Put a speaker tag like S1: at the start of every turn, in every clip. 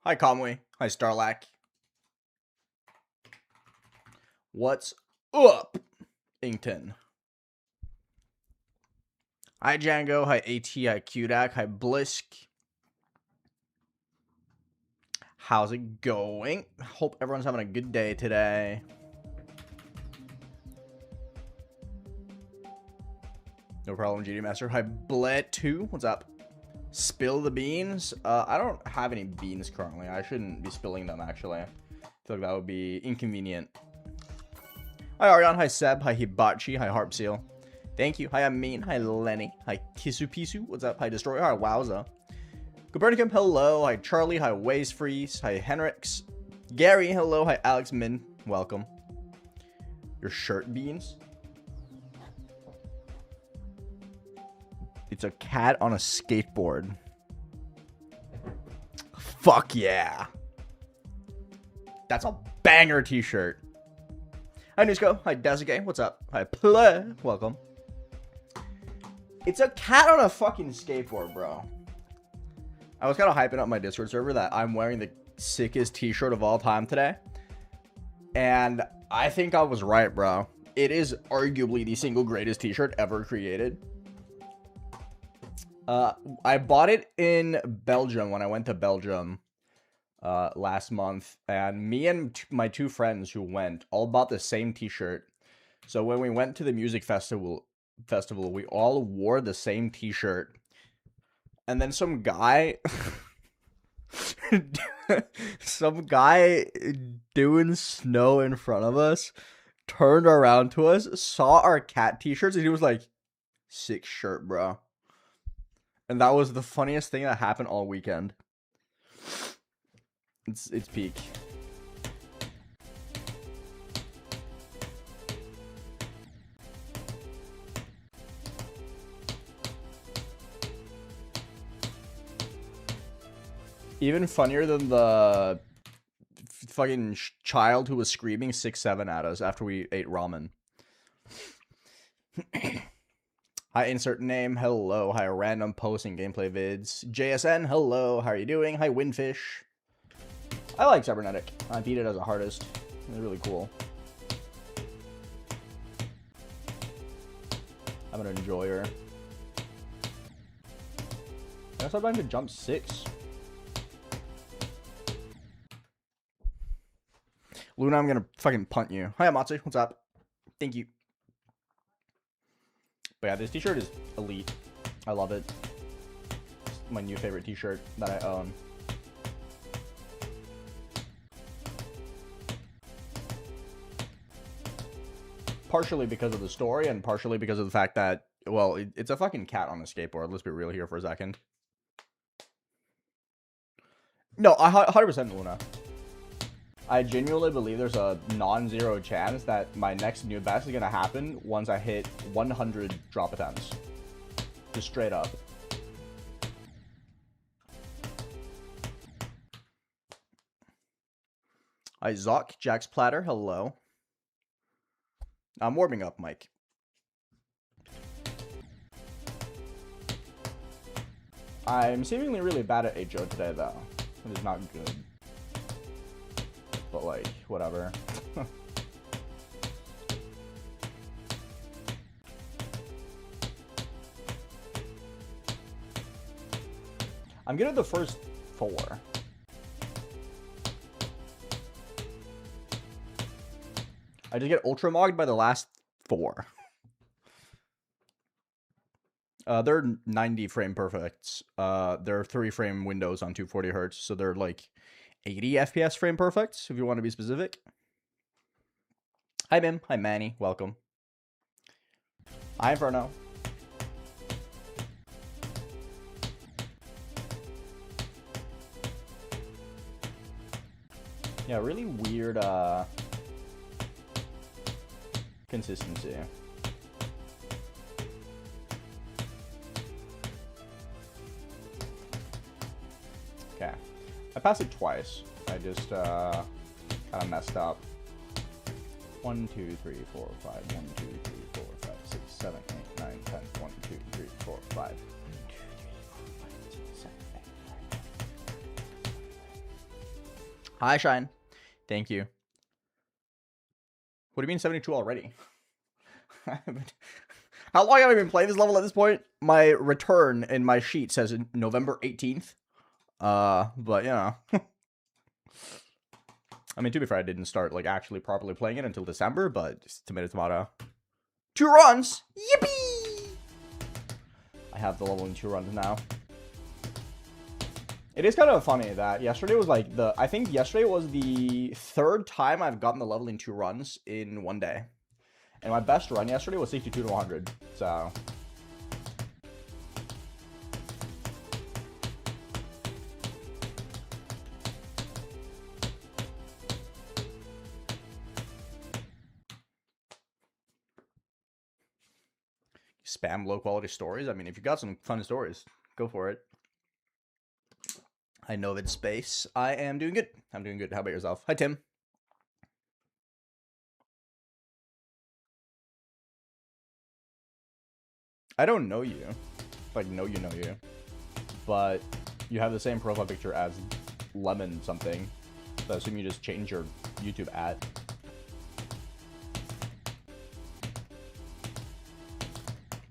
S1: Hi, Conway. Hi, Starlack. What's up, Inkton? Hi, Django. Hi, AT. Hi, Qdak. Hi, Blisk. How's it going? Hope everyone's having a good day today. No problem, GD Master. Hi, Bled2. What's up? Spill the beans? I don't have any beans currently. I shouldn't be spilling them, actually. I feel like that would be inconvenient. Hi, Ariane. Hi, Seb. Hi, Hibachi. Hi, Harpseal. Thank you. Hi, Amin. Hi, Lenny. Hi, Kisupisu. What's up? Hi, Destroyer. Hi, Wowza. Copernicum. Hello. Hi, Charlie. Hi, Waze Freeze. Hi, Henrix. Gary. Hello. Hi, Alex Min. Welcome. Your shirt beans? It's a cat on a skateboard. Fuck yeah. That's a banger t-shirt. Hi, Nusco. Hi, Desike. What's up? Hi, Play. Welcome. It's a cat on a fucking skateboard, bro. I was kind of hyping up my Discord server that I'm wearing the sickest t-shirt of all time today. And I think I was right, bro. It is arguably the single greatest t-shirt ever created. I bought it in Belgium when I went to Belgium last month, and me and my two friends who went all bought the same t-shirt. So when we went to the music festival, we all wore the same t-shirt. And then some guy doing snow in front of us turned around to us, saw our cat t-shirts, and he was like, "Sick shirt, bro." And that was the funniest thing that happened all weekend. It's peak. Even funnier than the fucking child who was screaming 6-7 at us after we ate ramen. Hi, insert name. Hello. Hi, random posting gameplay vids. JSN. Hello. How are you doing? Hi, Windfish. I like Cybernetic. I beat it as a hardest. It's really cool. I'm an enjoyer. I guess I'm going to jump 6. Luna, I'm gonna fucking punt you. Hi, Amatsu. What's up? Thank you. But yeah, this t-shirt is elite. I love it. It's my new favorite t-shirt that I own. Partially because of the story, and partially because of the fact that, well, it's a fucking cat on a skateboard. Let's be real here for a second. No, 100% Luna. I genuinely believe there's a non-zero chance that my next new best is going to happen once I hit 100 drop attempts. Just straight up. Hi, Zoc, Jack's Platter, hello. I'm warming up, Mike. I'm seemingly really bad at HO today, though. It is not good. But, like, whatever. I'm good at the first 4. I just get ultra mogged by the last 4. They're 90 frame perfects. They're 3 frame windows on 240 hertz, so they're like 80 FPS frame perfects, if you want to be specific. Hi, Mim. Hi, Manny. Welcome. Hi, Inferno. Yeah, really weird, consistency. Okay. I passed it twice. I just kind of messed up. 1, 2, 3, 4, 5. 1, 2, 3, 4, 5, 6, 7, 8, 9, 10. 1, 2, 3, 4, 5. Hi, Shine. Thank you. What do you mean 72 already? How long have I been playing this level at this point? My return in my sheet says November 18th. But yeah. I mean, to be fair, I didn't start, like, actually properly playing it until December, but just tomato. 2 runs! Yippee! I have the level in 2 runs now. It is kind of funny that yesterday was, like, I think yesterday was the 3rd time I've gotten the level in 2 runs in 1 day. And my best run yesterday was 62 to 100, so... Spam low-quality stories? I mean, if you got some fun stories, go for it. I know it's space. I am doing good. I'm doing good. How about yourself? Hi, Tim. I don't know you. Like, know you. But you have the same profile picture as Lemon something. So I assume you just change your YouTube at.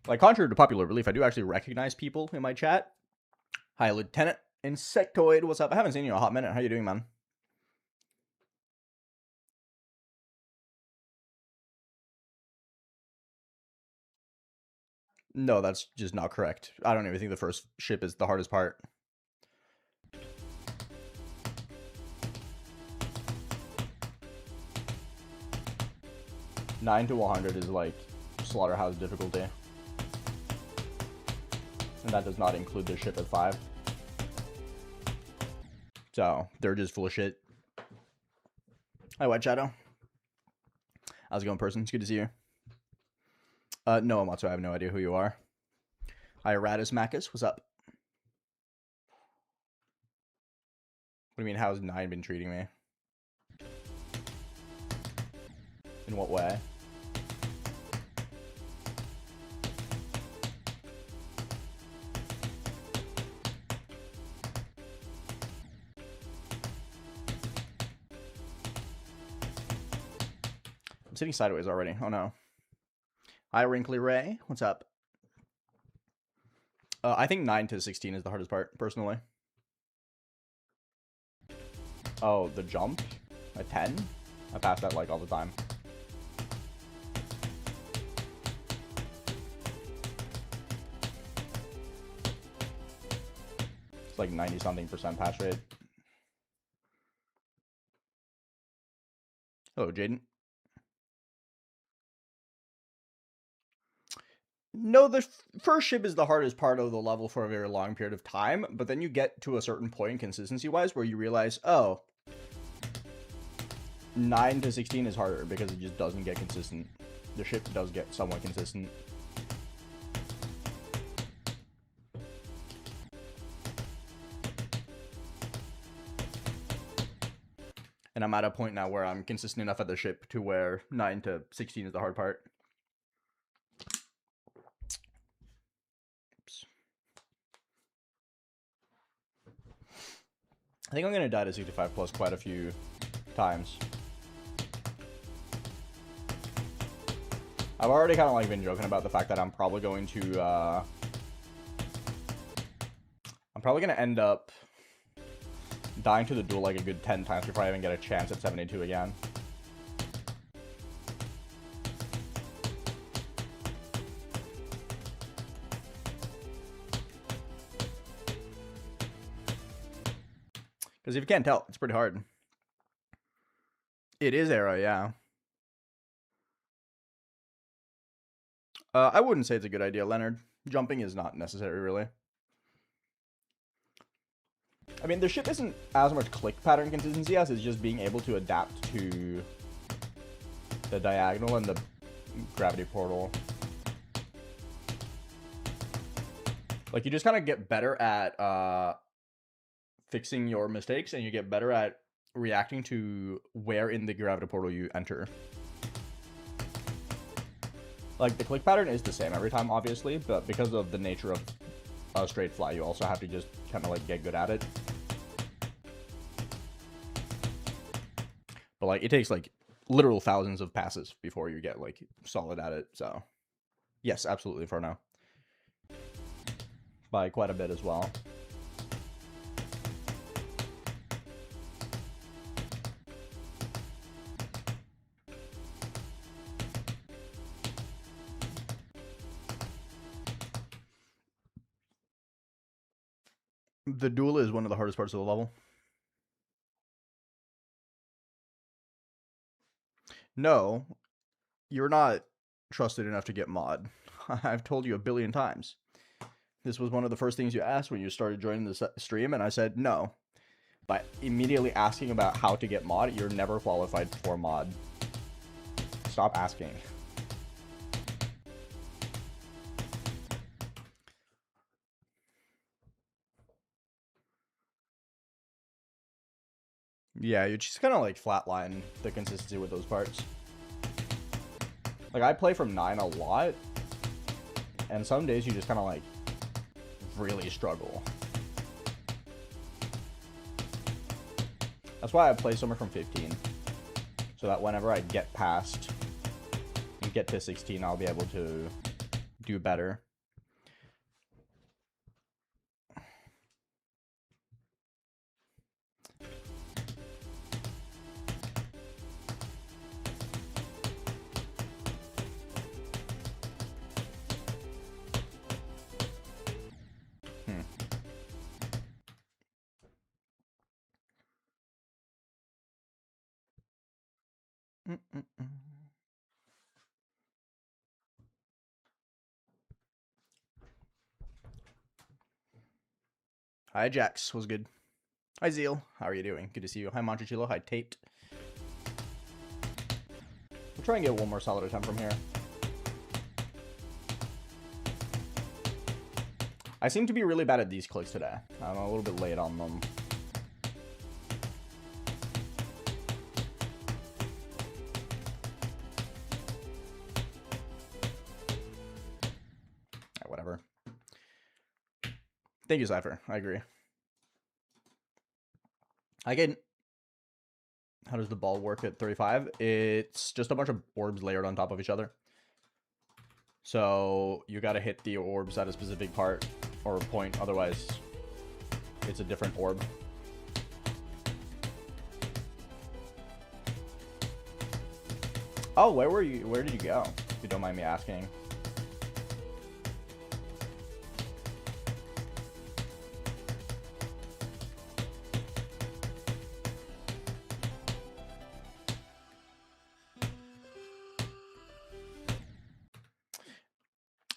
S1: Like, contrary to popular belief, I do actually recognize people in my chat. Hi, Lieutenant Insectoid. What's up? I haven't seen you in a hot minute. How you doing, man? No, that's just not correct. I don't even think the first ship is the hardest part. $9 to 100 is like slaughterhouse difficulty. And that does not include the ship at 5. So, they're just full of shit. Hi, White Shadow. How's it going, person? It's good to see you. No, Amatsu, I have no idea who you are. Hi, Radis Macus. What's up? What do you mean, how's 9 been treating me? In what way? I'm sitting sideways already. Oh, no. Hi, Wrinkly Ray. What's up? I think 9 to 16 is the hardest part, personally. Oh, the jump? A 10? I pass that, like, all the time. It's like 90-something% pass rate. Hello, Jaden. No, the first ship is the hardest part of the level for a very long period of time, but then you get to a certain point consistency-wise where you realize, oh, 9 to 16 is harder because it just doesn't get consistent. The ship does get somewhat consistent. And I'm at a point now where I'm consistent enough at the ship to where 9 to 16 is the hard part. I think I'm going to die to 65 plus quite a few times. I've already kind of like been joking about the fact that I'm probably going to, end up dying to the duel like a good 10 times before I even get a chance at 72 again. Because if you can't tell, it's pretty hard. It is Era, yeah. I wouldn't say it's a good idea, Leonard. Jumping is not necessary, really. I mean, the ship isn't as much click pattern consistency as it's just being able to adapt to the diagonal and the gravity portal. Like, you just kind of get better at fixing your mistakes, and you get better at reacting to where in the gravity portal you enter. Like, the click pattern is the same every time, obviously, but because of the nature of a straight fly, you also have to just kind of, like, get good at it. But like it takes like literal thousands of passes before you get like solid at it. So yes, absolutely for now. By quite a bit as well. The duel is one of the hardest parts of the level. No, you're not trusted enough to get mod. I've told you a billion times. This was one of the first things you asked when you started joining the stream, and I said no. By immediately asking about how to get mod, you're never qualified for mod. Stop asking. Yeah, you just kind of like flatline the consistency with those parts. Like, I play from 9 a lot, and some days you just kind of like really struggle. That's why I play somewhere from 15. So that whenever I get past and get to 16, I'll be able to do better. Hi, Jax. What's good? Hi, Zeal. How are you doing? Good to see you. Hi, Montrachillo. Hi, Tate. We'll try and get one more solid attempt from here. I seem to be really bad at these clicks today. I'm a little bit late on them. Whatever. Thank you, Cypher. I agree. I get... How does the ball work at 35? It's just a bunch of orbs layered on top of each other. So you gotta hit the orbs at a specific part or point, otherwise it's a different orb. Oh, where were you? Where did you go? If you don't mind me asking.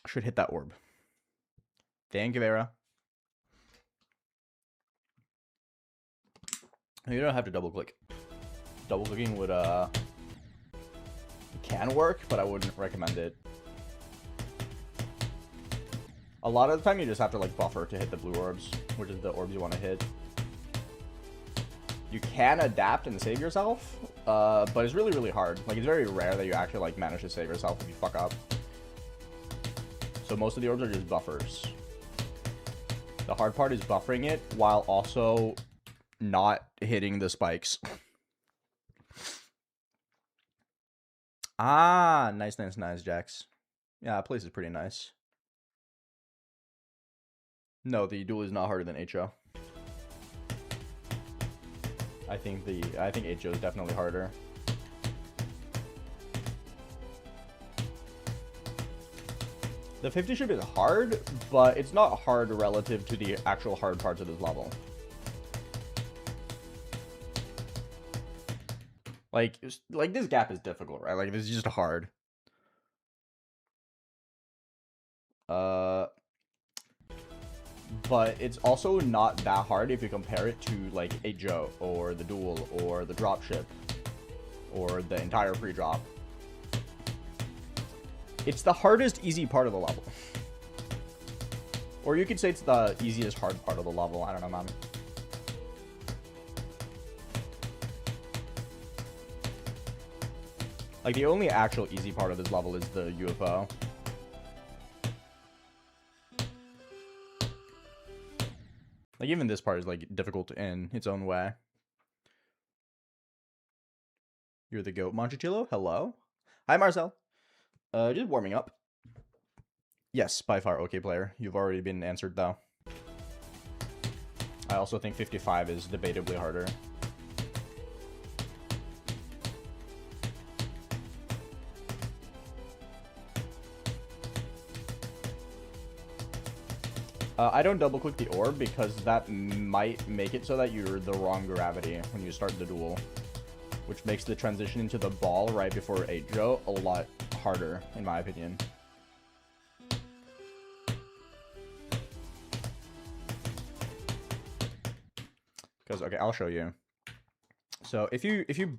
S1: Should hit that orb. Thank you, Vera. You don't have to double click. Double clicking would can work, but I wouldn't recommend it. A lot of the time you just have to like buffer to hit the blue orbs, which is the orbs you want to hit. You can adapt and save yourself, but it's really, really hard. Like, it's very rare that you actually like manage to save yourself if you fuck up. So most of the orbs are just buffers. The hard part is buffering it while also not hitting the spikes. Ah, nice, nice, nice, Jax. Yeah, that place is pretty nice. No, the duel is not harder than HO. I think HO is definitely harder. The 50 ship is hard, but it's not hard relative to the actual hard parts of this level. Like this gap is difficult, right? Like, this is just hard. But it's also not that hard if you compare it to, like, HO, or the duel, or the dropship, or the entire pre-drop. It's the hardest easy part of the level. Or you could say it's the easiest hard part of the level. I don't know, man. Like, the only actual easy part of this level is the UFO. Like, even this part is, like, difficult in its own way. You're the goat, Monchicillo. Hello. Hi, Marcel. Just warming up. Yes, by far okay player. You've already been answered, though. I also think 55 is debatably harder. I don't double click the orb because that might make it so that you're the wrong gravity when you start the duel, which makes the transition into the ball right before 8-Joe a lot harder, in my opinion. Because, okay, I'll show you. So if you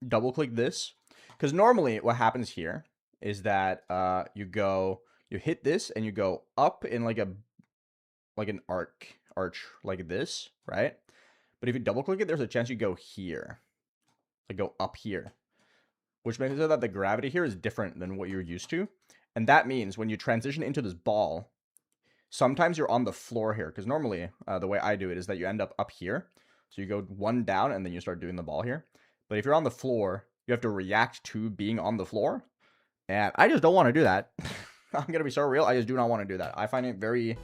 S1: double click this, because normally what happens here is that you hit this and you go up in like an arch like this, right? But if you double click it, there's a chance you go here, like go up here, which makes it so that the gravity here is different than what you're used to. And that means when you transition into this ball, sometimes you're on the floor here, because normally the way I do it is that you end up here. So you go one down and then you start doing the ball here. But if you're on the floor, you have to react to being on the floor. And I just don't want to do that. I'm going to be so real. I just do not want to do that. I find it very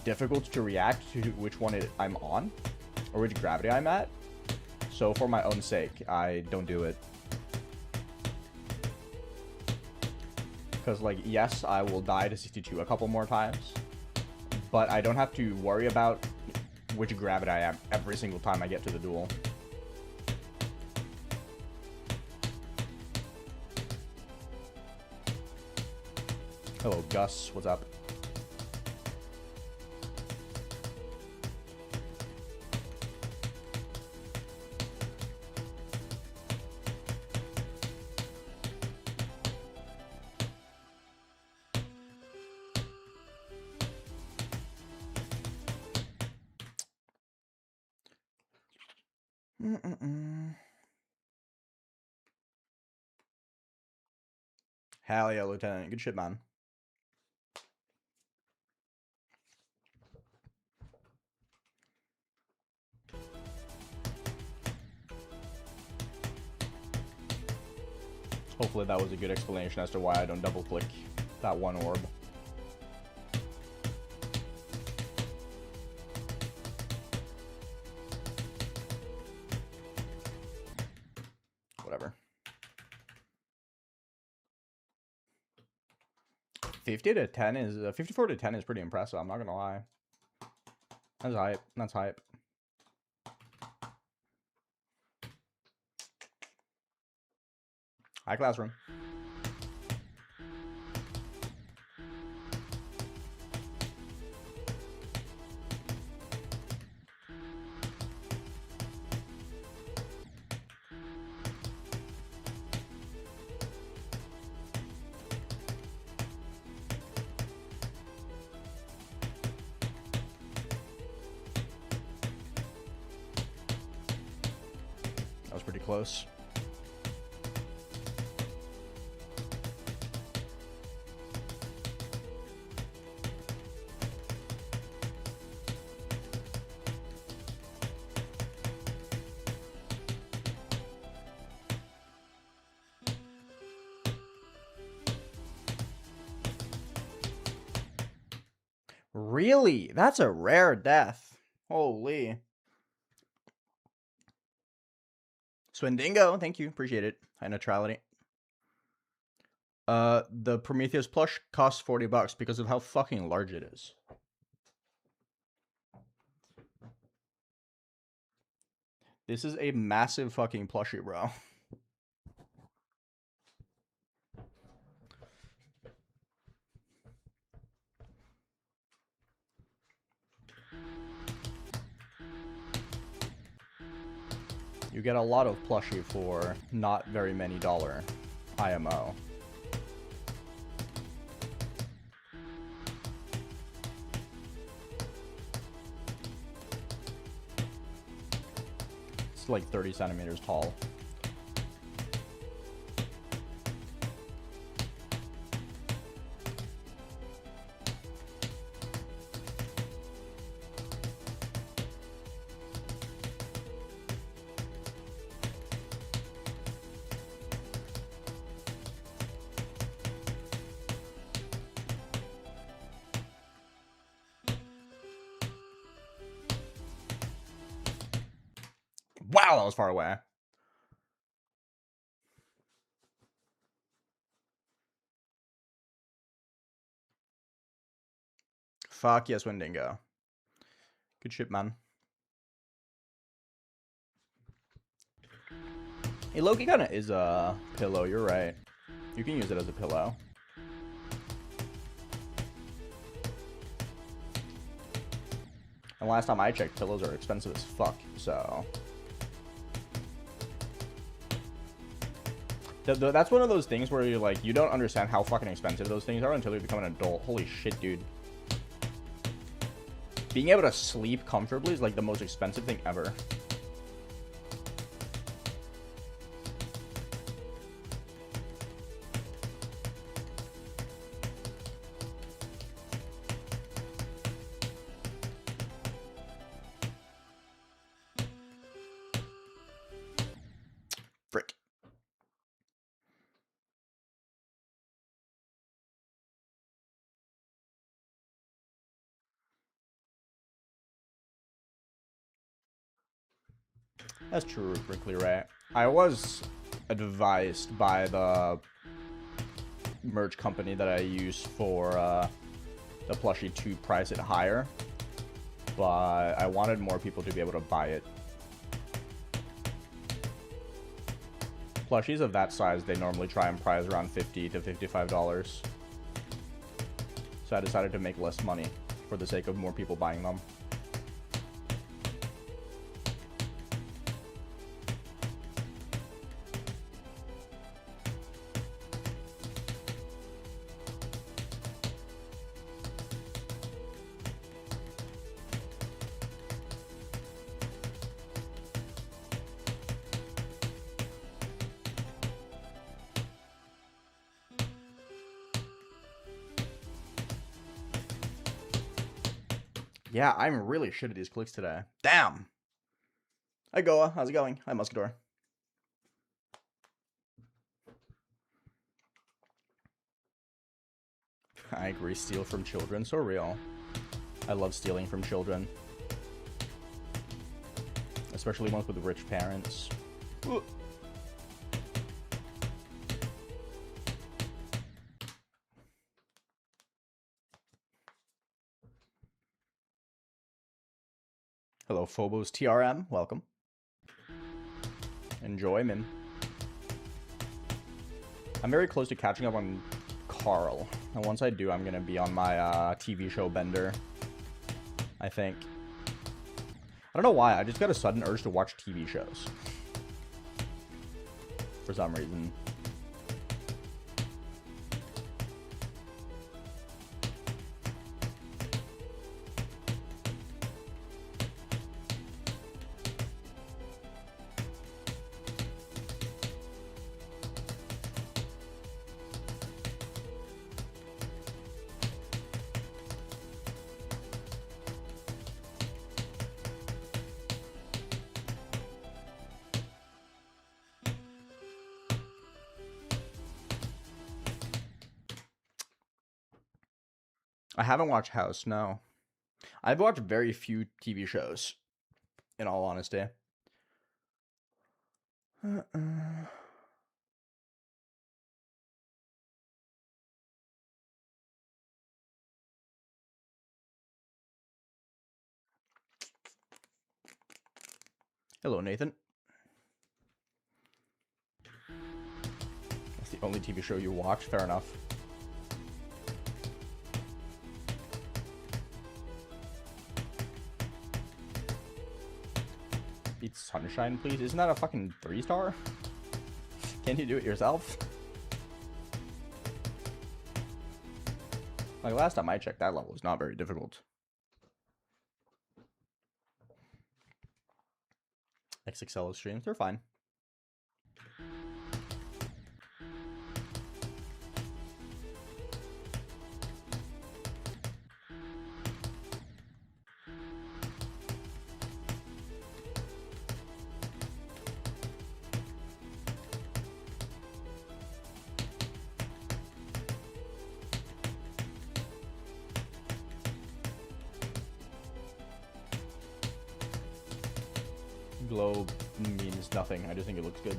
S1: difficult to react to which one I'm on or which gravity I'm at. So for my own sake, I don't do it. Because, like, yes, I will die to 62 a couple more times, but I don't have to worry about which gravity I am every single time I get to the duel. Hello, Gus. What's up? Hell yeah, Lieutenant. Good shit, man. Hopefully that was a good explanation as to why I don't double click that one orb. Whatever. 50 to 10 is 54 to 10 is pretty impressive. I'm not gonna lie. That's hype. That's hype. Hi, classroom. That was pretty close. Really? That's a rare death. Holy. Swindingo, thank you. Appreciate it. High neutrality. The Prometheus plush costs $40 because of how fucking large it is. This is a massive fucking plushie, bro. You get a lot of plushie for not very many dollar IMO. It's like 30 centimeters tall. Wow, that was far away. Fuck yes, Wendigo. Good shit, man. Hey, Loki kind of is a pillow. You're right. You can use it as a pillow. And last time I checked, pillows are expensive as fuck, so... That's one of those things where you're like, you don't understand how fucking expensive those things are until you become an adult. Holy shit, dude. Being able to sleep comfortably is like the most expensive thing ever. Frick. That's true, Brickley, right? I was advised by the merch company that I use for the plushie to price it higher, but I wanted more people to be able to buy it. Plushies of that size, they normally try and price around $50 to $55. So I decided to make less money for the sake of more people buying them. Yeah, I'm really shit at these clicks today. Damn! Hi, Goa. How's it going? Hi, Muscador. I agree. Steal from children. So real. I love stealing from children. Especially ones with rich parents. Ooh. Hello, Phobos TRM. Welcome. Enjoy, Mim. I'm very close to catching up on Carl. And once I do, I'm going to be on my TV show bender. I think. I don't know why. I just got a sudden urge to watch TV shows. For some reason. I haven't watched House, no. I've watched very few TV shows, in all honesty. Hello, Nathan. That's the only TV show you watch? Fair enough. Beat Sunshine, please? Isn't that a fucking 3-star? Can't you do it yourself? Like, last time I checked, that level was not very difficult. XXL streams, they're fine. globe means nothing. I just think it looks good.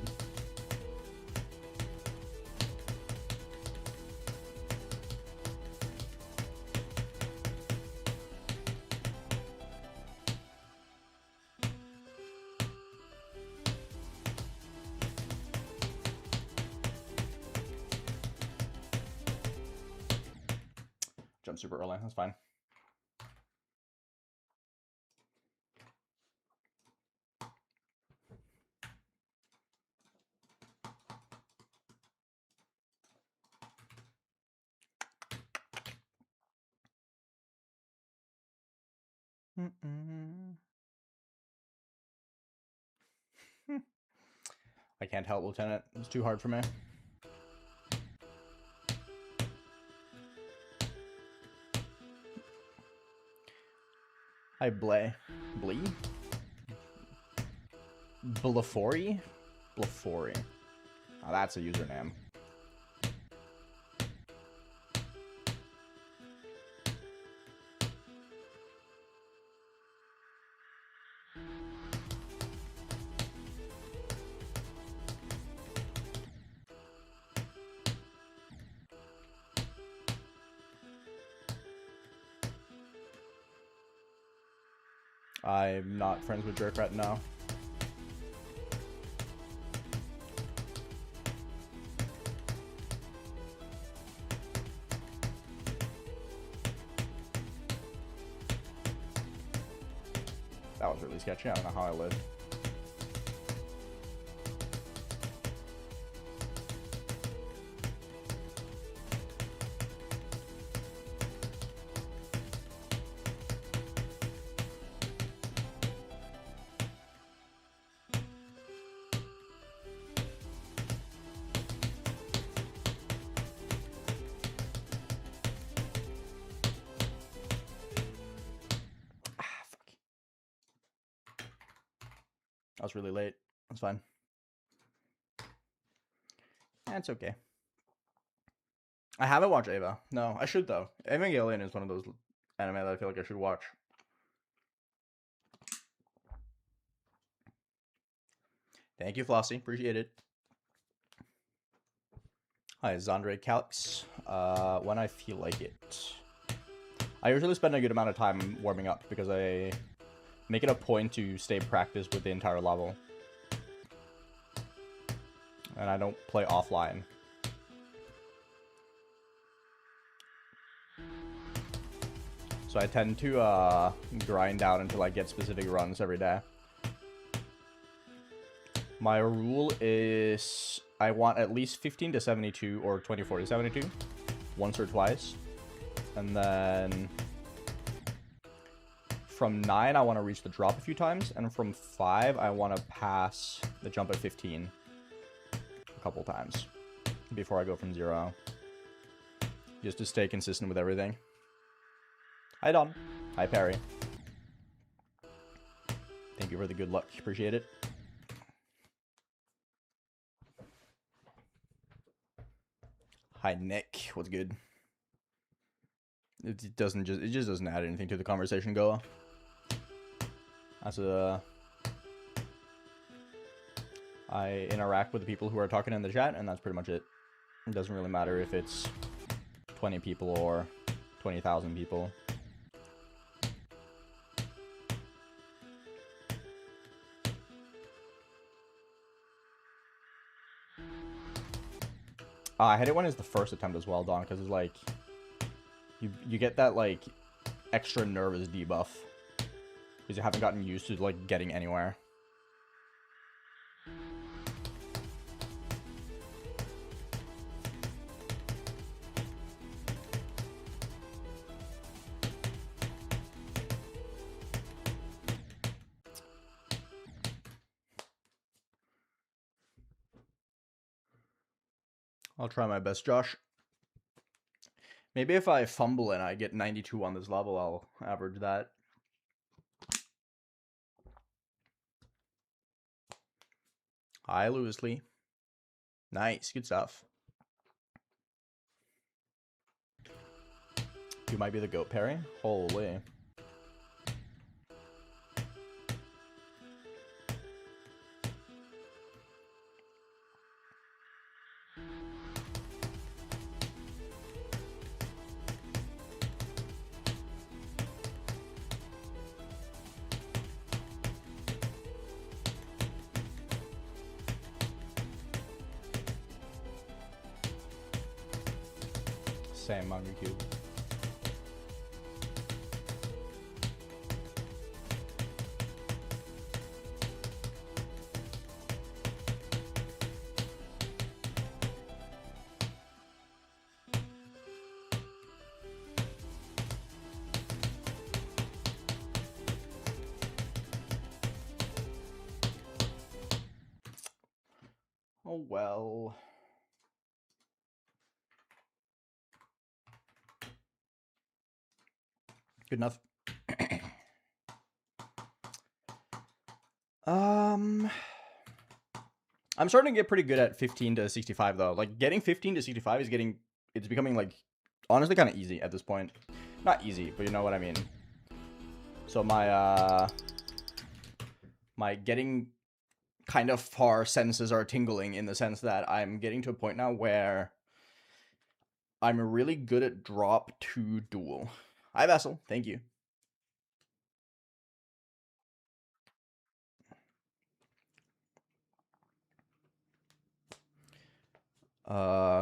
S1: Jump super early, that's fine. I can't help, Lieutenant. It's too hard for me. Hi, Blay. Blee? Blafori? Blafori. Oh, that's a username. I'm not friends with Jerkrat now. That was really sketchy. I don't know how I lived. I was really late. That's fine. That's okay. I haven't watched Ava. No, I should though. Evangelion is one of those anime that I feel like I should watch. Thank you, Flossie. Appreciate it. Hi, Zandre Calix. When I feel like it. I usually spend a good amount of time warming up because I make it a point to stay practiced with the entire level. And I don't play offline. So I tend to grind out until I get specific runs every day. My rule is I want at least 15 to 72 or 24 to 72 once or twice. And then from 9, I want to reach the drop a few times. And from 5, I want to pass the jump at 15 a couple times before I go from 0. Just to stay consistent with everything. Hi, Don. Hi, Perry. Thank you for the good luck. Appreciate it. Hi, Nick. What's good? It just doesn't add anything to the conversation, Goa. I interact with the people who are talking in the chat, and that's pretty much it. It doesn't really matter if it's 20 people or 20,000 people. I hate it when it's the first attempt as well, Don, because it's like you get that like extra nervous debuff because you haven't gotten used to like getting anywhere. I'll try my best, Josh. Maybe if I fumble and I get 92 on this level, I'll average that. Hi, Lewis Lee. Nice, good stuff. You might be the goat, Perry. Holy. same on YouTube. Oh well. Good enough. I'm starting to get pretty good at 15 to 65 though. Like getting 15 to 65 is it's becoming like honestly kind of easy at this point. Not easy, but you know what I mean. So my getting kind of far senses are tingling in the sense that I'm getting to a point now where I'm really good at drop to dual. Hi Vessel, thank you.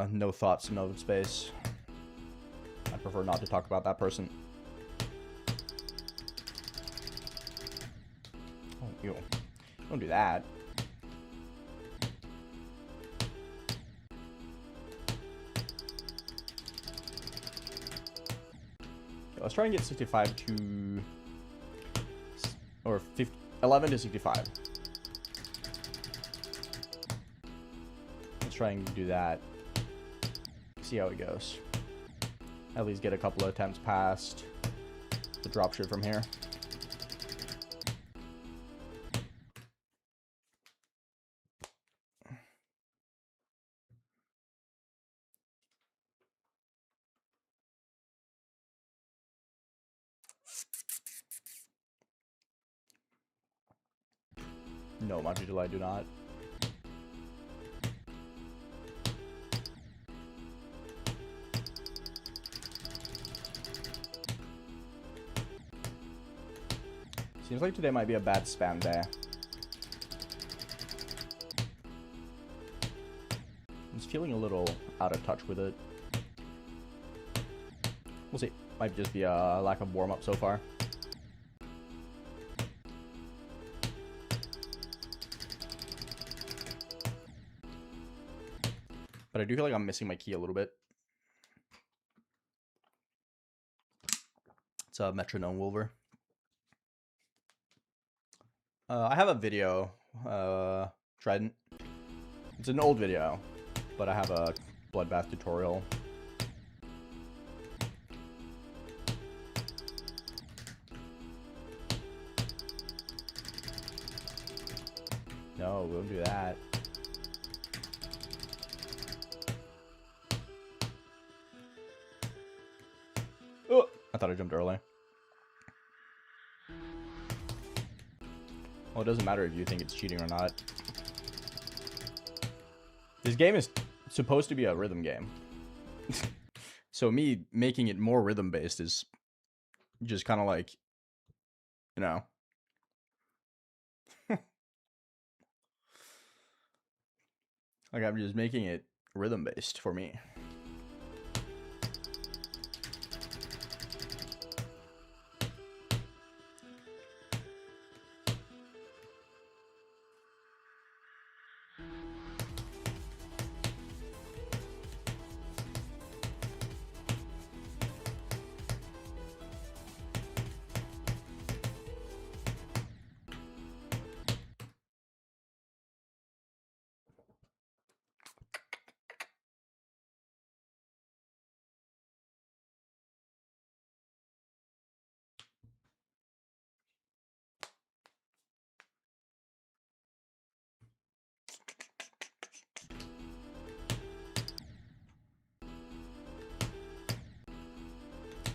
S1: No thoughts, no space. I prefer not to talk about that person. Oh, ew. Don't do that. Okay, let's try and get 65 to... Or 11 to 65. Let's try and do that. See how it goes. At least get a couple of attempts past the dropship from here. No, Montreal, I do not. Seems like today might be a bad spam day. I'm just feeling a little out of touch with it. We'll see. Might just be a lack of warm-up so far. But I do feel like I'm missing my key a little bit. It's a Metronome Wolver. I have a video, Trident. It's an old video, but I have a bloodbath tutorial. No, we won't do that. Oh, I thought I jumped early. Well, it doesn't matter if you think it's cheating or not. This game is supposed to be a rhythm game. So me making it more rhythm-based is just kind of like, you know. Like, I'm just making it rhythm-based for me.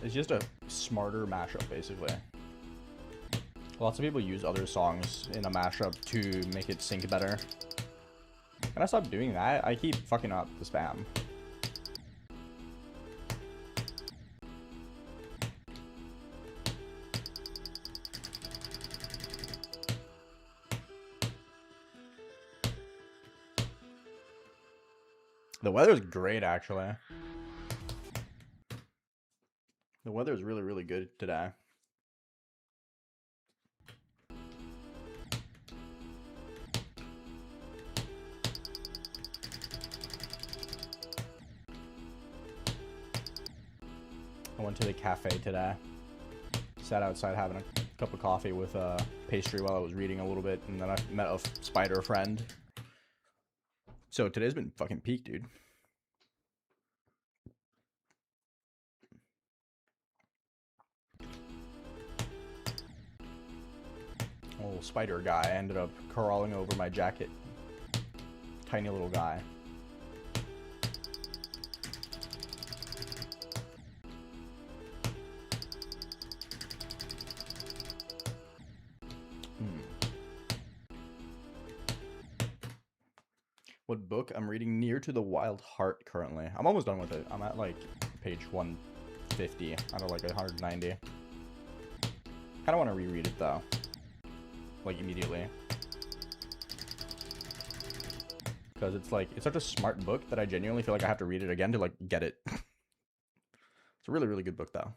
S1: It's just a smarter mashup, basically. Lots of people use other songs in a mashup to make it sync better. Can I stop doing that? I keep fucking up the spam. The weather's great, actually. The weather is really, really good today. I went to the cafe today. Sat outside having a cup of coffee with pastry while I was reading a little bit, and then I met a spider friend. So today's been fucking peak, dude. Old spider guy ended up crawling over my jacket. Tiny little guy. What book? I'm reading Near to the Wild Heart currently. I'm almost done with it. I'm at like page 150 out of like 190. Kind of want to reread it though. Like immediately. Because it's like, it's such a smart book that I genuinely feel like I have to read it again to like get it. It's a really, really good book though.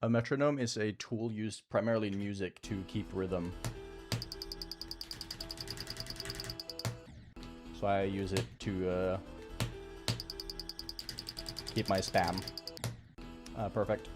S1: A metronome is a tool used primarily in music to keep rhythm. So I use it to keep my spam. Perfect.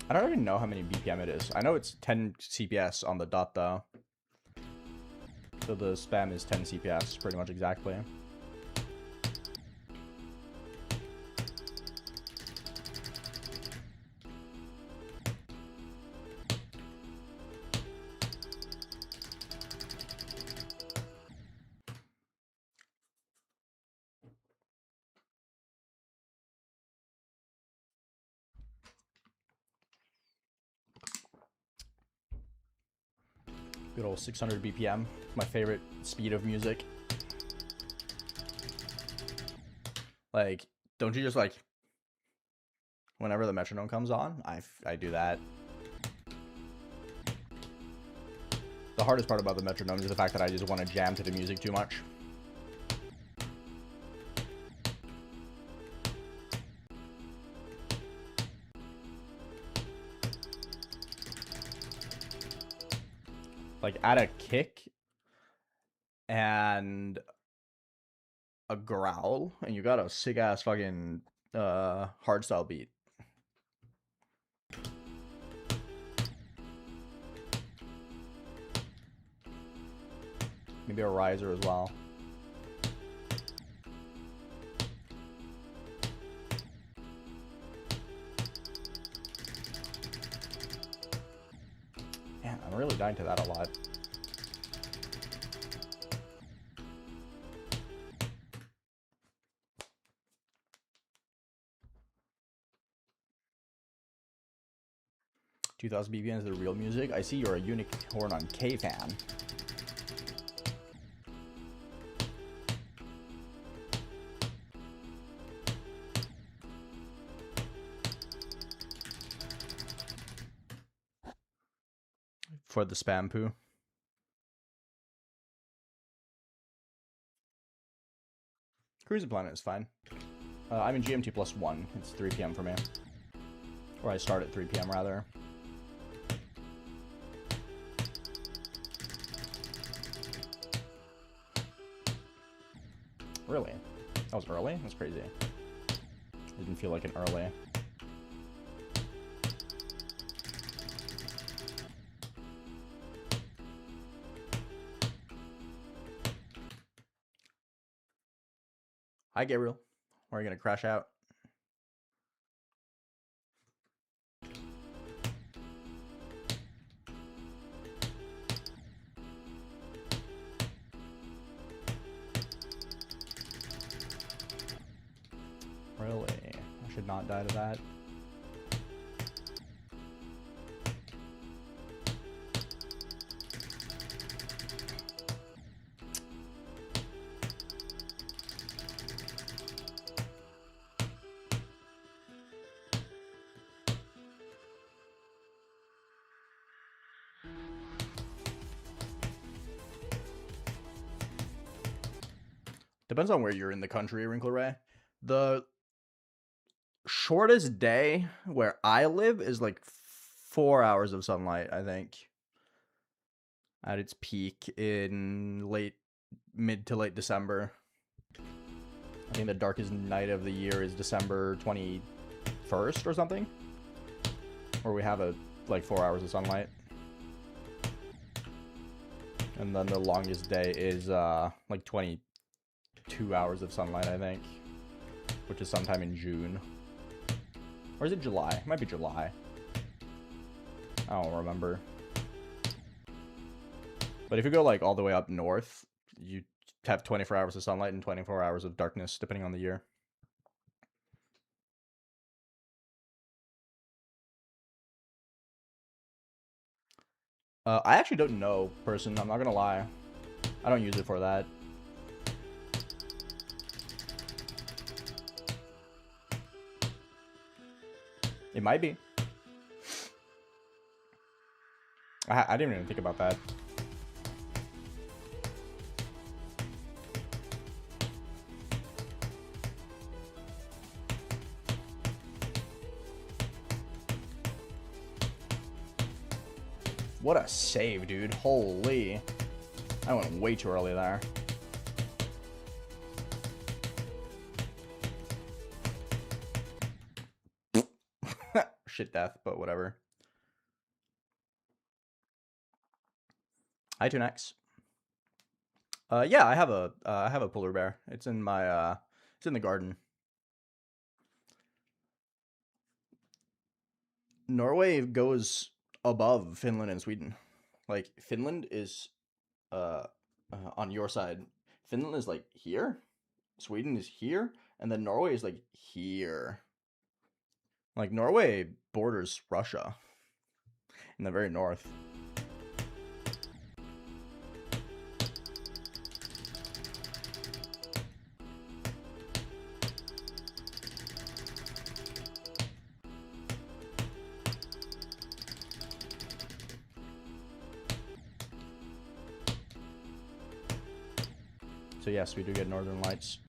S1: I don't even know how many BPM it is. I know it's 10 CPS on the dot though. So the spam is 10 CPS pretty much exactly. Good old 600 BPM. It's my favorite speed of music. Like, don't you just like, whenever the metronome comes on, I do that. The hardest part about the metronome is the fact that I just want to jam to the music too much. Like, add a kick and a growl, and you got a sick ass fucking hardstyle beat. Maybe a riser as well. Man, I'm really dying to that a lot. $2,000 BPM is the real music. I see you're a unicorn on K fan. For the spam poo. Cruising Planet is fine. I'm in GMT +1. It's 3 PM for me. Or I start at 3 PM rather. Really? That was early? That's crazy. Didn't feel like an early. Hi, Gabriel. Or are you gonna crash out? should not die to that. Depends on where you're in the country, Wrinkle Ray. The shortest day where I live is like 4 hours of sunlight, I think. At its peak in mid to late December. I think the darkest night of the year is December 21st or something. Where we have like 4 hours of sunlight. And then the longest day is like 22 hours of sunlight, I think. Which is sometime in June. Or is it July? It might be July. I don't remember. But if you go like all the way up north, you have 24 hours of sunlight and 24 hours of darkness, depending on the year. I actually don't know, person. I'm not gonna lie. I don't use it for that. It might be. I didn't even think about that. What a save, dude. Holy. I went way too early there. Shit death, but whatever. Hi, Tunex. Yeah, I have a polar bear. It's in my it's in the garden. Norway goes above Finland and Sweden. Like Finland is on your side. Finland is like here. Sweden is here, and then Norway is like here. Like Norway borders Russia in the very north. So yes, we do get northern lights.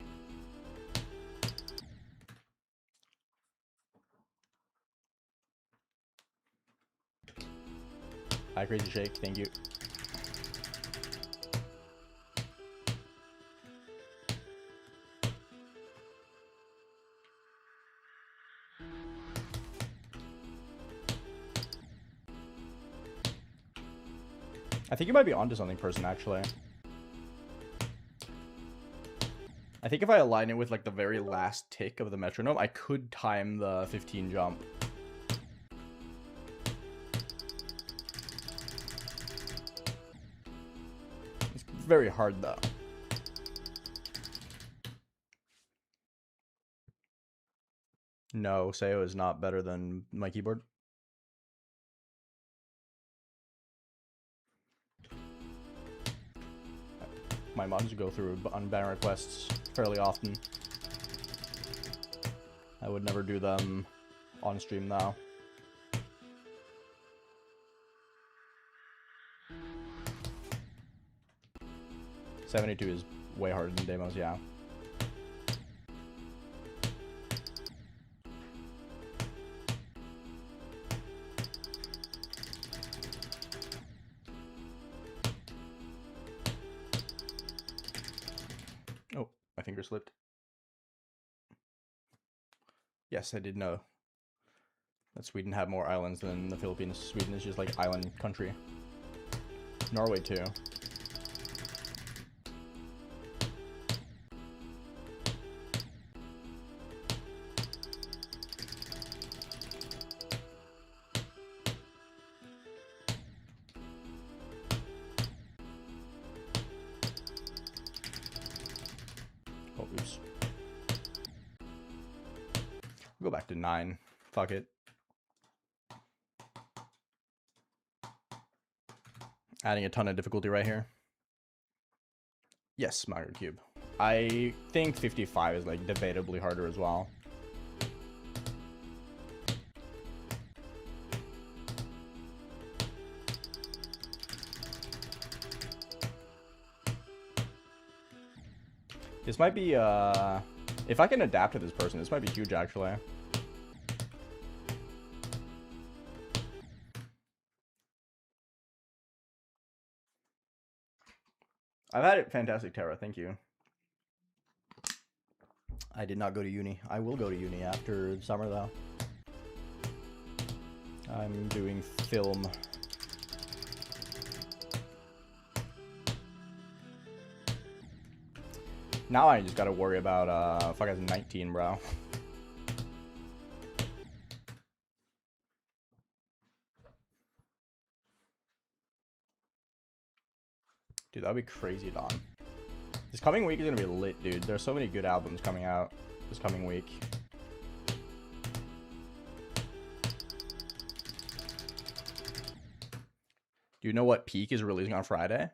S1: Hi, Crazy Shake. Thank you. I think you might be onto something, person, actually. I think if I align it with like the very last tick of the metronome, I could time the 15 jump. It's very hard though. No, Sayo is not better than my keyboard. My mods go through unban requests fairly often. I would never do them on stream though. $72 is way harder than demos, yeah. Oh, my finger slipped. Yes, I did know that Sweden had more islands than the Philippines. Sweden is just like island country. Norway too. Go back to 9. Fuck it. Adding a ton of difficulty right here. Yes, Mario Cube. I think 55 is like debatably harder as well. This might be, if I can adapt to this person, this might be huge, actually. I've had it fantastic, Terra. Thank you. I did not go to uni. I will go to uni after the summer, though. I'm doing film. Now I just gotta worry about, fuck, I was 19, bro. Dude, that'd be crazy, Don. This coming week is gonna be lit, dude. There's so many good albums coming out this coming week. Do you know what Peak is releasing on Friday?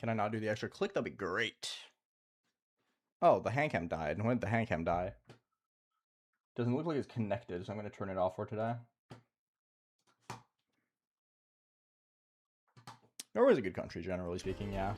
S1: Can I not do the extra click? That'd be great. Oh, the hand cam died. When did the hand cam die? Doesn't look like it's connected, so I'm going to turn it off for today. Norway's a good country, generally speaking, yeah.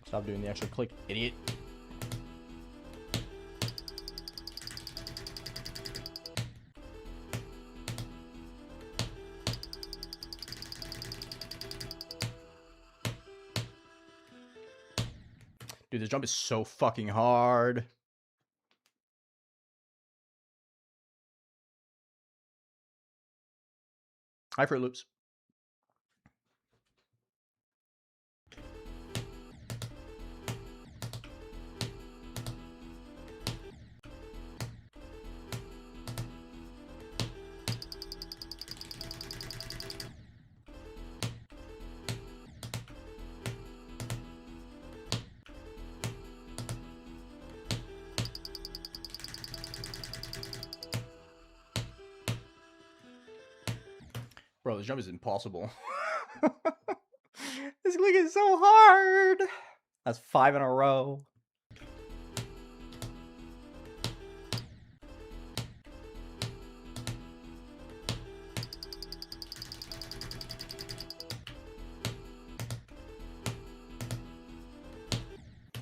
S1: Stop doing the extra click, idiot. Dude, this jump is so fucking hard. Hi, Fruit Loops. Bro, this jump is impossible. This click is so hard. That's 5 in a row.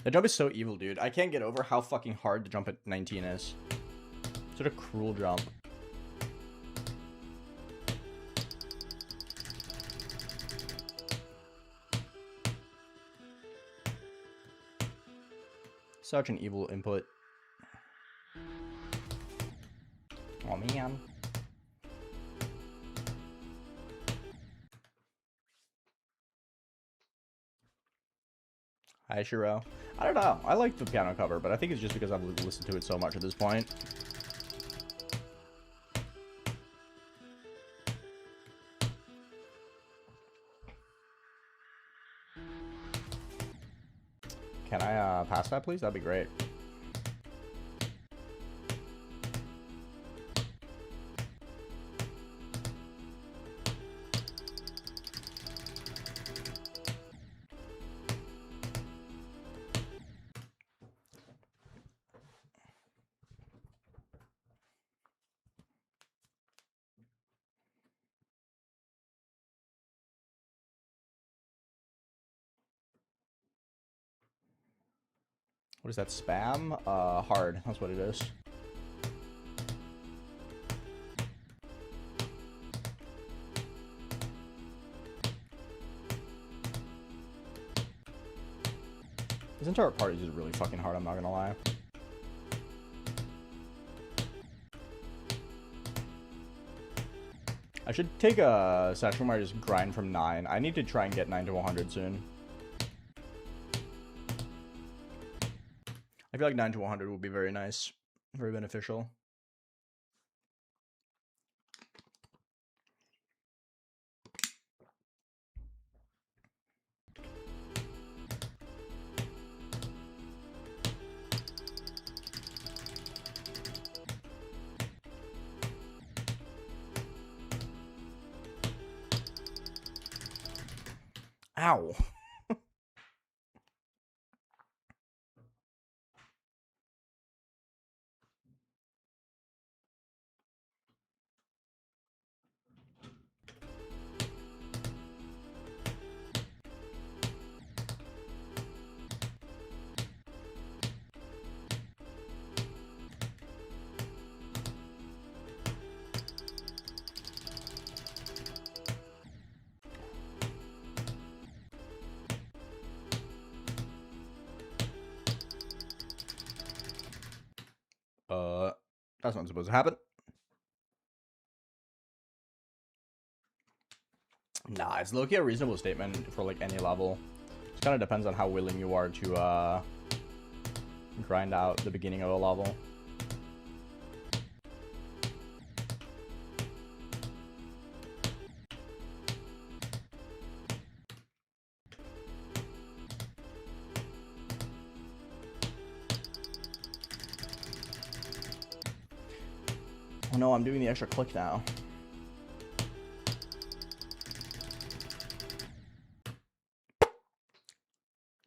S1: The jump is so evil, dude. I can't get over how fucking hard the jump at 19 is. Such a cruel jump. Such an evil input. Oh, man. Hi, Shiro. I don't know. I like the piano cover, but I think it's just because I've listened to it so much at this point. Can I pass that, please? That'd be great. What is that, spam? Hard. That's what it is. This entire part is just really fucking hard, I'm not gonna lie. I should take a session where I just grind from 9. I need to try and get 9 to 100 soon. I feel like 9 to 100 will be very nice. Very beneficial. Ow. That's not supposed to happen. Nah, it's low-key a reasonable statement for like any level. It kind of depends on how willing you are to grind out the beginning of a level. Oh no, I'm doing the extra click now.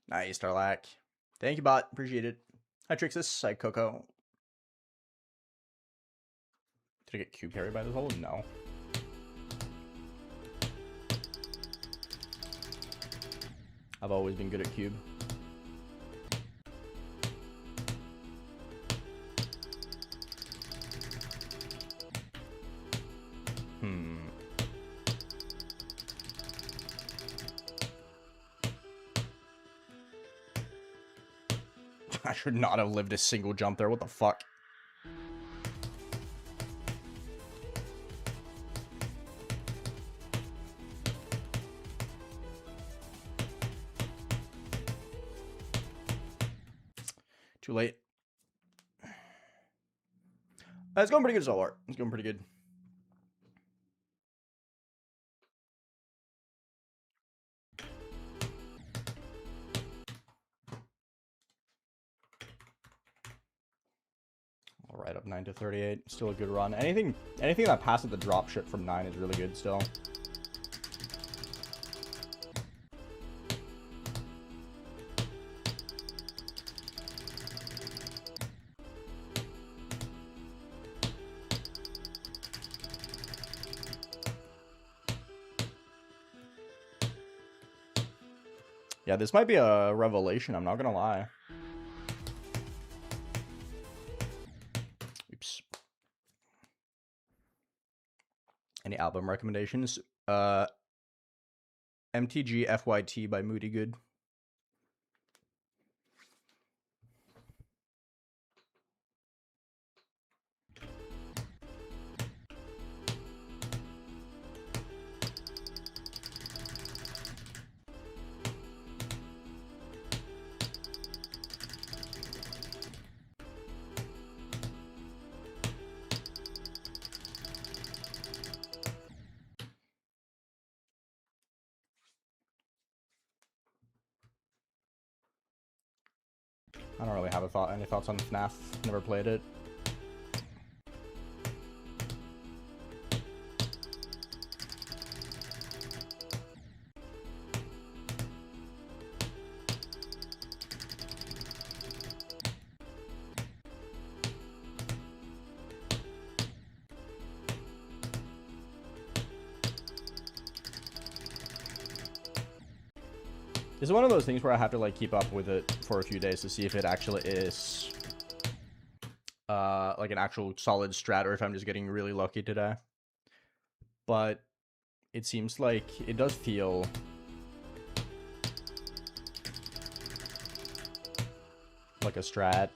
S1: Nice, Starlack. Thank you, bot. Appreciate it. Hi, Trixus. Hi, Coco. Did I get cube carried by this hole? No. I've always been good at cube. I should not have lived a single jump there. What the fuck? Too late. It's going pretty good so far. It's going pretty good. All right, up 9 to 38. Still a good run. Anything that passes the drop ship from 9 is really good still. Yeah, this might be a revelation, I'm not gonna lie. Oops. Any album recommendations? MTG FYT by Moody Good. I don't really have any thoughts on FNAF. Never played it. This is one of those things where I have to like keep up with it for a few days to see if it actually is like an actual solid strat or if I'm just getting really lucky today. But it seems like it does feel like a strat.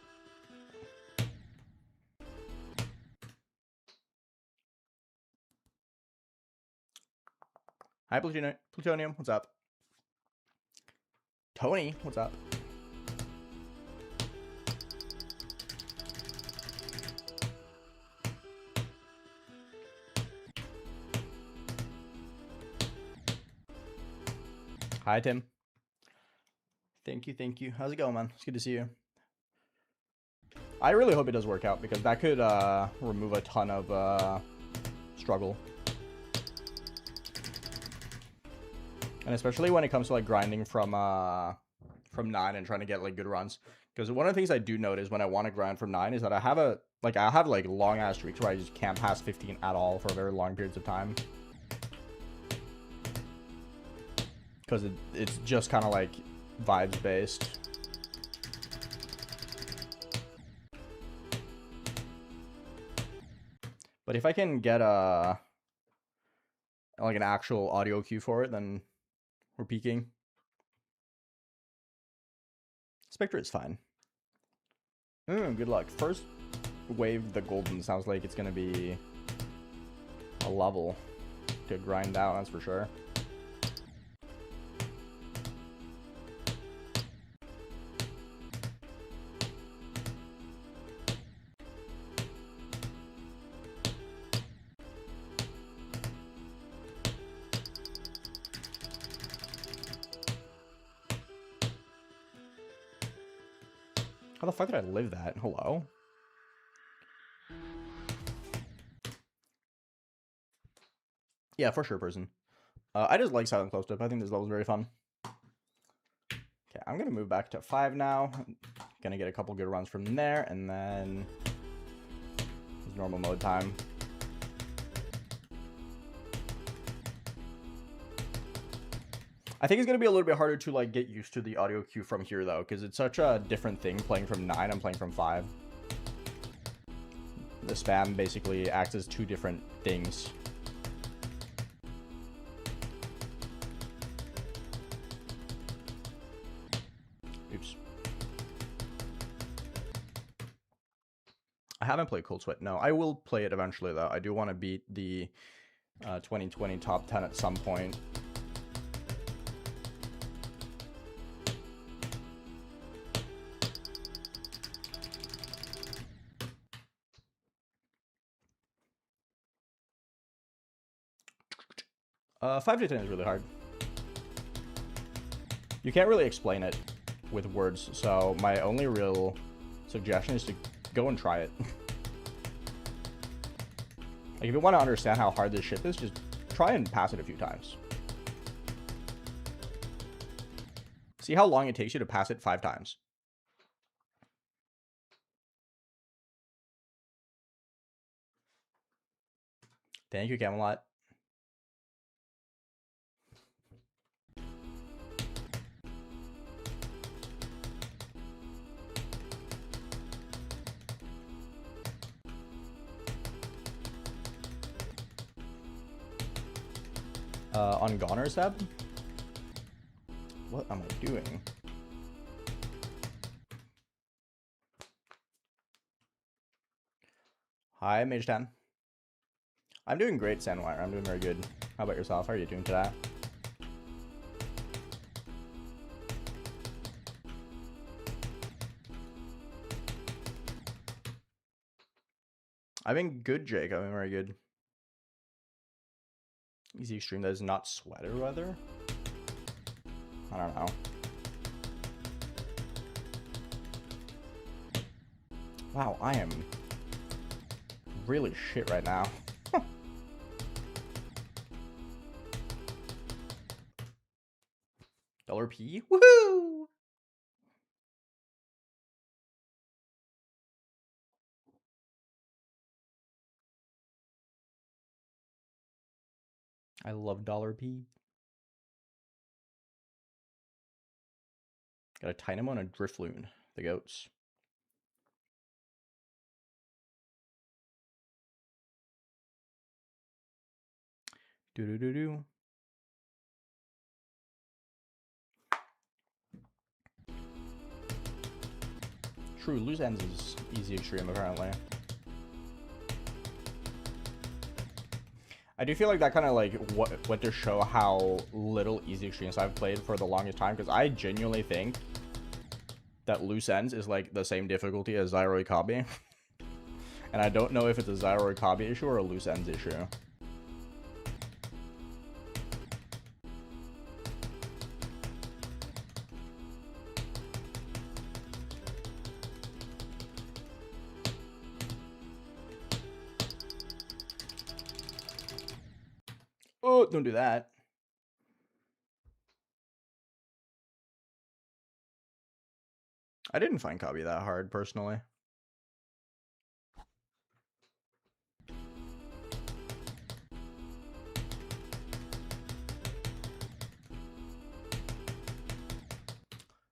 S1: Hi, Plutonium. What's up? Tony, what's up? Hi, Tim. Thank you, thank you. How's it going, man? It's good to see you. I really hope it does work out because that could remove a ton of struggle. And especially when it comes to like grinding from 9 and trying to get like good runs. Because one of the things I do notice when I want to grind from 9 is that I have like long ass streaks where I just can't pass 15 at all for very long periods of time. Because it's just kind of like vibes based. But if I can get like an actual audio cue for it, then we're peaking. Spectre is fine. Good luck. First wave, the golden sounds like it's gonna be a level to grind out, that's for sure. How the fuck did I live that? Hello? Yeah, for sure, person. I just like silent CLUBSTEP. I think this level is very fun. Okay, I'm gonna move back to 5 now. I'm gonna get a couple good runs from there, and then it's normal mode time. I think it's gonna be a little bit harder to like get used to the audio cue from here though, because it's such a different thing playing from 9 and playing from 5. The spam basically acts as two different things. Oops. I haven't played Cold Sweat. No, I will play it eventually though. I do want to beat the 2020 top 10 at some point. Uh, 5 to 10 is really hard. You can't really explain it with words, so my only real suggestion is to go and try it. Like, if you want to understand how hard this ship is, just try and pass it a few times. See how long it takes you to pass it 5 times. Thank you, Camelot. On Goner, Seb? What am I doing? Hi, Mage 10. I'm doing great, Sandwire. I'm doing very good. How about yourself? How are you doing today? I've been good, Jake. I've been very good. Easy extreme that is not sweater weather? I don't know. Wow, I am really shit right now. $P? Woohoo! I love $P. Got a Dynamo and a Drifloon. The goats. Do. True, loose ends is easy extreme apparently. I do feel like that kind of like what to show how little easy extremes I've played for the longest time, because I genuinely think that loose ends is like the same difficulty as Xyroi Kabi. And I don't know if it's a Xyroi Kabi issue or a loose ends issue. Oh, don't do that. I didn't find Kabi that hard, personally.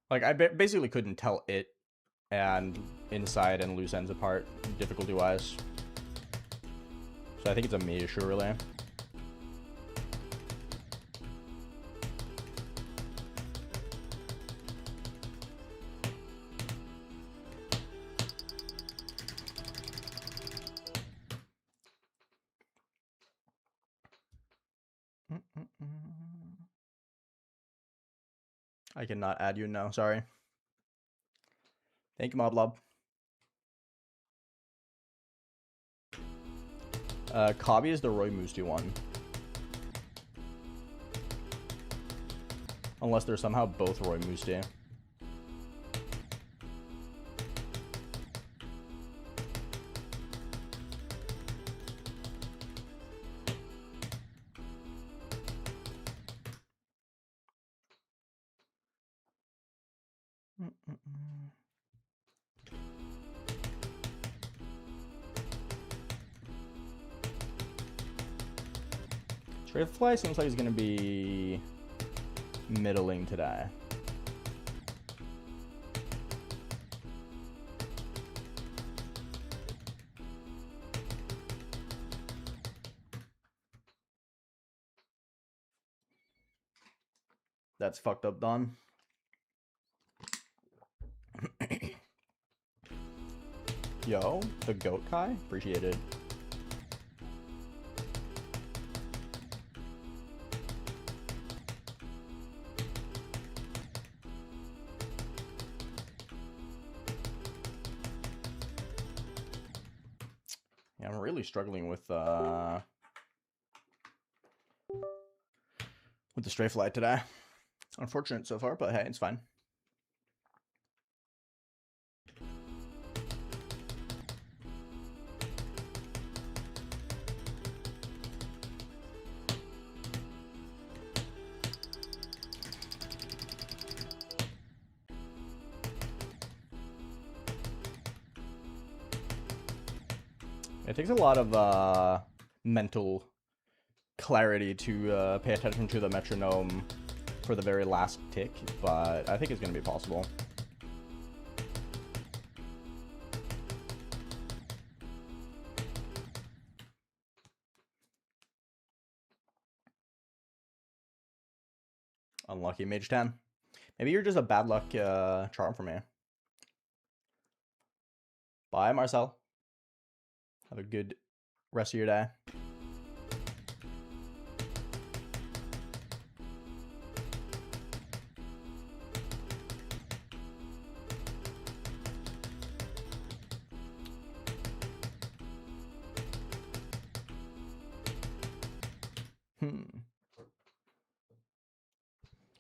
S1: Like, I basically couldn't tell it and inside and loose ends apart, difficulty-wise. So I think it's a me issue, really. I cannot add you, no, sorry. Thank you, Moblob. Kabi is the Roy Musti one. Unless they're somehow both Roy Musti. Straightfly seems like it's gonna be middling today. That's fucked up, Don. Yo, the goat Kai? Appreciate it. Yeah, I'm really struggling with the straight fly today. Unfortunate so far, but hey, it's fine. It takes a lot of mental clarity to pay attention to the metronome for the very last tick, but I think it's going to be possible. Unlucky Mage 10. Maybe you're just a bad luck charm for me. Bye, Marcel. Have a good rest of your day.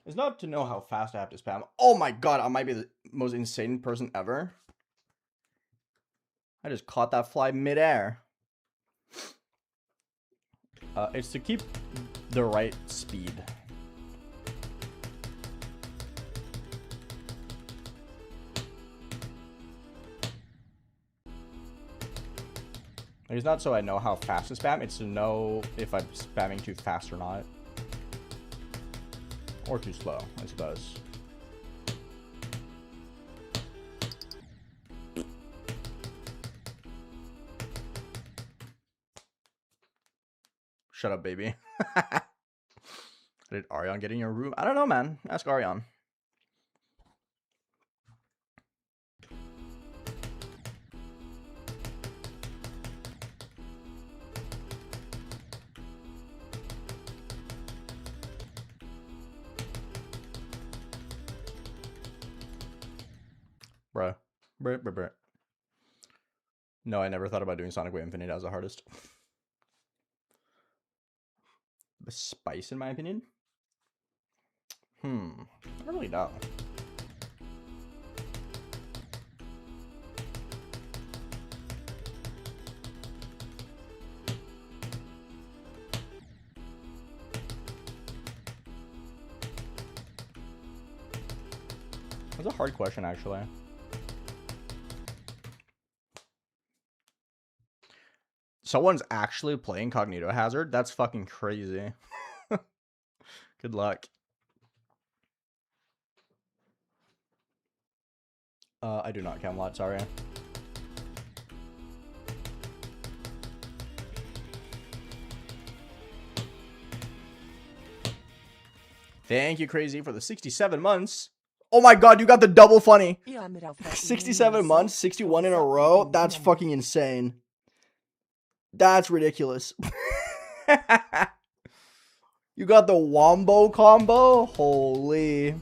S1: It's not to know how fast I have to spam. Oh my god, I might be the most insane person ever. I just caught that fly midair. It's to keep the right speed. It's not so I know how fast to spam, it's to know if I'm spamming too fast or not. Or too slow, I suppose. Shut up, baby. Did Arion get in your room? I don't know, man. Ask Arion. Bruh. Bruh. No, I never thought about doing Sonic Wave Infinite as the hardest. The spice, in my opinion? I don't really know. That's a hard question, actually. Someone's actually playing Cognito Hazard? That's fucking crazy. Good luck. I do not, Camelot, sorry. Thank you, Crazy, for the 67 months. Oh my god, you got the double funny. 67 months, 61 in a row? That's fucking insane. That's ridiculous. You got the Wombo combo? Holy.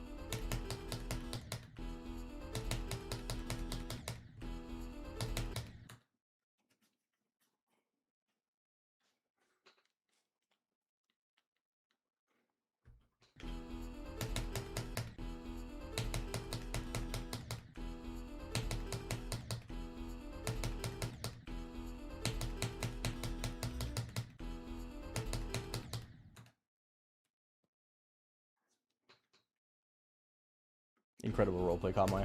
S1: Incredible roleplay, Conway.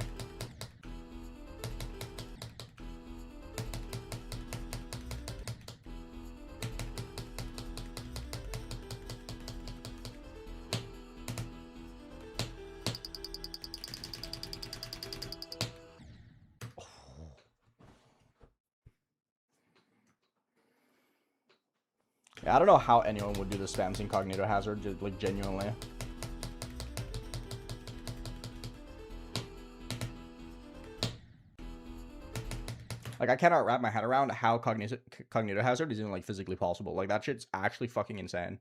S1: Yeah, I don't know how anyone would do the spams incognito hazard, just, like, genuinely. Like, I cannot wrap my head around how cognito hazard is even, like, physically possible. Like, that shit's actually fucking insane.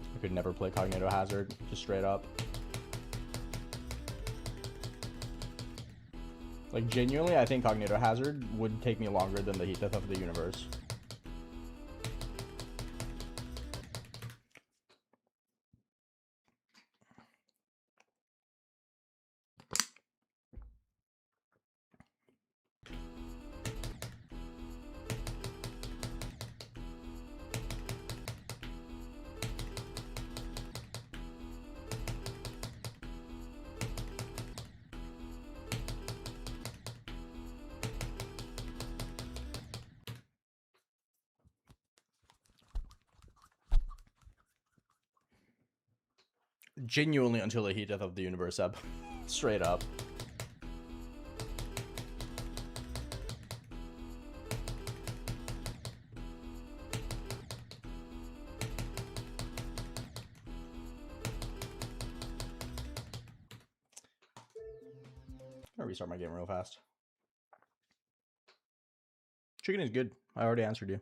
S1: I could never play Cognito Hazard, just straight up. Like, genuinely, I think Cognito Hazard would take me longer than the heat death of the universe. Genuinely until the heat death of the universe up. Straight up. I'm gonna restart my game real fast. Chicken is good. I already answered you.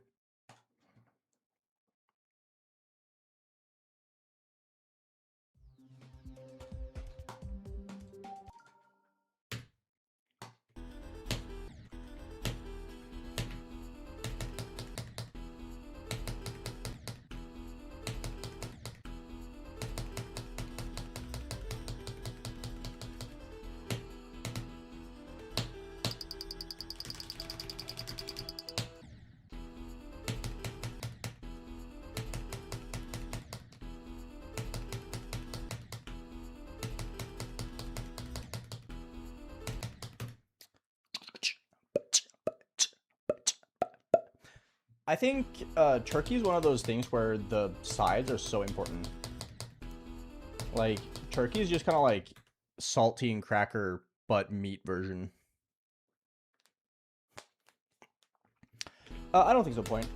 S1: I think turkey is one of those things where the sides are so important. Like, turkey is just kind of like saltine cracker, but meat version. I don't think so, point.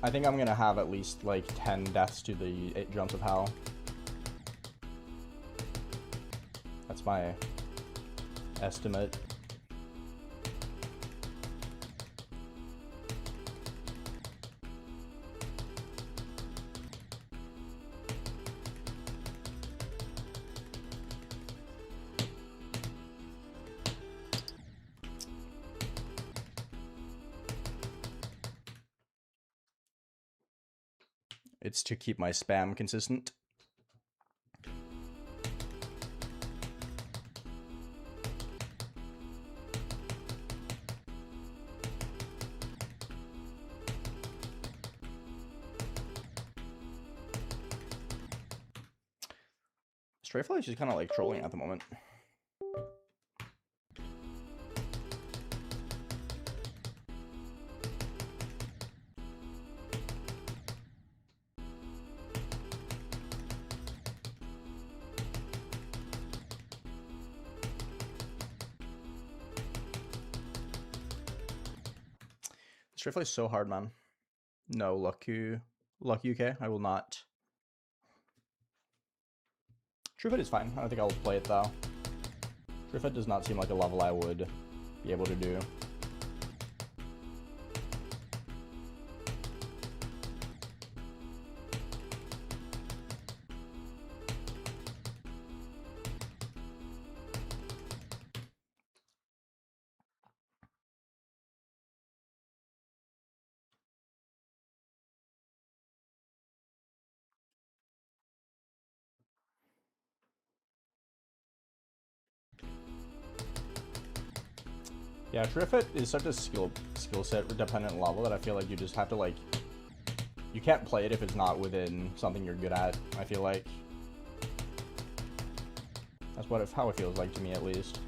S1: I think I'm going to have at least, like, 10 deaths to the 8 jumps of hell. That's my estimate. It's to keep my spam consistent. Strayfly is just kind of like trolling at the moment. Strayfly is so hard, man. No, luck UK. I will not. Truefit is fine. I don't think I'll play it though. Truefit does not seem like a level I would be able to do. Yeah, Truefit is such a skill set dependent level that I feel like you just have to like, you can't play it if it's not within something you're good at. I feel like that's how it feels like to me, at least.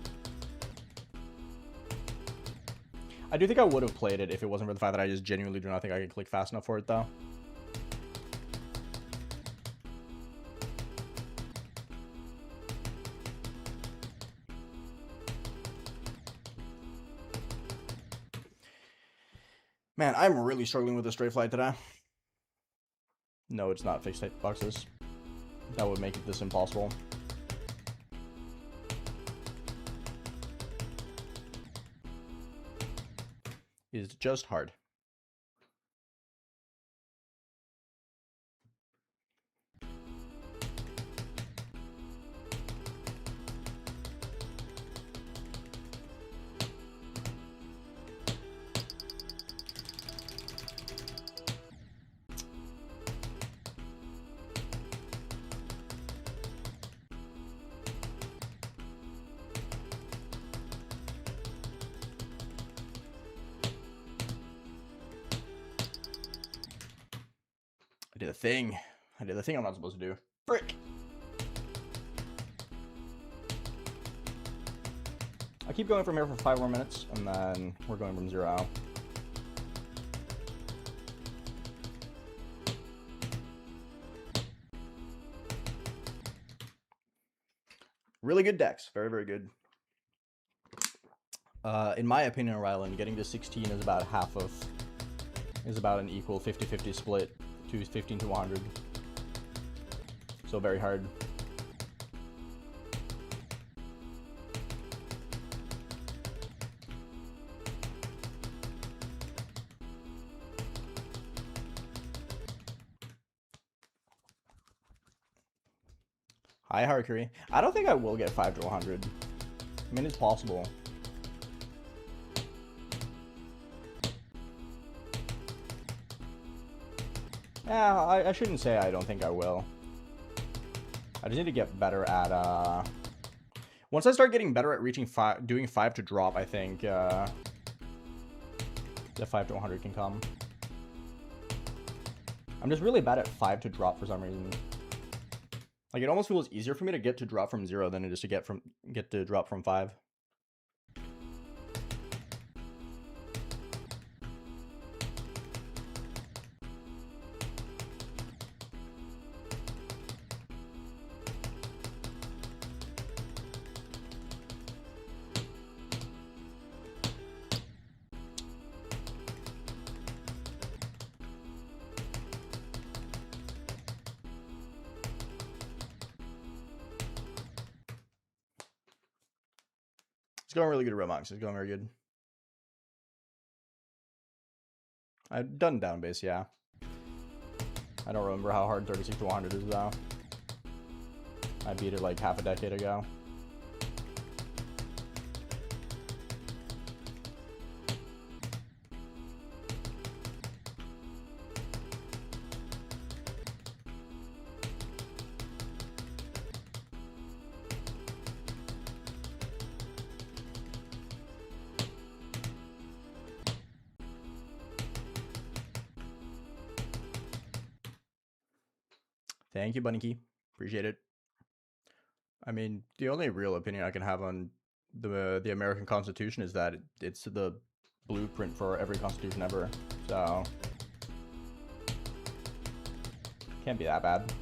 S1: I do think I would have played it if it wasn't for the fact that I just genuinely do not think I could click fast enough for it, though. Man, I'm really struggling with the straight flight today. No, it's not fixed boxes. That would make this impossible. It's just hard. I did a thing. I did the thing I'm not supposed to do. Frick! I keep going from here for 5 more minutes, and then we're going from 0 out. Really good decks. Very, very good. In my opinion, Rylan, getting to 16 is about an equal 50-50 split to 15 to 100. So very hard. Hi, Harkuri. I don't think I will get 5 to 100. I mean, it's possible. Yeah, I shouldn't say I don't think I will. I just need to get better at, once I start getting better at doing 5 to drop, I think, the 5 to 100 can come. I'm just really bad at 5 to drop for some reason. Like, it almost feels easier for me to get to drop from 0 than it is to get to drop from 5. It's going really good at Romox. It's going very good. I've done down base, yeah. I don't remember how hard 36 to 100 is though. I beat it like half a decade ago. Thank you, Bunny Key. Appreciate it. I mean, the only real opinion I can have on the American Constitution is that it's the blueprint for every constitution ever. So can't be that bad.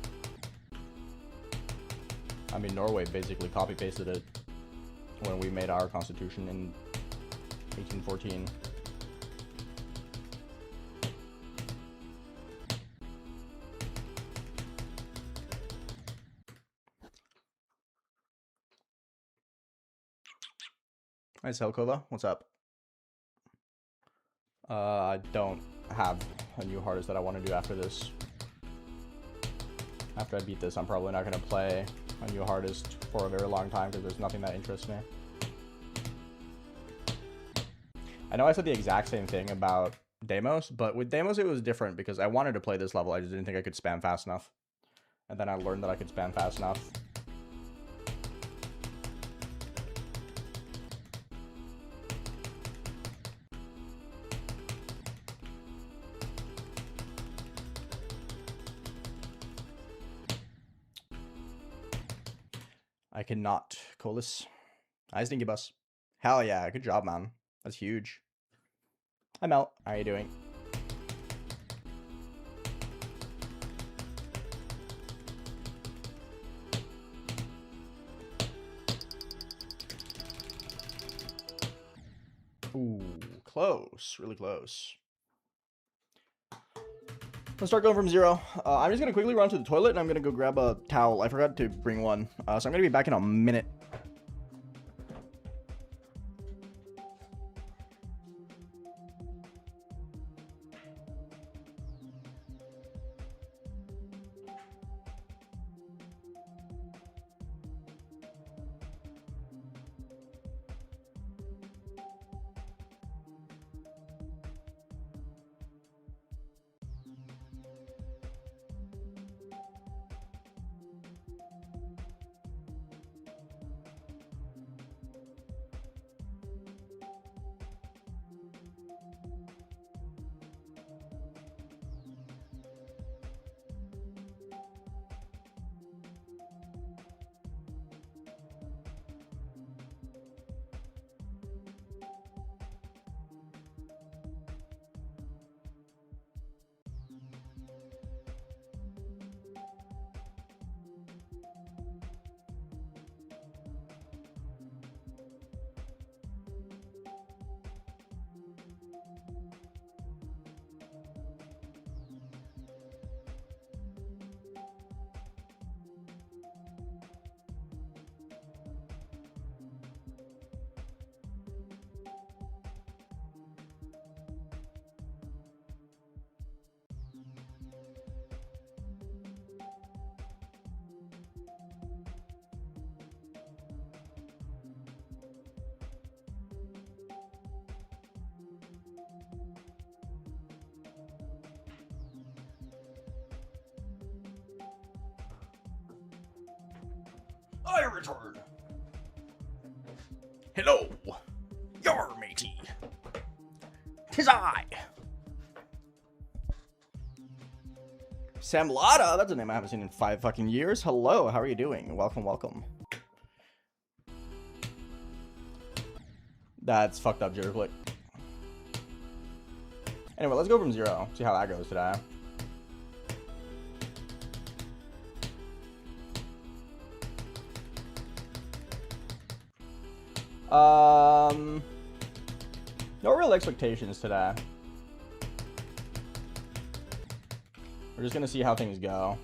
S1: I mean, Norway basically copy pasted it when we made our constitution in 1814. Nice, Helkova. What's up? I don't have a new hardest that I want to do after this. After I beat this, I'm probably not going to play a new hardest for a very long time because there's nothing that interests me. I know I said the exact same thing about Deimos, but with Deimos it was different because I wanted to play this level. I just didn't think I could spam fast enough. And then I learned that I could spam fast enough. I cannot call this. Hi, Stinky Bus. Hell yeah, good job, man. That's huge. Hi, Mel. How are you doing? Ooh, close. Really close. Let's start going from 0. I'm just going to quickly run to the toilet, and I'm going to go grab a towel. I forgot to bring one. So I'm going to be back in a minute. I return. Hello, your matey. 'Tis I. Samlada, that's a name I haven't seen in 5 fucking years. Hello, how are you doing? Welcome, welcome. That's fucked up, Jitterflick. Anyway, let's go from 0. See how that goes today. No real expectations today. We're just gonna see how things go.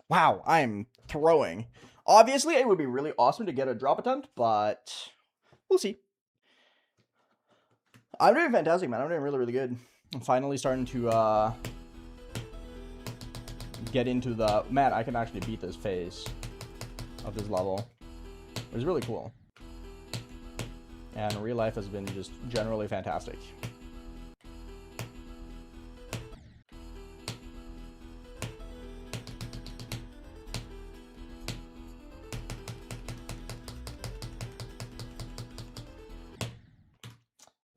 S1: Wow, I'm throwing. Obviously, it would be really awesome to get a drop attempt, but we'll see. I'm doing fantastic, man. I'm doing really, really good. I'm finally starting to get into the... Man, I can actually beat this phase of this level. It was really cool. And real life has been just generally fantastic.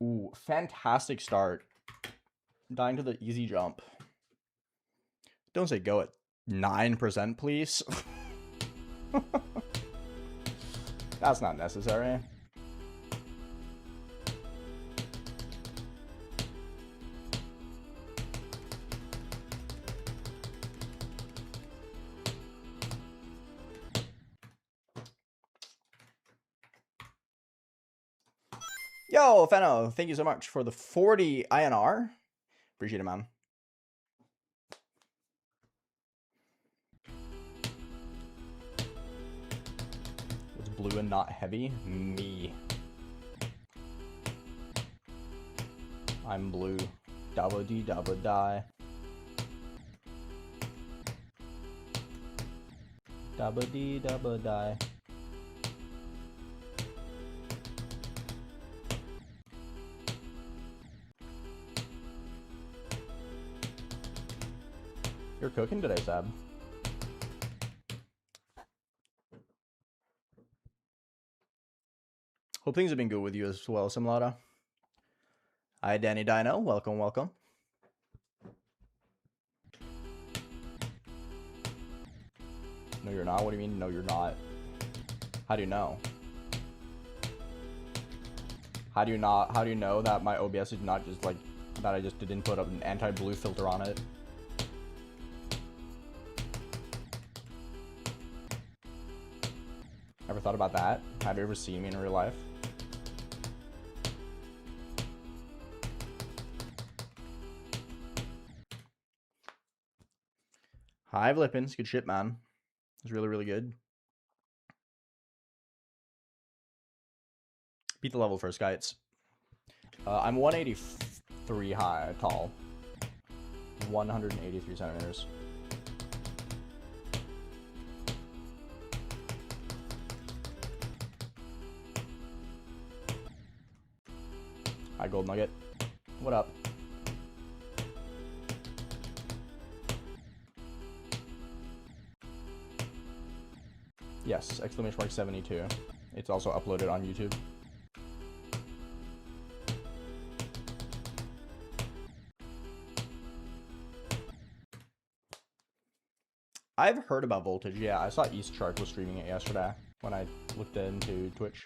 S1: Ooh, fantastic start. Dying to the easy jump. Don't say go at 9%, please. That's not necessary. Yo, Feno, thank you so much for the 40 AeonAir. Appreciate it, man. What's blue and not heavy? Me. I'm blue. Dabba dee dabba die. Dabba dee dabba die. You're cooking today, Sab. Hope things have been good with you as well, Simlada. Hi, Danny Dino. Welcome, welcome. No, you're not? What do you mean, no, you're not? How do you know? How do you know that my OBS is not just like, that I just didn't put up an anti-blue filter on it? Ever thought about that? Have you ever seen me in real life? Hi, Vlippins. Good shit, man. It's really, really good. Beat the level first, guys. I'm 183 high, tall. 183 centimeters. Hi, Gold Nugget. What up? Yes, exclamation mark 72. It's also uploaded on YouTube. I've heard about Voltage. Yeah, I saw East Shark was streaming it yesterday when I looked into Twitch.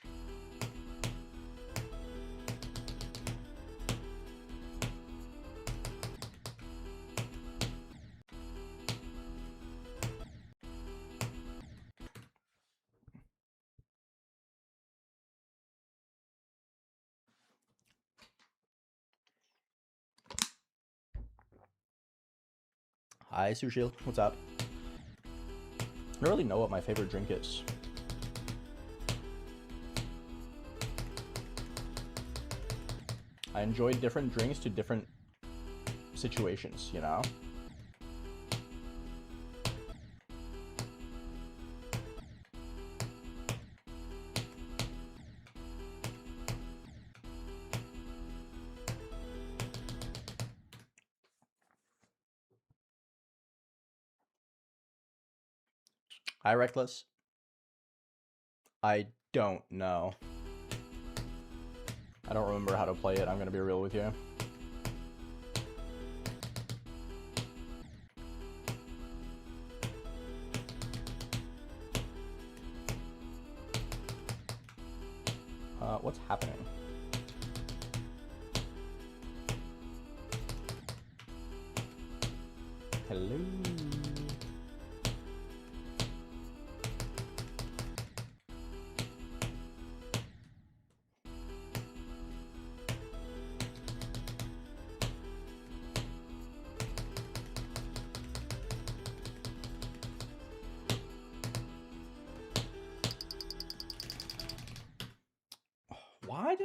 S1: Hi, Sushil. What's up? I don't really know what my favorite drink is. I enjoy different drinks to different situations, you know? Hi, Reckless. I don't know. I don't remember how to play it, I'm gonna be real with you. What's happening? Hello?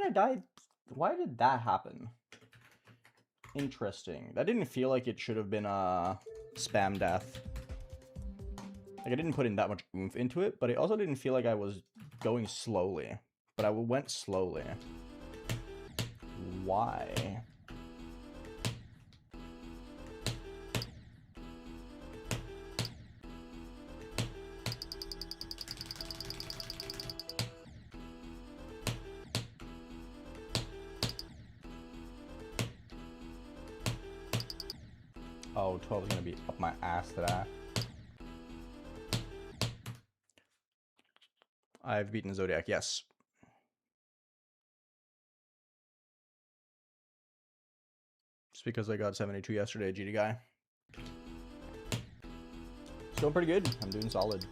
S1: did I die? Why did that happen? Interesting. That didn't feel like it should have been a spam death. Like, I didn't put in that much oomph into it, but it also didn't feel like I was going slowly. But I went slowly. Why? Oh, 12 is gonna be up my ass today. I've beaten Zodiac, yes. Just because I got 72 yesterday, GD guy. It's going pretty good. I'm doing solid.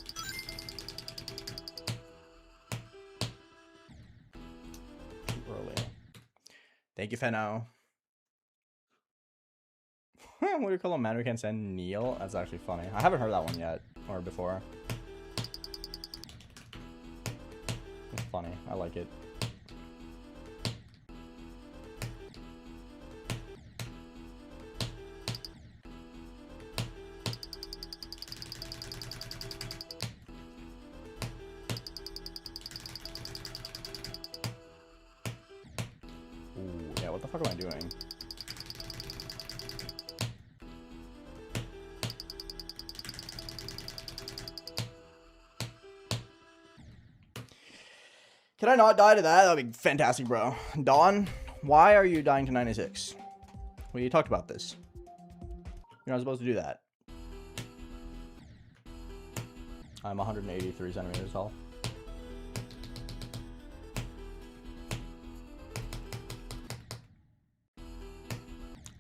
S1: Too early. Thank you, Fenno. What do you call a man who can send Neil? That's actually funny. I haven't heard that one yet, or before. It's funny. I like it. Ooh, yeah, what the fuck am I doing? Can I not die to that? That would be fantastic, bro. Dawn, why are you dying to 96? Well, you talked about this. You're not supposed to do that. I'm 183 centimeters tall.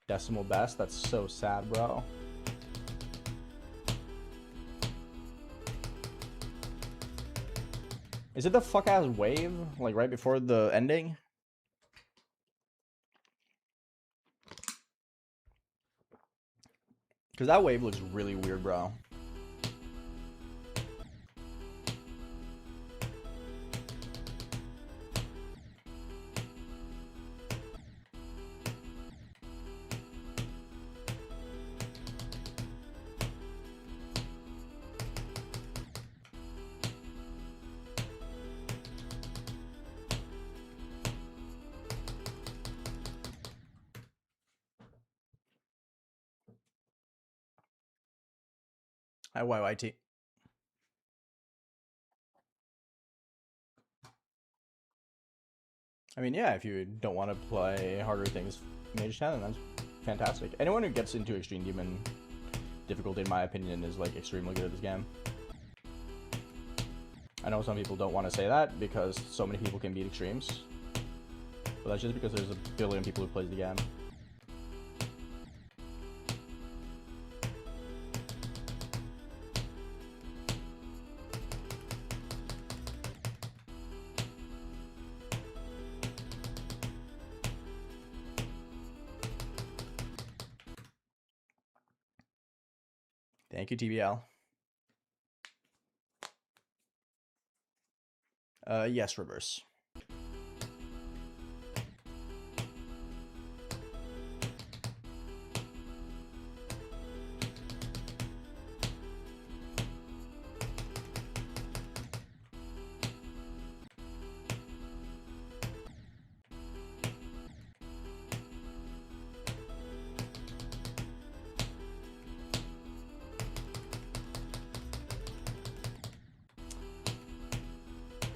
S1: Decimal best? That's so sad, bro. Is it the fuck-ass wave? Like, right before the ending? Because that wave looks really weird, bro. YYT. I mean, yeah, if you don't want to play harder things, Mage 10, then that's fantastic. Anyone who gets into Extreme Demon difficulty, in my opinion, is, like, extremely good at this game. I know some people don't want to say that because so many people can beat Extremes. But that's just because there's a billion people who plays the game. Thank you, TBL. Yes, reverse.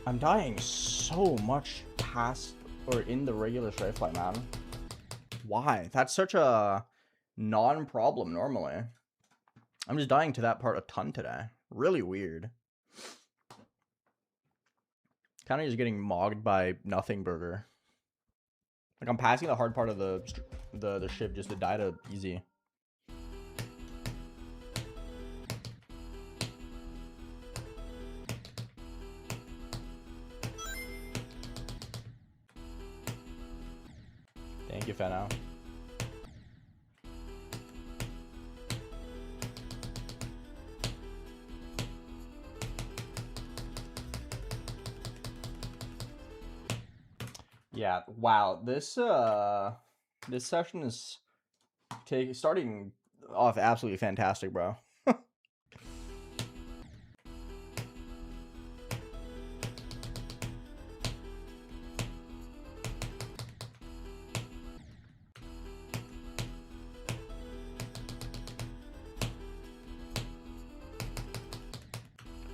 S1: I'm dying so much past or in the regular straight flight, man. Why? That's such a non-problem normally. I'm just dying to that part a ton today. Really weird. Kind of just getting mogged by nothing burger. Like, I'm passing the hard part of the ship just to die to easy. Thank you, Fenno. Yeah, wow. This session is starting off absolutely fantastic, bro.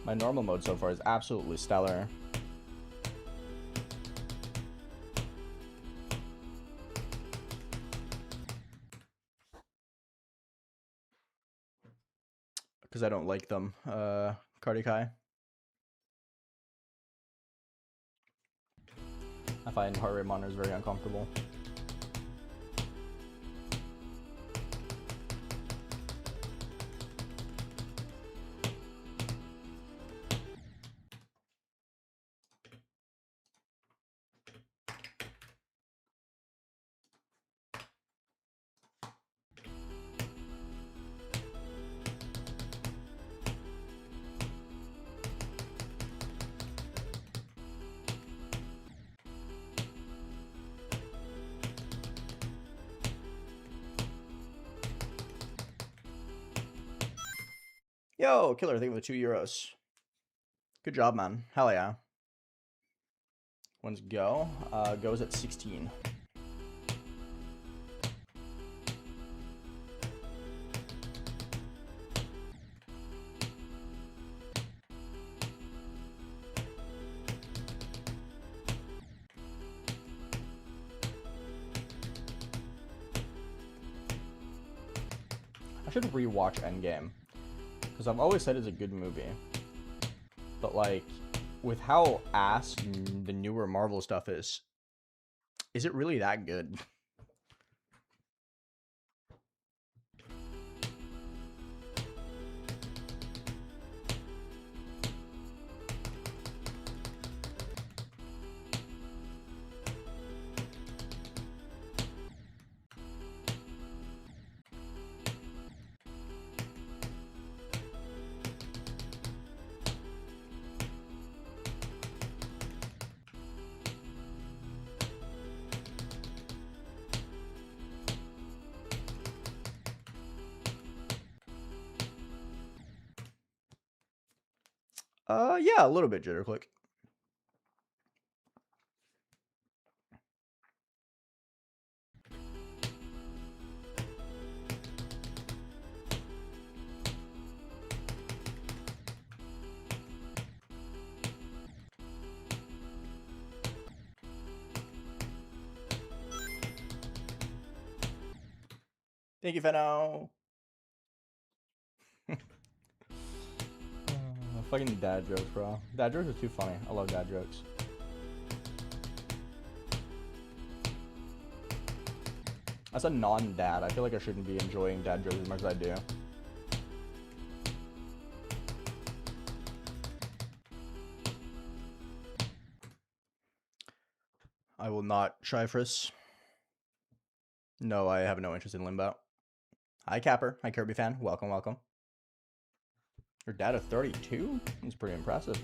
S1: My normal mode so far is absolutely stellar. Because I don't like them, Cardikai. I find heart rate monitors very uncomfortable. Yo, killer, thank you for the €2. Good job, man. Hell yeah. One's go. Goes at 16. I should rewatch Endgame. Because I've always said it's a good movie. But, like, with how ass the newer Marvel stuff is it really that good? Yeah, a little bit jitter click. Thank you, Feno. Fucking dad jokes, bro. Dad jokes are too funny. I love dad jokes. As a non-dad, I feel like I shouldn't be enjoying dad jokes as much as I do. I will not try Friss. No, I have no interest in Limbo. Hi, Capper. Hi, Kirby fan. Welcome, welcome. Your dad of 32? That's pretty impressive.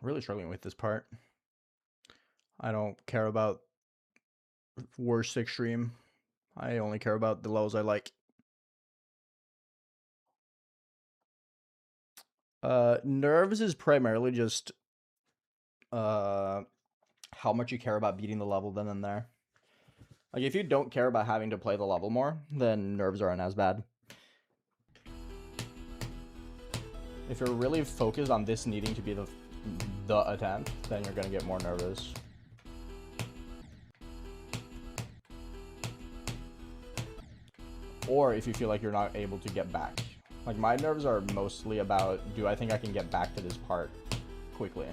S1: Really struggling with this part. I don't care about worst extreme. I only care about the lows I like. Nerves is primarily just how much you care about beating the level then and there. Like, if you don't care about having to play the level more, then nerves aren't as bad. If you're really focused on this needing to be the attempt, then you're gonna get more nervous. or if you feel like you're not able to get back. Like, my nerves are mostly about, do I think I can get back to this part quickly?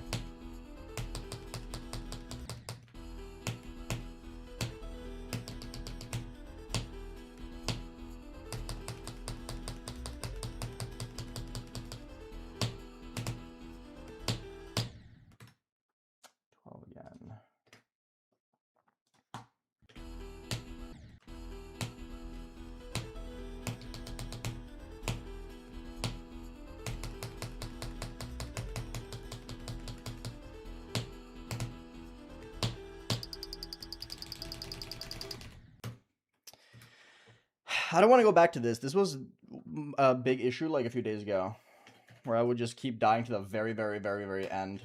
S1: Again. I don't want to go back to this. This was a big issue like a few days ago, where I would just keep dying to the very, very, very, very end.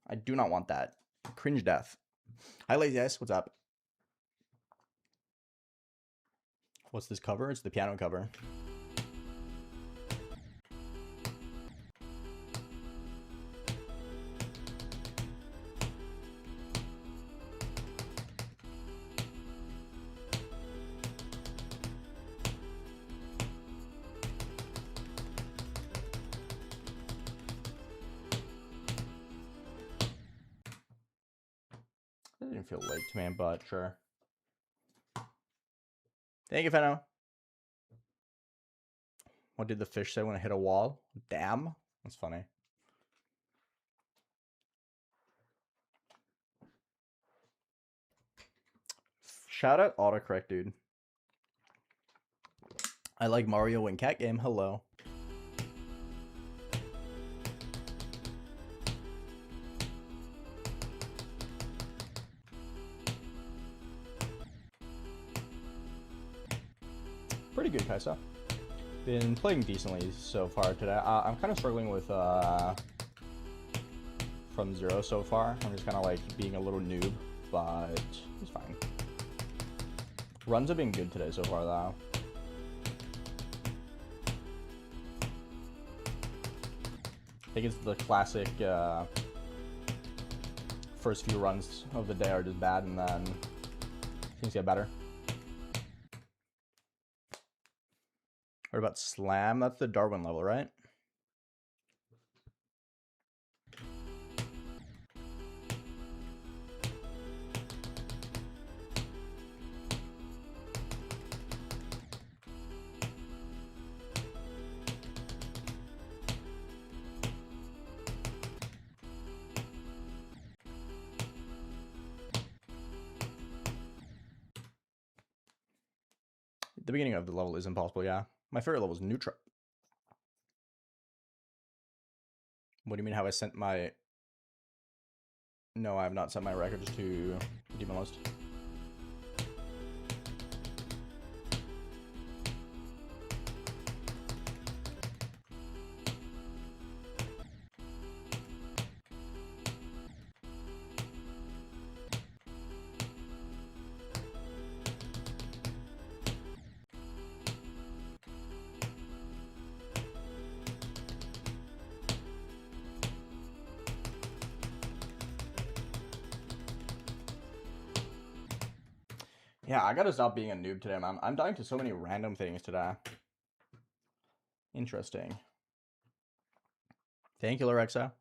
S1: I do not want that. Cringe death. Hi, Lazy Ice. What's up? What's this cover? It's the piano cover. It didn't feel late to me, but sure. Thank you, Fenno. What did the fish say when I hit a wall? Damn. That's funny. Shout out autocorrect, dude. I like Mario and Cat Game. Hello. Pretty good, Kaisa. Been playing decently so far today. I'm kind of struggling with from zero so far. I'm just kind of like being a little noob, but it's fine. Runs have been good today so far, though. I think it's the classic first few runs of the day are just bad, and then things get better. What about Slam? That's the Darwin level, right? The beginning of the level is impossible, yeah. My favorite level is Neutral. What do you mean how I sent my... No, I have not sent my records to Demon List. Yeah, I gotta stop being a noob today, man. I'm dying to so many random things today. Interesting. Thank you, Lorexa.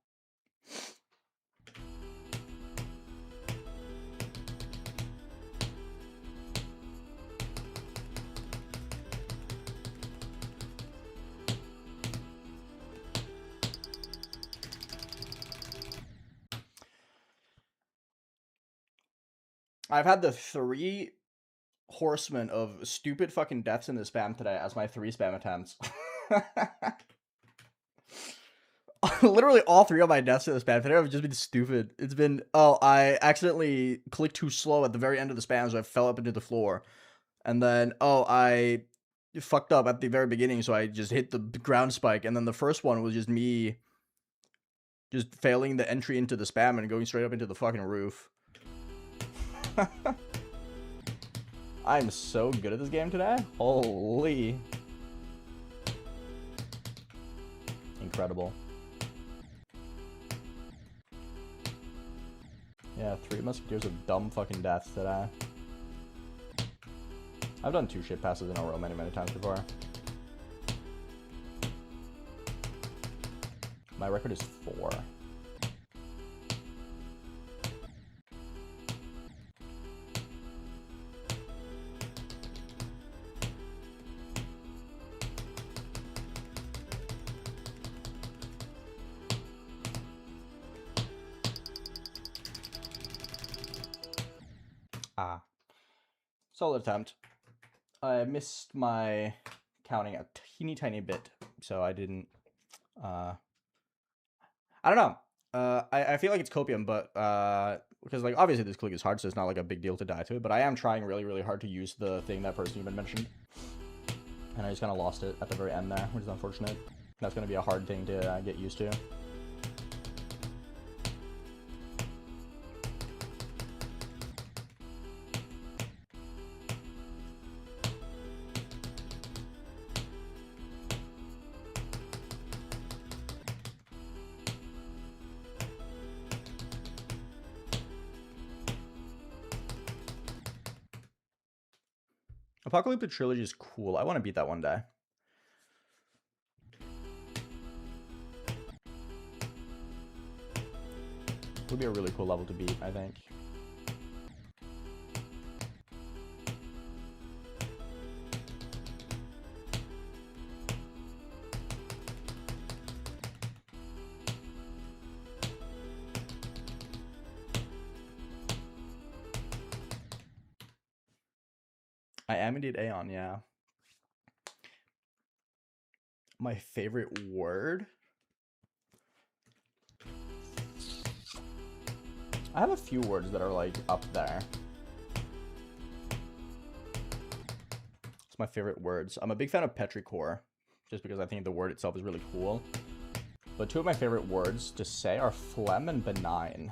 S1: I've had the 3 horsemen of stupid fucking deaths in the spam today as my 3 spam attempts. Literally all 3 of my deaths in the spam today have just been stupid. It's been, oh, I accidentally clicked too slow at the very end of the spam, so I fell up into the floor. And then, oh, I fucked up at the very beginning, so I just hit the ground spike. And then the first one was just me just failing the entry into the spam and going straight up into the fucking roof. I'm so good at this game today. Holy. Incredible. Yeah, 3 musketeers of dumb fucking deaths today. I've done 2 shit passes in a row many times before. My record is 4. Ah. Solid attempt. I missed my counting a teeny tiny bit, so I didn't, I don't know. I feel like it's copium, but, because, like, obviously this click is hard, so it's not, like, a big deal to die to it, but I am trying really hard to use the thing that person even mentioned. And I just kind of lost it at the very end there, which is unfortunate. That's going to be a hard thing to get used to. Apocalyptic Trilogy is cool. I want to beat that one day. It would be a really cool level to beat, I think. I am indeed Aeon, yeah. My favorite word? I have a few words that are, like, up there. It's my favorite words. I'm a big fan of petrichor, just because I think the word itself is really cool. But 2 of my favorite words to say are phlegm and benign.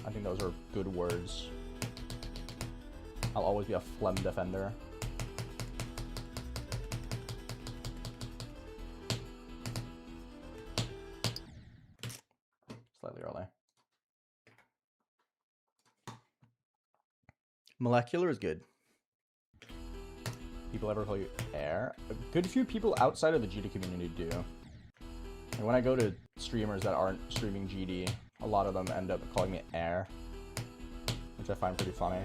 S1: I think those are good words. I'll always be a phlegm defender. Slightly early. Molecular is good. People ever call you air? A good few people outside of the GD community do. And when I go to streamers that aren't streaming GD, a lot of them end up calling me air, which I find pretty funny.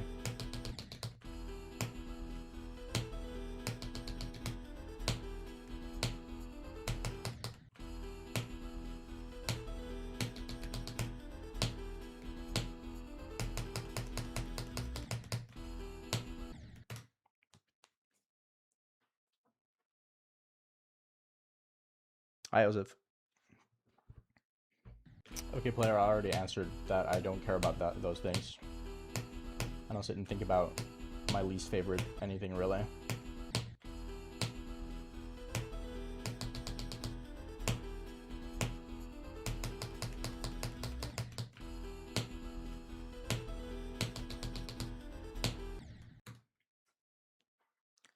S1: Hi, Joseph. Okay, player, I already answered that. I don't care about those things. I don't sit and think about my least favorite anything, really.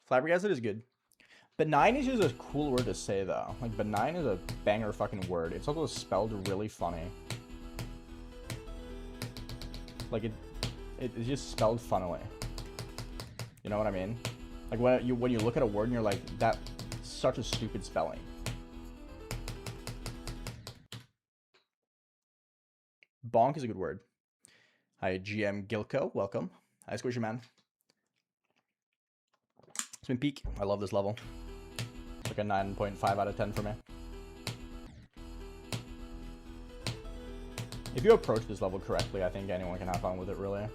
S1: Flabbergasted is good. Benign is just a cool word to say, though. Like, benign is a banger fucking word. It's also spelled really funny. Like, it's just spelled funnily. You know what I mean? Like, when you look at a word and you're like, that's such a stupid spelling. Bonk is a good word. Hi, GM Gilko. Welcome. Hi, Squishy Man. It's been peak. I love this level. It's like a 9.5 out of 10 for me. If you approach this level correctly, I think anyone can have fun with it, really.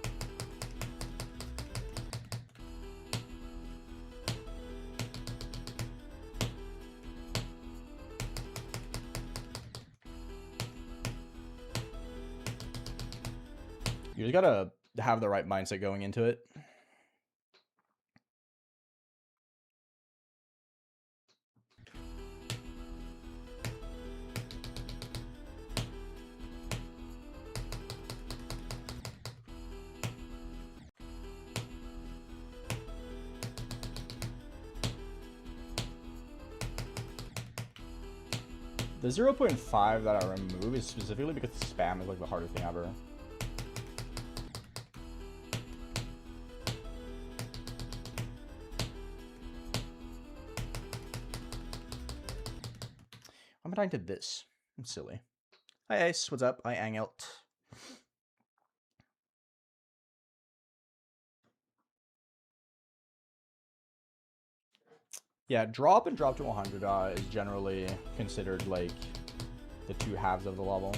S1: You just gotta have the right mindset going into it. The 0.5 that I remove is specifically because spam is like the hardest thing ever. talking to this? It's silly. Hi, Ace. What's up? Hi, Angelt. Yeah, drop and drop to 100 is generally considered like the two halves of the level.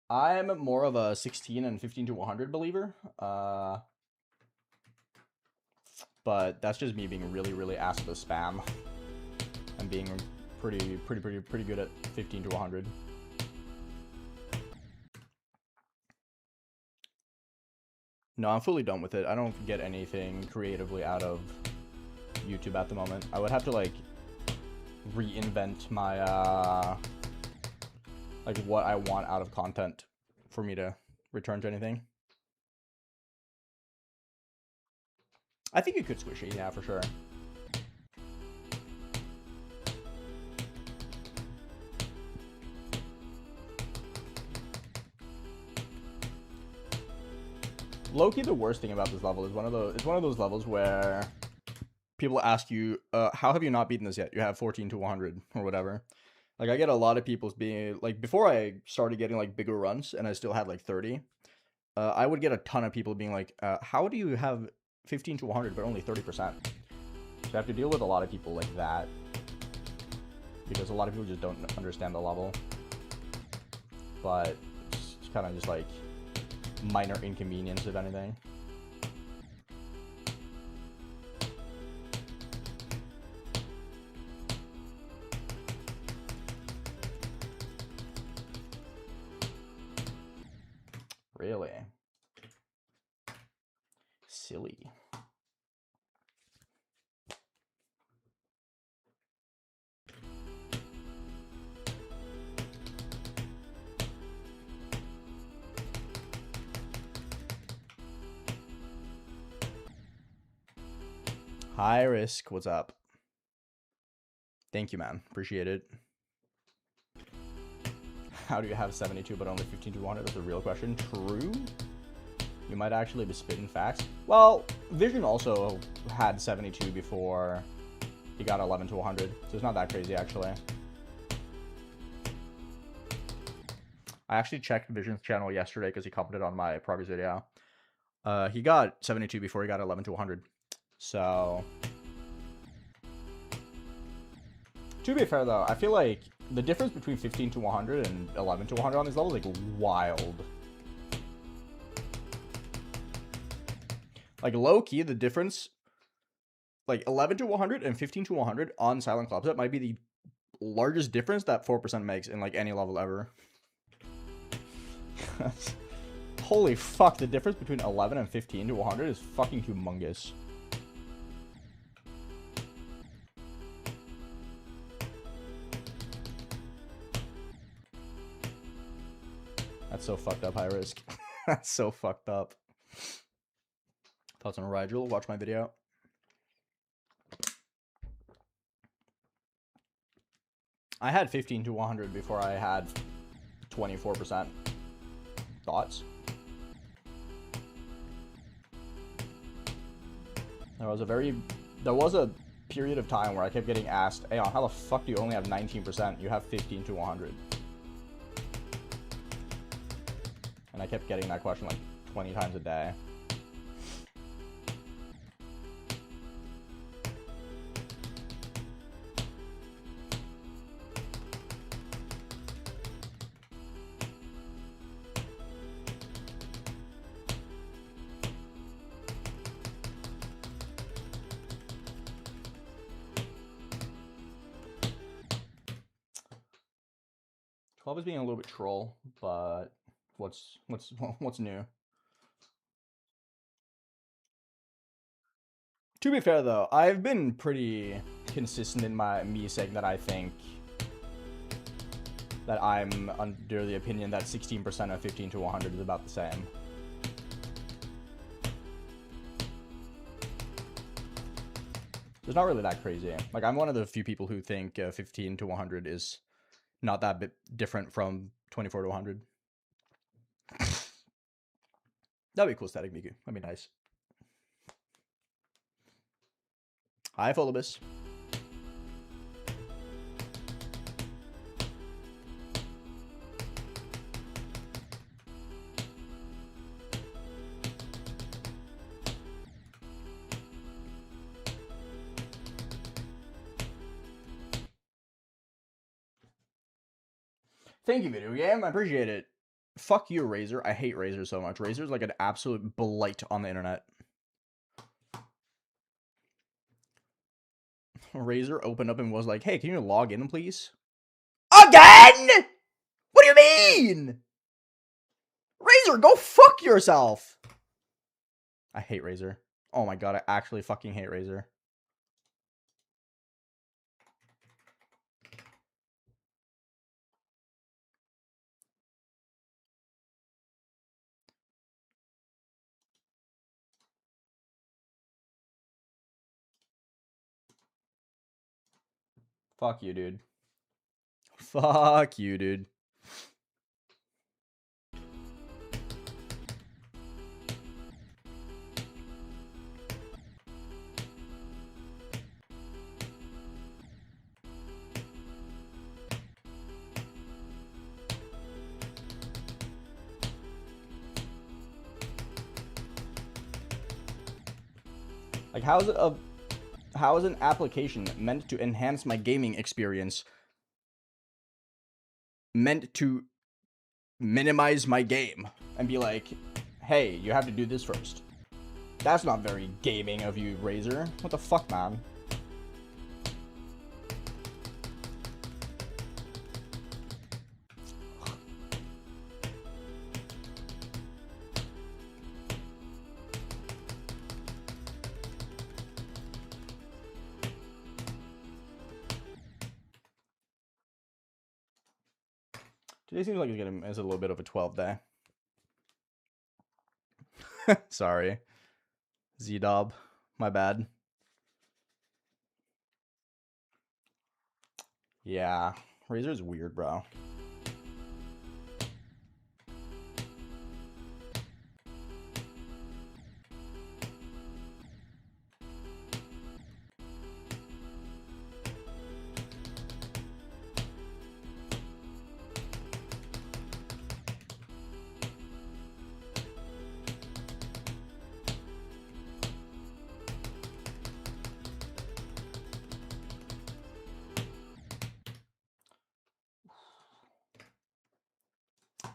S1: I'm more of a 16 and 15 to 100 believer. But that's just me being really ass at the spam. And being pretty good at 15 to 100. No, I'm fully done with it. I don't get anything creatively out of YouTube at the moment. I would have to like reinvent my like what I want out of content for me to return to anything. I think you could squish it, yeah, for sure. Low-key, the worst thing about this level is it's one of those levels where people ask you, how have you not beaten this yet? You have 14 to 100 or whatever. Like, I get a lot of people being like, before I started getting like bigger runs and I still had like 30, I would get a ton of people being like, how do you have 15 to 100 but only 30%? So I have to deal with a lot of people like that because a lot of people just don't understand the level. But it's kind of just like minor inconvenience, if anything. Really? Silly. High risk, what's up? Thank you, man. Appreciate it. How do you have 72 but only 15 to 100? That's a real question. True. You might actually be spitting facts. Well, Vision also had 72 before he got 11 to 100, so it's not that crazy, actually. I actually checked Vision's channel yesterday because he commented on my progress video. He got 72 before he got 11 to 100. So, to be fair though, I feel like the difference between 15 to 100 and 11 to 100 on these levels is like wild. Like low-key, the difference, like 11 to 100 and 15 to 100 on Silent CLUBSTEP might be the largest difference that 4% makes in like any level ever. Holy fuck, the difference between 11 and 15 to 100 is fucking humongous. That's so fucked up, high risk. That's so fucked up. Thoughts on Rigel? Watch my video. I had 15 to 100 before I had 24%. Thoughts? There was a period of time where I kept getting asked, Aeon, how the fuck do you only have 19%? You have 15 to 100. And I kept getting that question like 20 times a day. Club is being a little bit troll, but what's new? To be fair though, I've been pretty consistent in me saying that I think that I'm under the opinion that 16% of 15 to 100 is about the same. It's not really that crazy. Like, I'm one of the few people who think 15 to 100 is not that bit different from 24 to 100. That'd be cool static Miku. That'd be nice. Hi, Pholibus. Thank you, video game. I appreciate it. Fuck you, Razor. I hate Razor so much. Razor's like an absolute blight on the internet. Razor opened up and was like, hey, can you log in, please? Again? What do you mean? Razor, go fuck yourself. I hate Razor. Oh my god, I actually fucking hate Razor. Fuck you, dude. Fuck you, dude. Like, how is an application meant to enhance my gaming experience meant to minimize my game and be like, hey, you have to do this first? That's not very gaming of you, Razor. What the fuck, man? Today seems like it's a little bit of a 12 day. Sorry. Z-Dob. My bad. Yeah. Razor's weird, bro.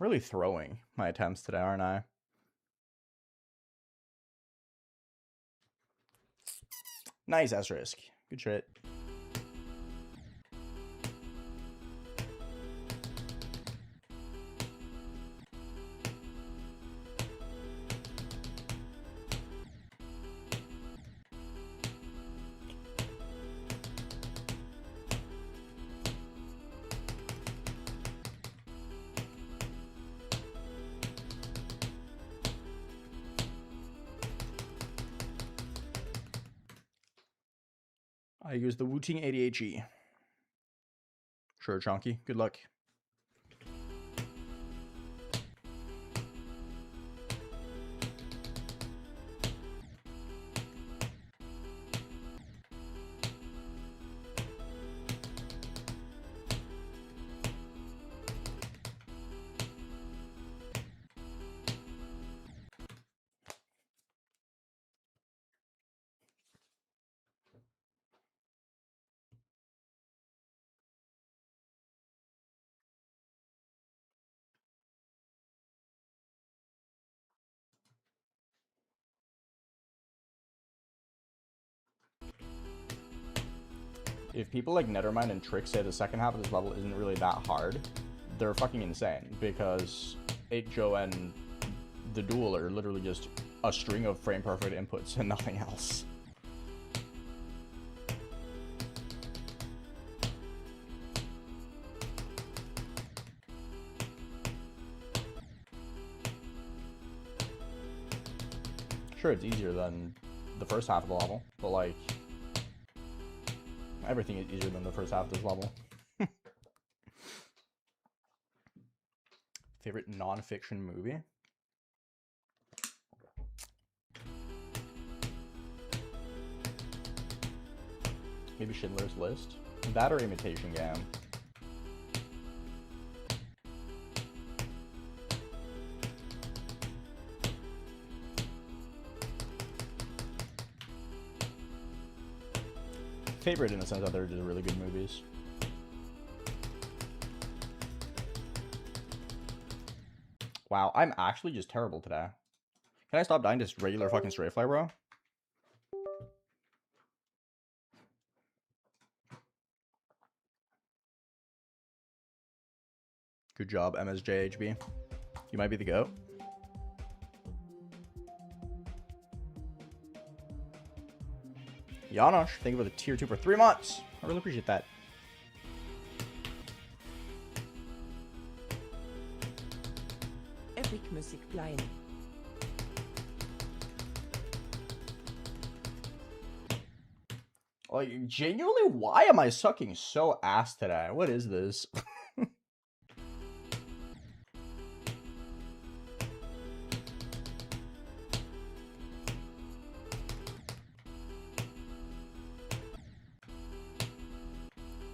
S1: Really throwing my attempts today, aren't I? Nice, Asterisk. Good shit. I use the Wu-Ting 88G. Sure, Chonky. Good luck. If people like Nethermind and Trick say the second half of this level isn't really that hard, they're fucking insane, because 8-Jo and the duel are literally just a string of frame perfect inputs and nothing else. Sure, it's easier than the first half of the level, but like, everything is easier than the first half of this level. Favorite non-fiction movie? Maybe Schindler's List? That or Imitation Game? Favorite in the sense that they're just really good movies. Wow, I'm actually just terrible today. Can I stop dying to just regular fucking straight fly, bro? Good job, MSJHB. You might be the GOAT. Janosch, thank you for the tier 2 for 3 months. I really appreciate that.
S2: Epic Music Blind.
S1: Like, genuinely, why am I sucking so ass today? What is this?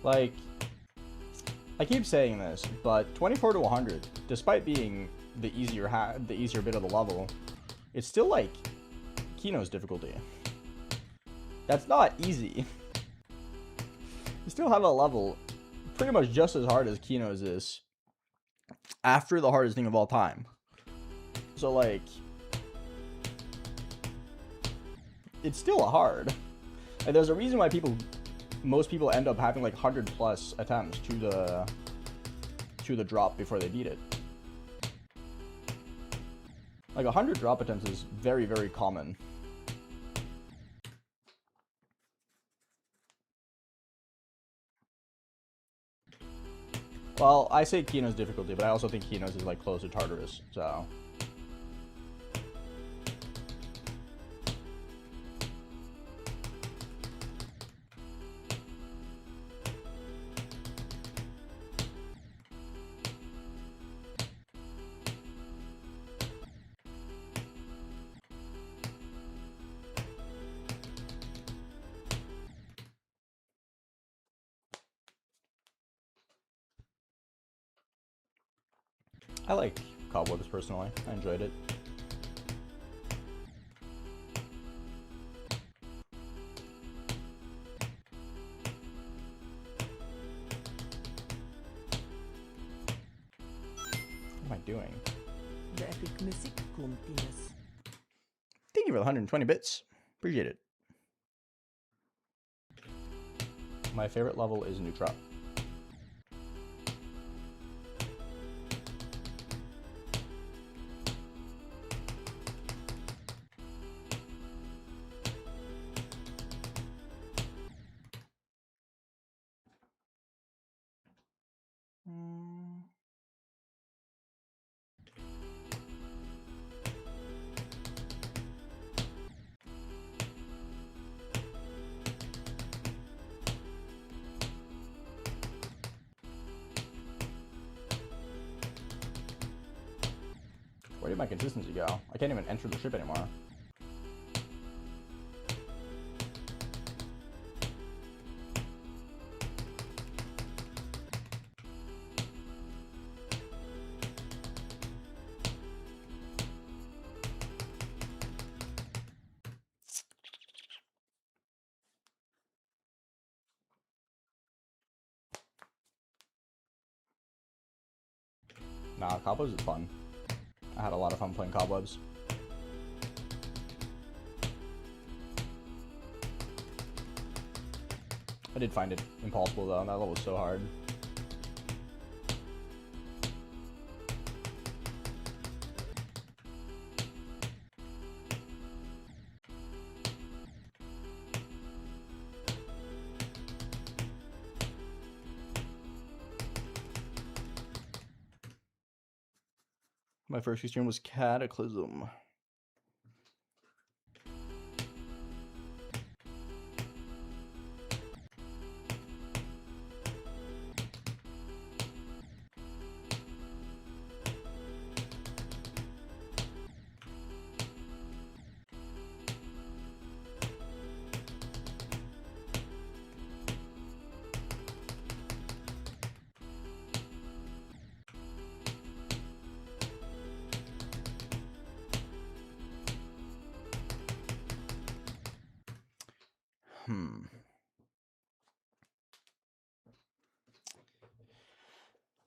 S1: Like, I keep saying this, but 24 to 100, despite being the easier bit of the level, it's still like Kino's difficulty. That's not easy. You still have a level pretty much just as hard as Kino's is after the hardest thing of all time. So like, it's still hard. And there's a reason why most people end up having like 100+ attempts to the drop before they beat it. Like 100 drop attempts is very, very common. Well, I say Kino's difficulty, but I also think Kino's is like close to Tartarus, so. I like Cobwebs personally. I enjoyed it. What am I doing?
S2: The epic music continues.
S1: Thank you for the 120 bits. Appreciate it. My favorite level is Neutra. Where did my consistency go? I can't even enter the ship anymore. Nah, Cobwebs is fun. I had a lot of fun playing Cobwebs. I did find it impossible though, that level was so hard. My first stream was Cataclysm.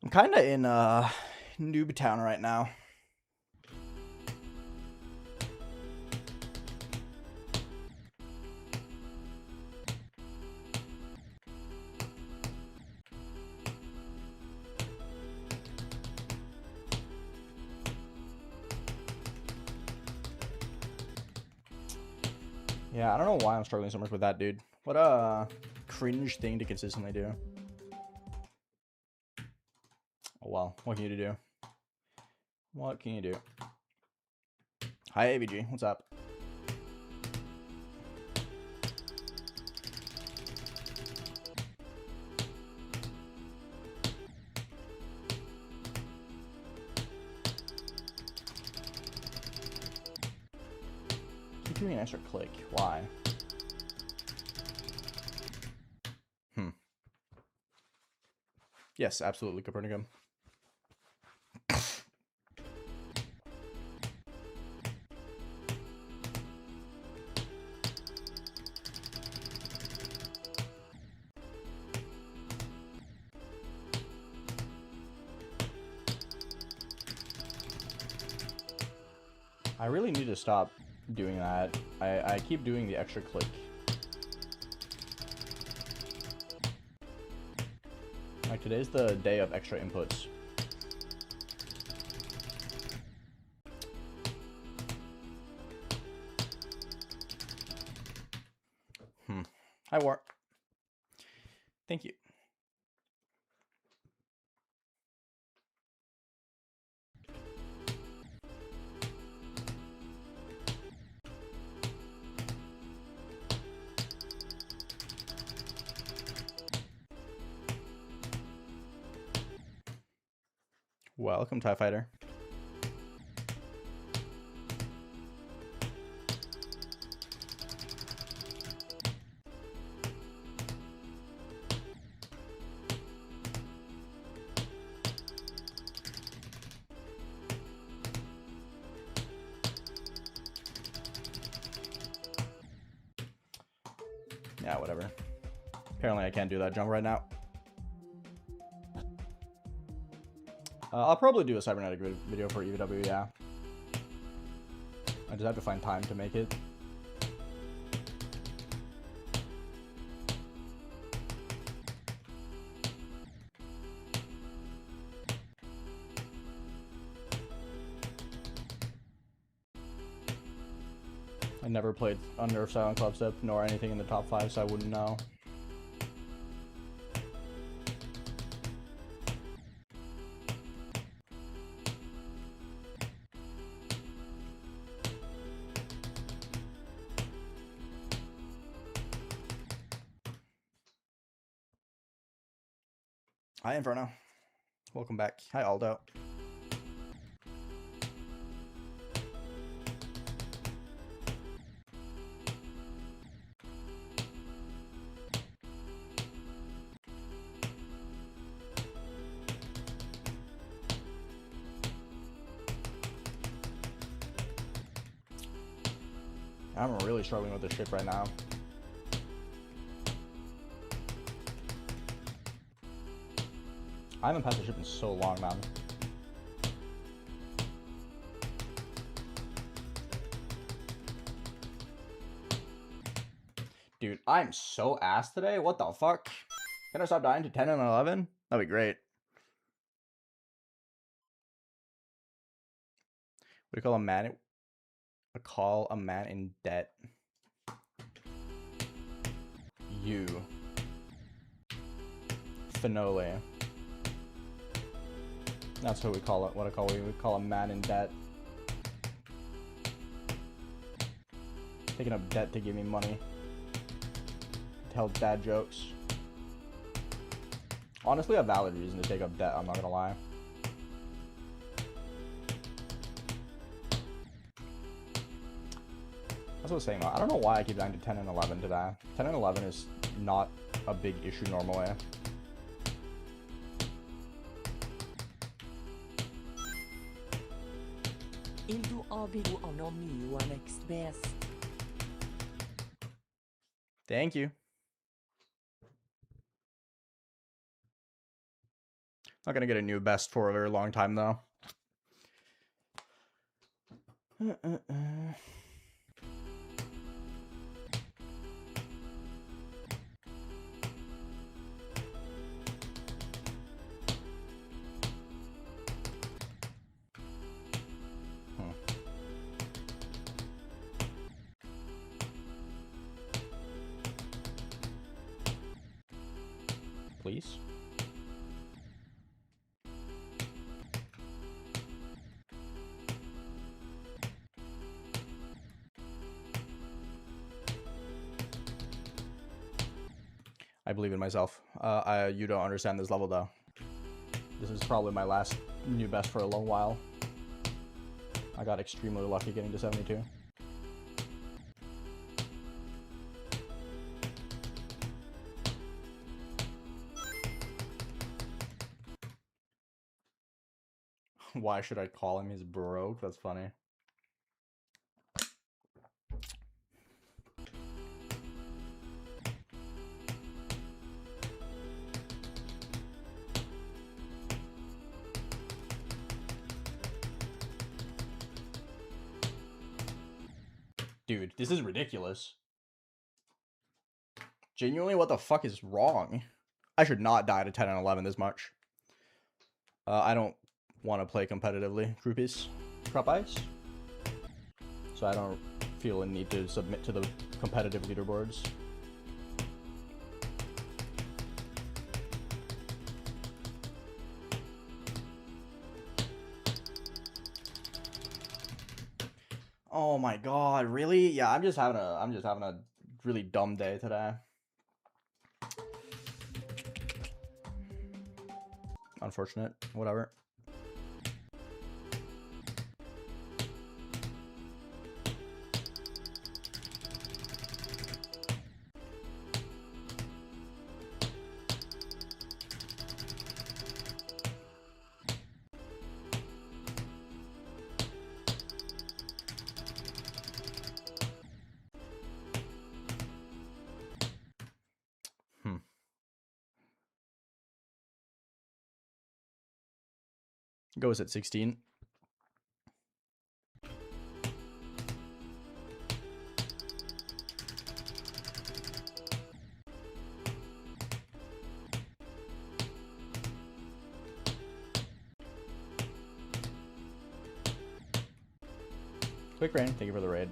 S1: I'm kind of in Noob Town right now. Yeah, I don't know why I'm struggling so much with that, dude. What a cringe thing to consistently do. Oh well, what can you do? What can you do? Hi, AVG. What's up? Keep doing an extra click. Why? Yes, absolutely, Copernicum. I really need to stop doing that. I keep doing the extra click. Like, today's the day of extra inputs. Hi, War. Thank you. Welcome, TIE Fighter. Yeah, whatever. Apparently I can't do that jump right now. I'll probably do a cybernetic video for EVW, yeah. I just have to find time to make it. I never played Unnerved Silent CLUBSTEP, nor anything in the top 5, so I wouldn't know. Hi, Inferno. Welcome back. Hi, Aldo. I'm really struggling with this ship right now. I haven't passed the ship in so long, man. Dude, I'm so ass today. What the fuck? Can I stop dying to 10 and 11? That'd be great. What do you call a man? A man in debt. You. Finole. That's what we call it. We would call a man in debt. Taking up debt to give me money. To tell dad jokes. Honestly, a valid reason to take up debt, I'm not gonna lie. That's what I was saying though. I don't know why I keep dying to 10 and 11 today. 10 and 11 is not a big issue normally.
S2: Il du avio en omni next best.
S1: Thank you. Not gonna get a new best for a very long time though. Please. I believe in myself. You don't understand this level though. This is probably my last new best for a long while. I got extremely lucky getting to 72. Why should I call him? He's broke. That's funny. Dude, this is ridiculous. Genuinely, what the fuck is wrong? I should not die to 10 and 11 this much. I don't want to play competitively, groupies. Crop ice. So I don't feel a need to submit to the competitive leaderboards. Oh my god, really? Yeah, I'm just having a really dumb day today. Unfortunate, whatever. Goes at 16. Quick Rain, thank you for the raid.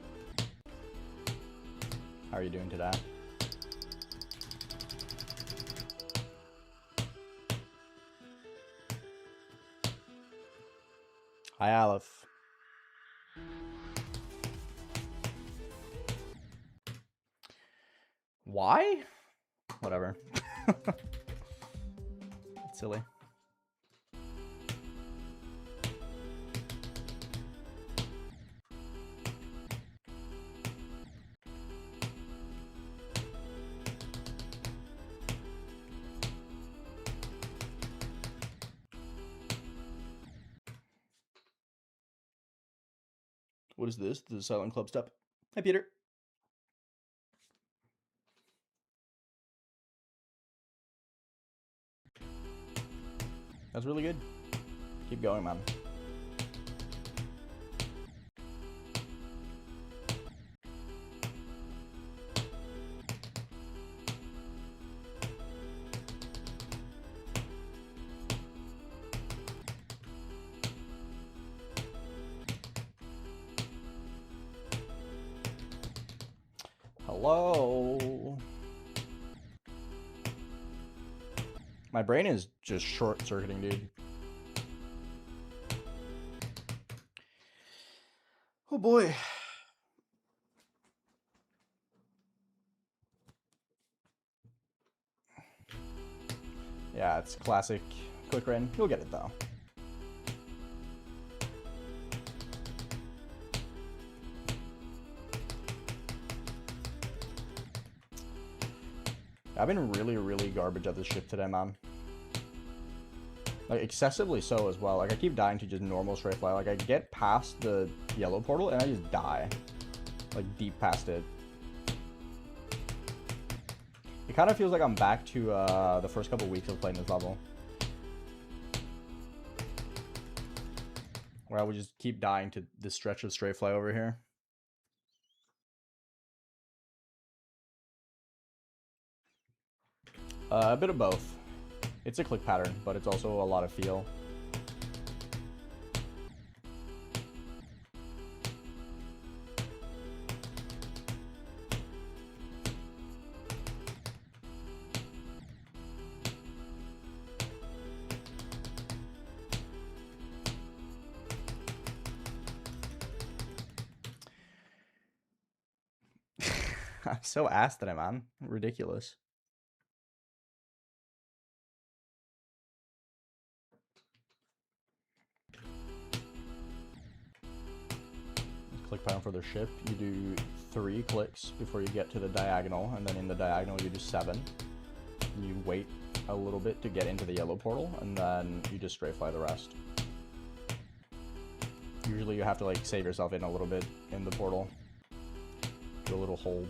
S1: How are you doing today? Hi, Aleph. Why? Whatever. It's silly. What is this? The silent club step. Hi, Peter. That's really good. Keep going, man. Hello. My brain is just short-circuiting, dude. Oh boy. Yeah, it's classic quick rain. You'll get it though. I've been really garbage at this ship today, man. Like, excessively so as well. Like, I keep dying to just normal straight fly. Like, I get past the yellow portal and I just die. Like, deep past it. It kind of feels like I'm back to the first couple weeks of playing this level. Where I would just keep dying to this stretch of straight fly over here. A bit of both. It's a click pattern, but it's also a lot of feel. I'm so ass today, man. Ridiculous. Click pattern for the ship. You do 3 clicks before you get to the diagonal, and then in the diagonal you do 7. And you wait a little bit to get into the yellow portal, and then you just straight fly the rest. Usually you have to like save yourself in a little bit in the portal. Do a little hold.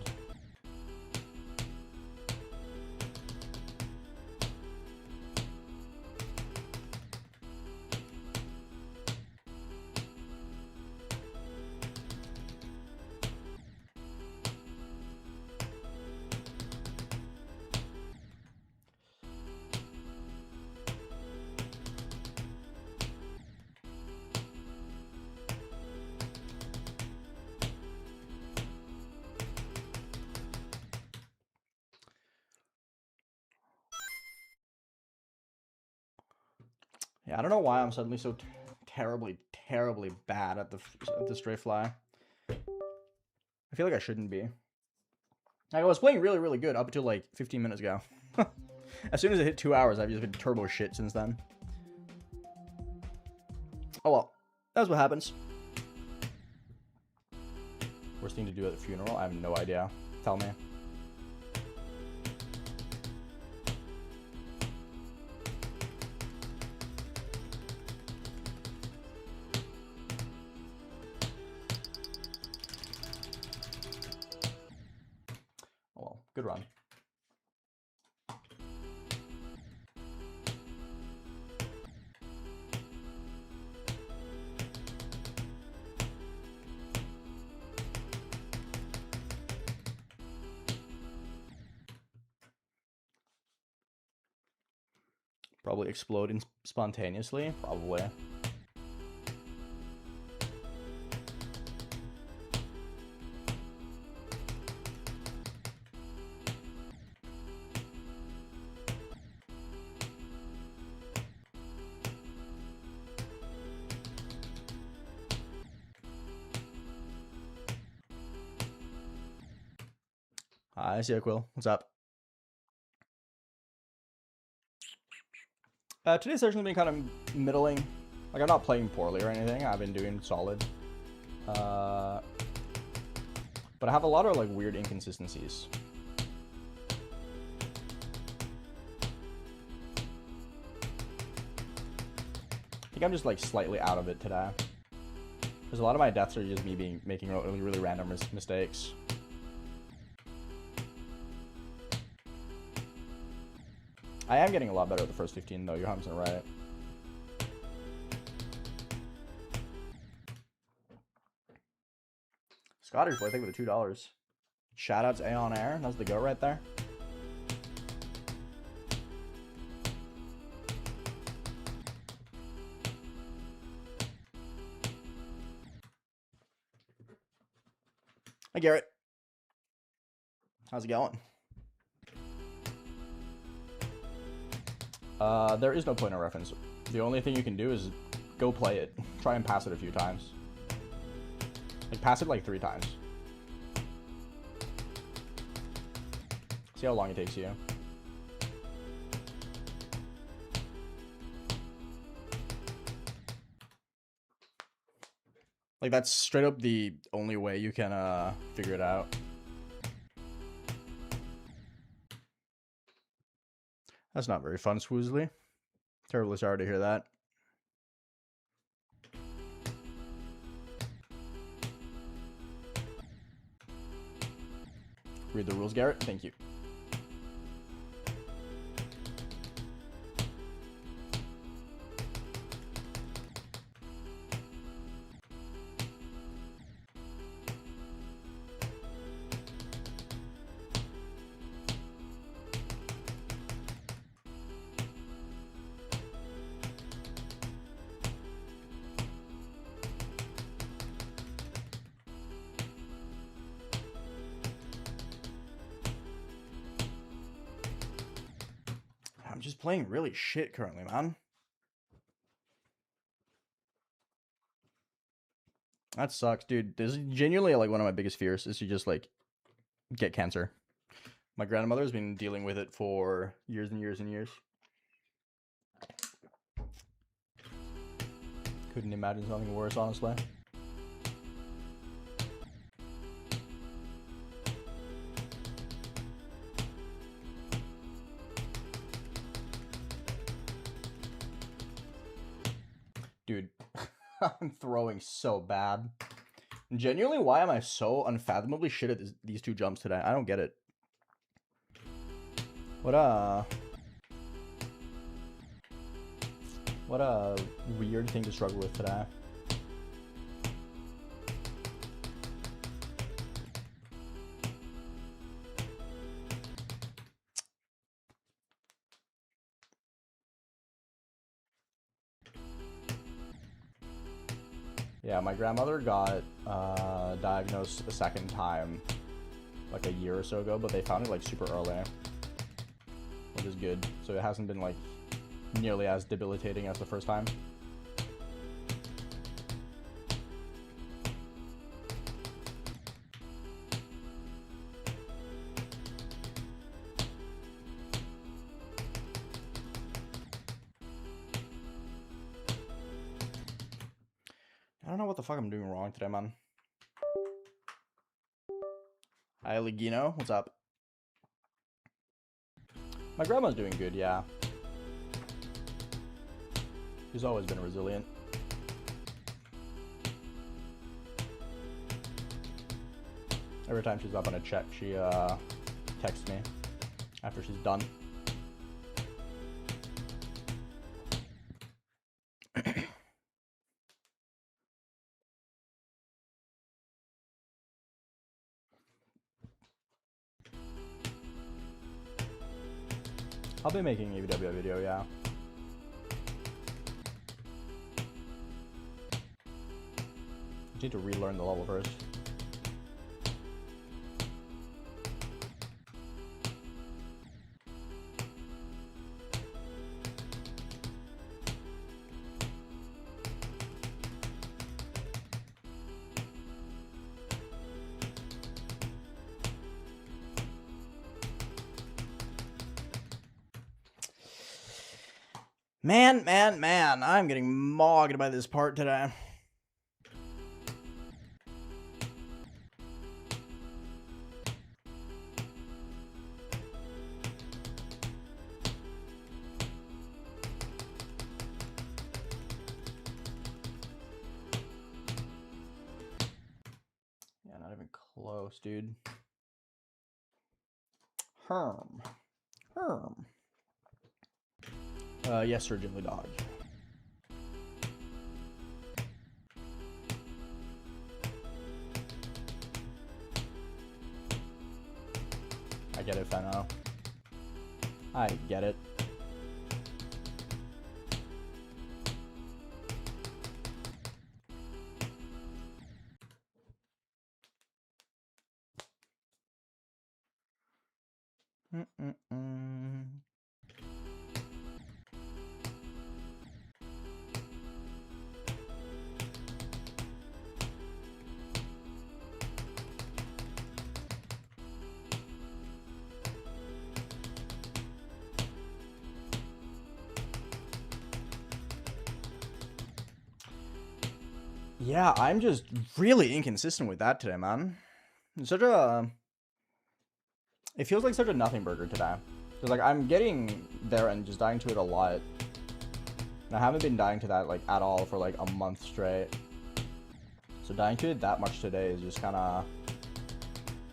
S1: Yeah, I don't know why I'm suddenly so terribly bad at the straight fly. I feel like I shouldn't be. Like, I was playing really good up until like 15 minutes ago. As soon as it hit 2 hours, I've just been turbo shit since then. Oh well, that's what happens. Worst thing to do at the funeral? I have no idea. Tell me. Oh well, good run. Probably exploding spontaneously. Probably. Hi, Quill. What's up? Today's session's been kind of middling. Like, I'm not playing poorly or anything. I've been doing solid. But I have a lot of, like, weird inconsistencies. I think I'm just, like, slightly out of it today. Because a lot of my deaths are just me making really random mistakes. I am getting a lot better at the first 15, though. You're 100% right. Scottish boy, thank you for the $2. Shoutouts AeonAir. That's the go right there. Hi, Garrett. How's it going? There is no point of reference. The only thing you can do is go play it. Try and pass it a few times. Like, pass it like 3 times. See how long it takes you. Like, that's straight up the only way you can, figure it out. That's not very fun, Swoozly. Terribly sorry to hear that. Read the rules, Garrett. Thank you. playing really shit currently, man. That sucks, dude. This is genuinely like one of my biggest fears is to just like get cancer. My grandmother's been dealing with it for years and years and years. Couldn't imagine something worse, honestly. Dude, I'm throwing so bad. Genuinely, why am I so unfathomably shit at these two jumps today? I don't get it. What a weird thing to struggle with today. Yeah, my grandmother got diagnosed a second time like a year or so ago, but they found it like super early, which is good. So it hasn't been like nearly as debilitating as the first time. I don't know what the fuck I'm doing wrong today, man. Hi, Legino. What's up? My grandma's doing good, yeah. She's always been resilient. Every time she's up on a check, she texts me after she's done. I'll be making a EWW video, yeah. I need to relearn the level first. Man, I'm getting mogged by this part today. Yeah, not even close, dude. Herm. Yes, sir, Jimmy Dog. I get it, Fenno. I get it. Yeah, I'm just really inconsistent with that today, man. It's such a... It feels like such a nothing burger today. Because, like, I'm getting there and just dying to it a lot. And I haven't been dying to that, like, at all for, like, a month straight. So dying to it that much today is just kind of...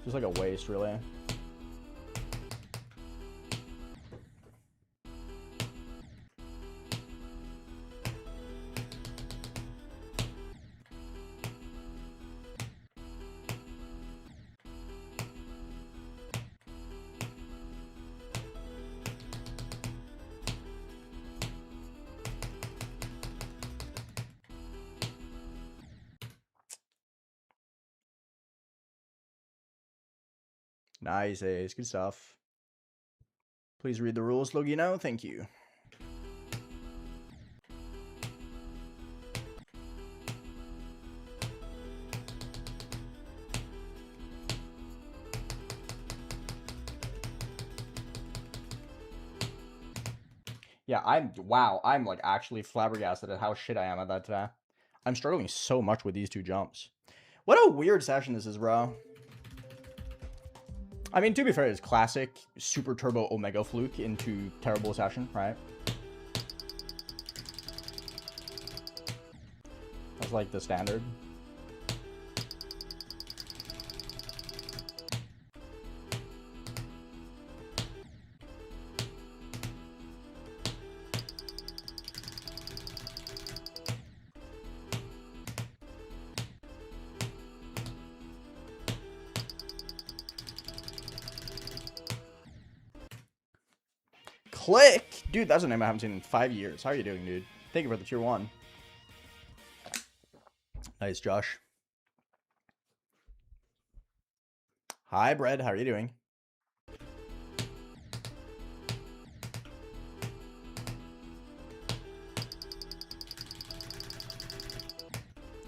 S1: just like a waste, really. Nice, Ace. Good stuff. Please read the rules, Logino. Thank you. Yeah, wow, I'm like actually flabbergasted at how shit I am at that today. I'm struggling so much with these two jumps. What a weird session this is, bro. I mean, to be fair, it's classic super turbo omega fluke into terrible session, right? That's like the standard. Click! Dude, that's a name I haven't seen in 5 years. How are you doing, dude? Thank you for the tier 1. Nice, Josh. Hi, Bread. How are you doing?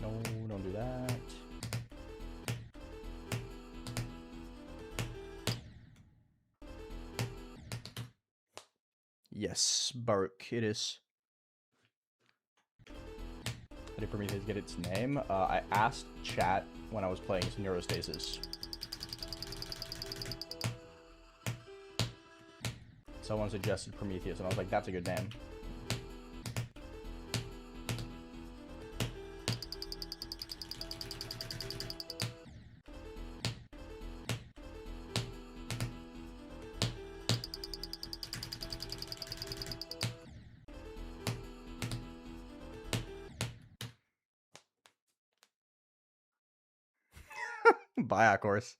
S1: No, don't do that. Yes, Baruch, it is. How did Prometheus get its name? I asked chat when I was playing Neurostasis. Someone suggested Prometheus, and I was like, that's a good name. Bye, of course.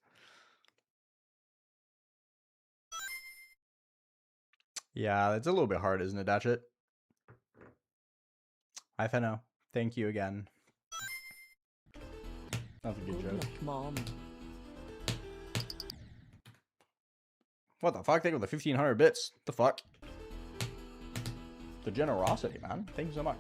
S1: Yeah, it's a little bit hard, isn't it, Datchet? Hi, Fenno. Thank you again. That's a good joke.
S2: Luck, Mom.
S1: What the fuck? Thank you for the 1,500 bits. The fuck? The generosity, man. Thank you so much.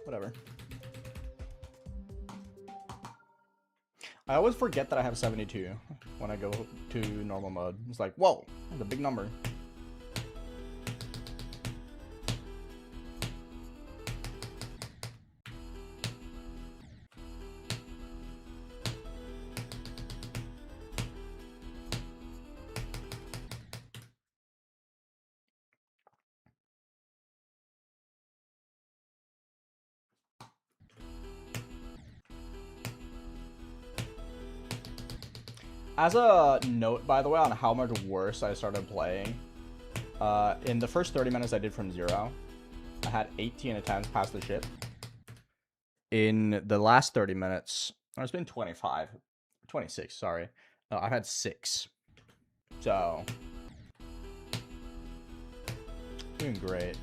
S1: Whatever. I always forget that I have 72 when I go to normal mode. It's like, whoa, that's a big number. As a note, by the way, on how much worse I started playing, in the first 30 minutes I did from 0, I had 18 attempts past the ship. In the last 30 minutes, it's been 26, sorry. I've had 6. So, doing great.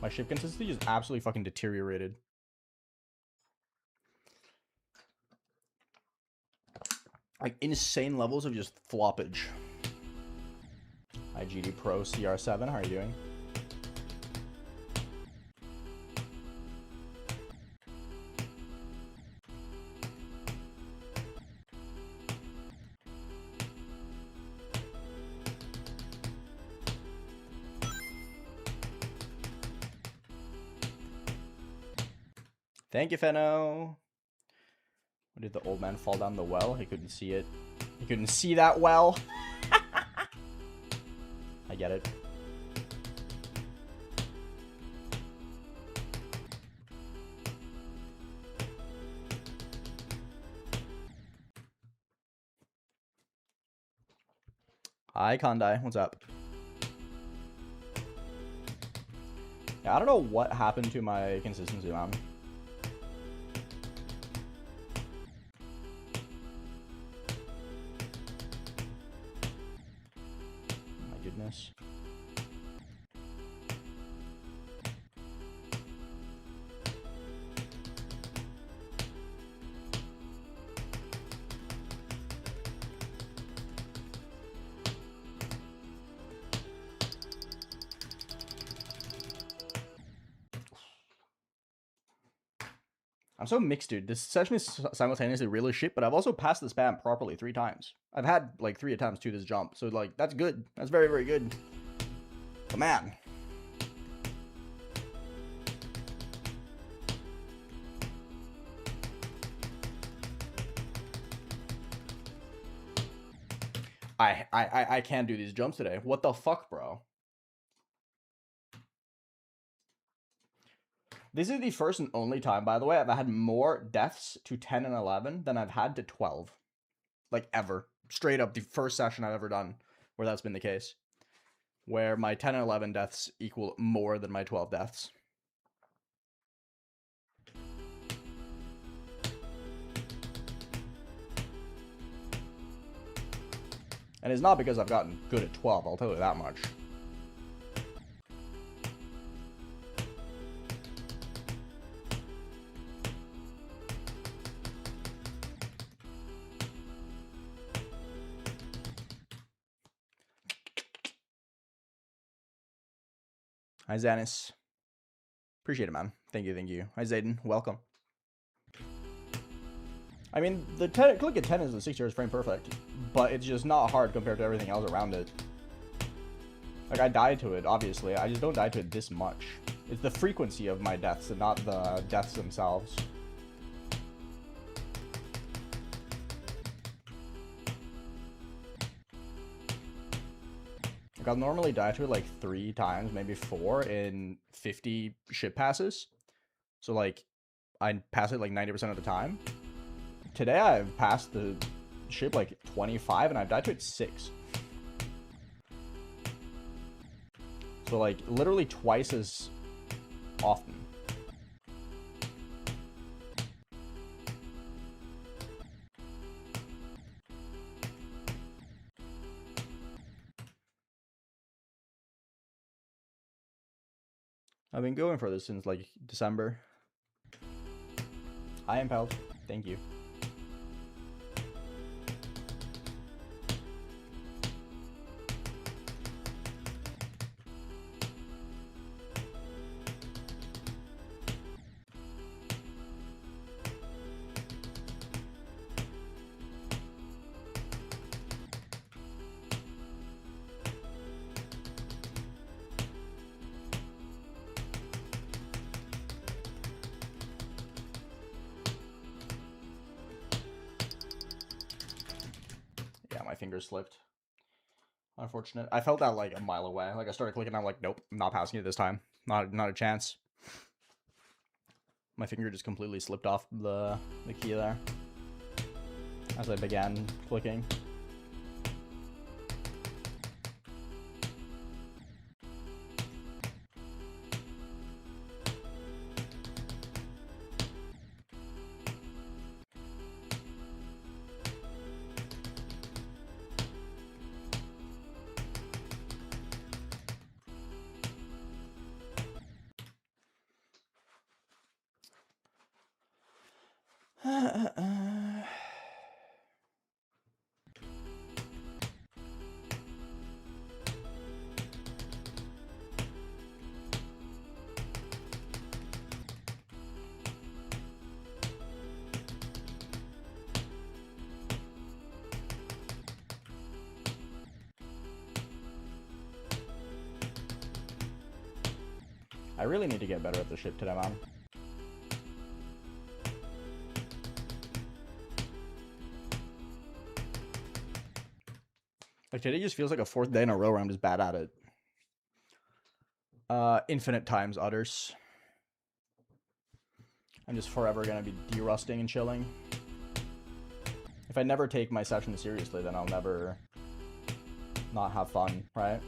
S1: My ship consistency is absolutely fucking deteriorated. Like, insane levels of just floppage. IGD Pro CR7, how are you doing? Thank you, Fenno. Did the old man fall down the well? He couldn't see it. He couldn't see that well. I get it. Hi, Kondai. What's up? Yeah, I don't know what happened to my consistency, man. My goodness. I'm so mixed, dude. This session is simultaneously really shit, but I've also passed the spam properly 3 times. I've had like 3 attempts to this jump, so like that's good. That's very, very good. But man. I can't do these jumps today. What the fuck, bro? This is the first and only time, by the way, I've had more deaths to 10 and 11 than I've had to 12. Like, ever. Straight up, the first session I've ever done where that's been the case. Where my 10 and 11 deaths equal more than my 12 deaths. And it's not because I've gotten good at 12, I'll tell you that much. Hi, Zanis. Appreciate it, man. Thank you, thank you. Hi, Zayden. Welcome. I mean, the click at 10 is the 60 Hz frame perfect, but it's just not hard compared to everything else around it. Like, I die to it, obviously. I just don't die to it this much. It's the frequency of my deaths and not the deaths themselves. Like, I'll normally die to it like 3 times, maybe 4 in 50 ship passes. So, like, I pass it like 90% of the time. Today I've passed the ship like 25 and I've died to it 6. So like literally twice as often. I've been going for this since like December. I am Pelt. Thank you. Finger slipped. Unfortunate. I felt that like a mile away. Like I started clicking, I'm like, nope, I'm not passing it this time. Not a chance. My finger just completely slipped off the key there as I began clicking. I really need to get better at the ship today, man. Like today just feels like a 4th day in a row where I'm just bad at it. Infinite times utters. I'm just forever gonna be derusting and chilling. If I never take my session seriously, then I'll never not have fun, right?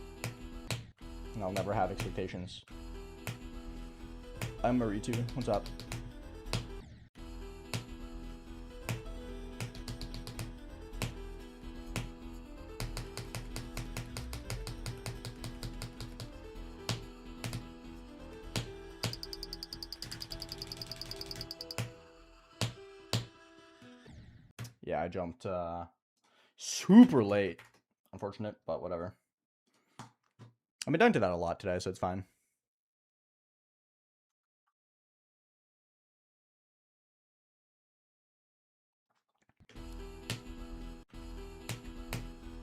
S1: And I'll never have expectations. I'm Maritu. What's up? Yeah, I jumped super late. Unfortunate, but whatever. I've been done to that a lot today, so it's fine.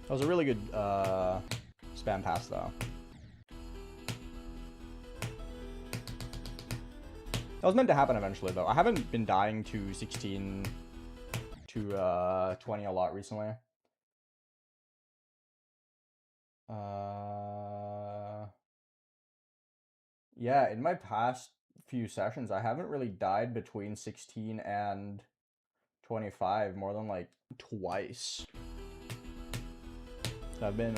S1: That was a really good spam pass, though. That was meant to happen eventually, though. I haven't been dying to 16 to 20 a lot recently. Yeah, in my past few sessions, I haven't really died between 16 and 25 more than like twice. So I've been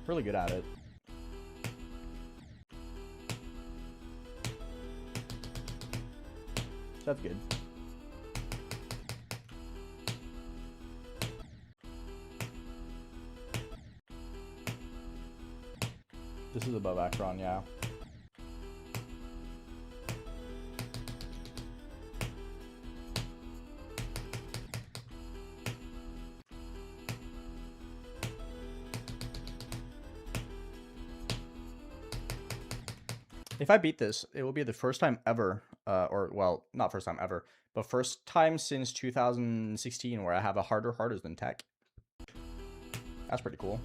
S1: really good at it. That's good. This is above Akron, yeah. If I beat this, it will be the first time ever, or well, not first time ever, but first time since 2016 where I have a harder harders than tech. That's pretty cool.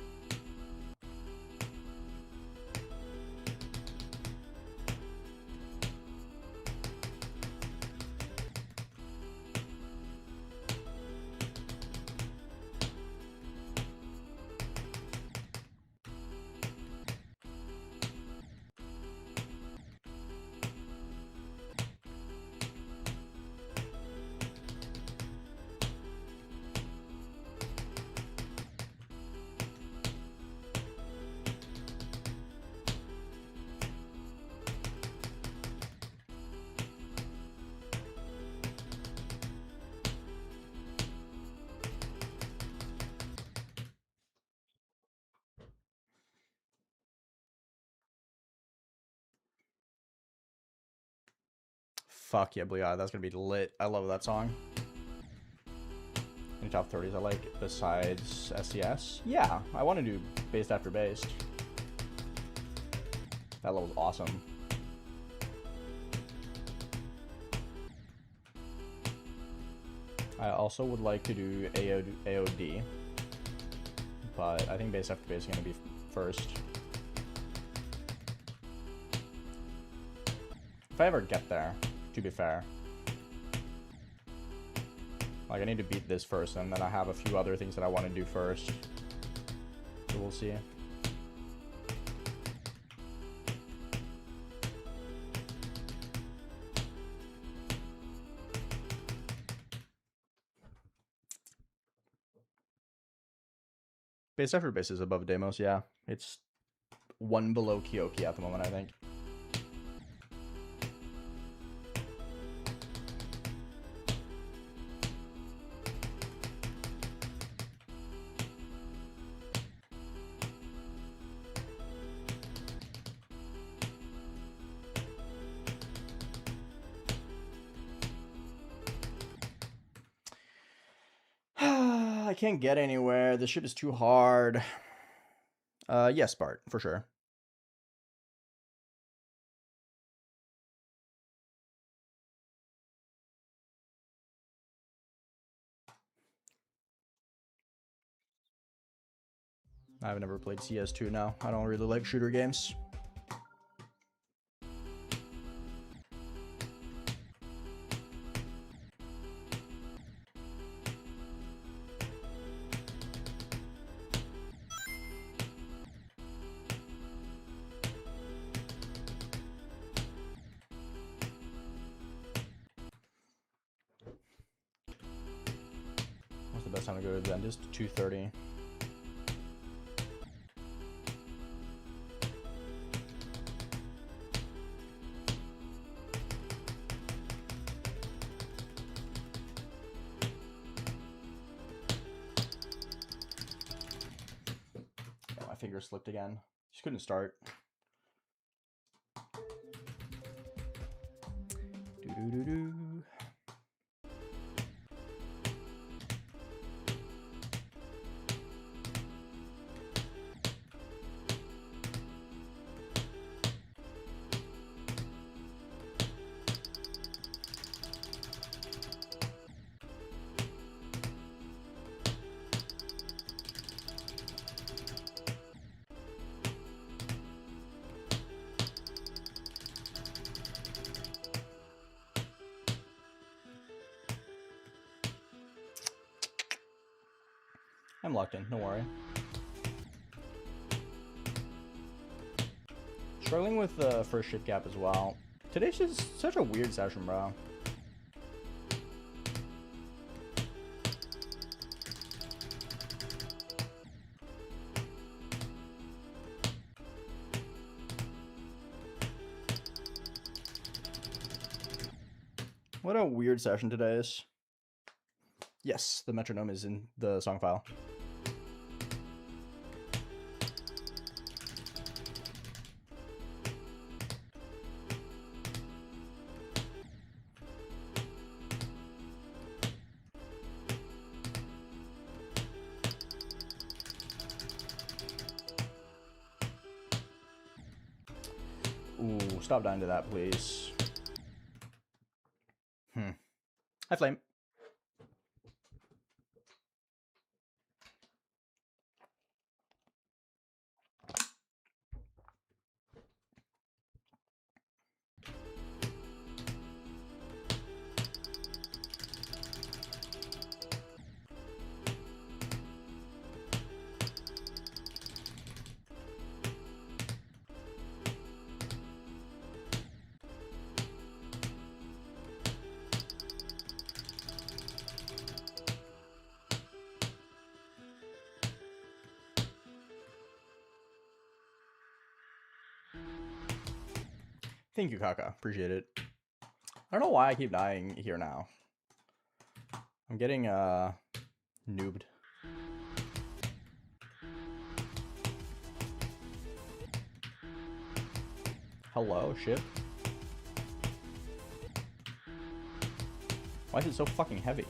S1: Fuck yeah, Blue Eye. That's gonna be lit. I love that song. Any top 30s I like besides SCS? Yeah, I want to do based after based. That level's awesome. I also would like to do AOD, but I think base after base is gonna be first. If I ever get there, to be fair. Like, I need to beat this first, and then I have a few other things that I want to do first. So we'll see. Base after base is above Deimos, yeah. It's one below Kyoki at the moment, I think. I can't get anywhere. The ship is too hard. Yes, Bart, for sure. I've never played CS2 now. I don't really like shooter games. What's the best time to go to the dentist? 2:30. My finger slipped again. Just couldn't start. Do-do-do-do. I'm locked in, don't worry. Struggling with the first shift gap as well. Today's just such a weird session, bro. What a weird session today is. Yes, the metronome is in the song file. Ooh, stop dying to that, please. Hi, Flame. Thank you, Kaka. Appreciate it. I don't know why I keep dying here now. I'm getting noobed. Hello, ship. Why is it so fucking heavy?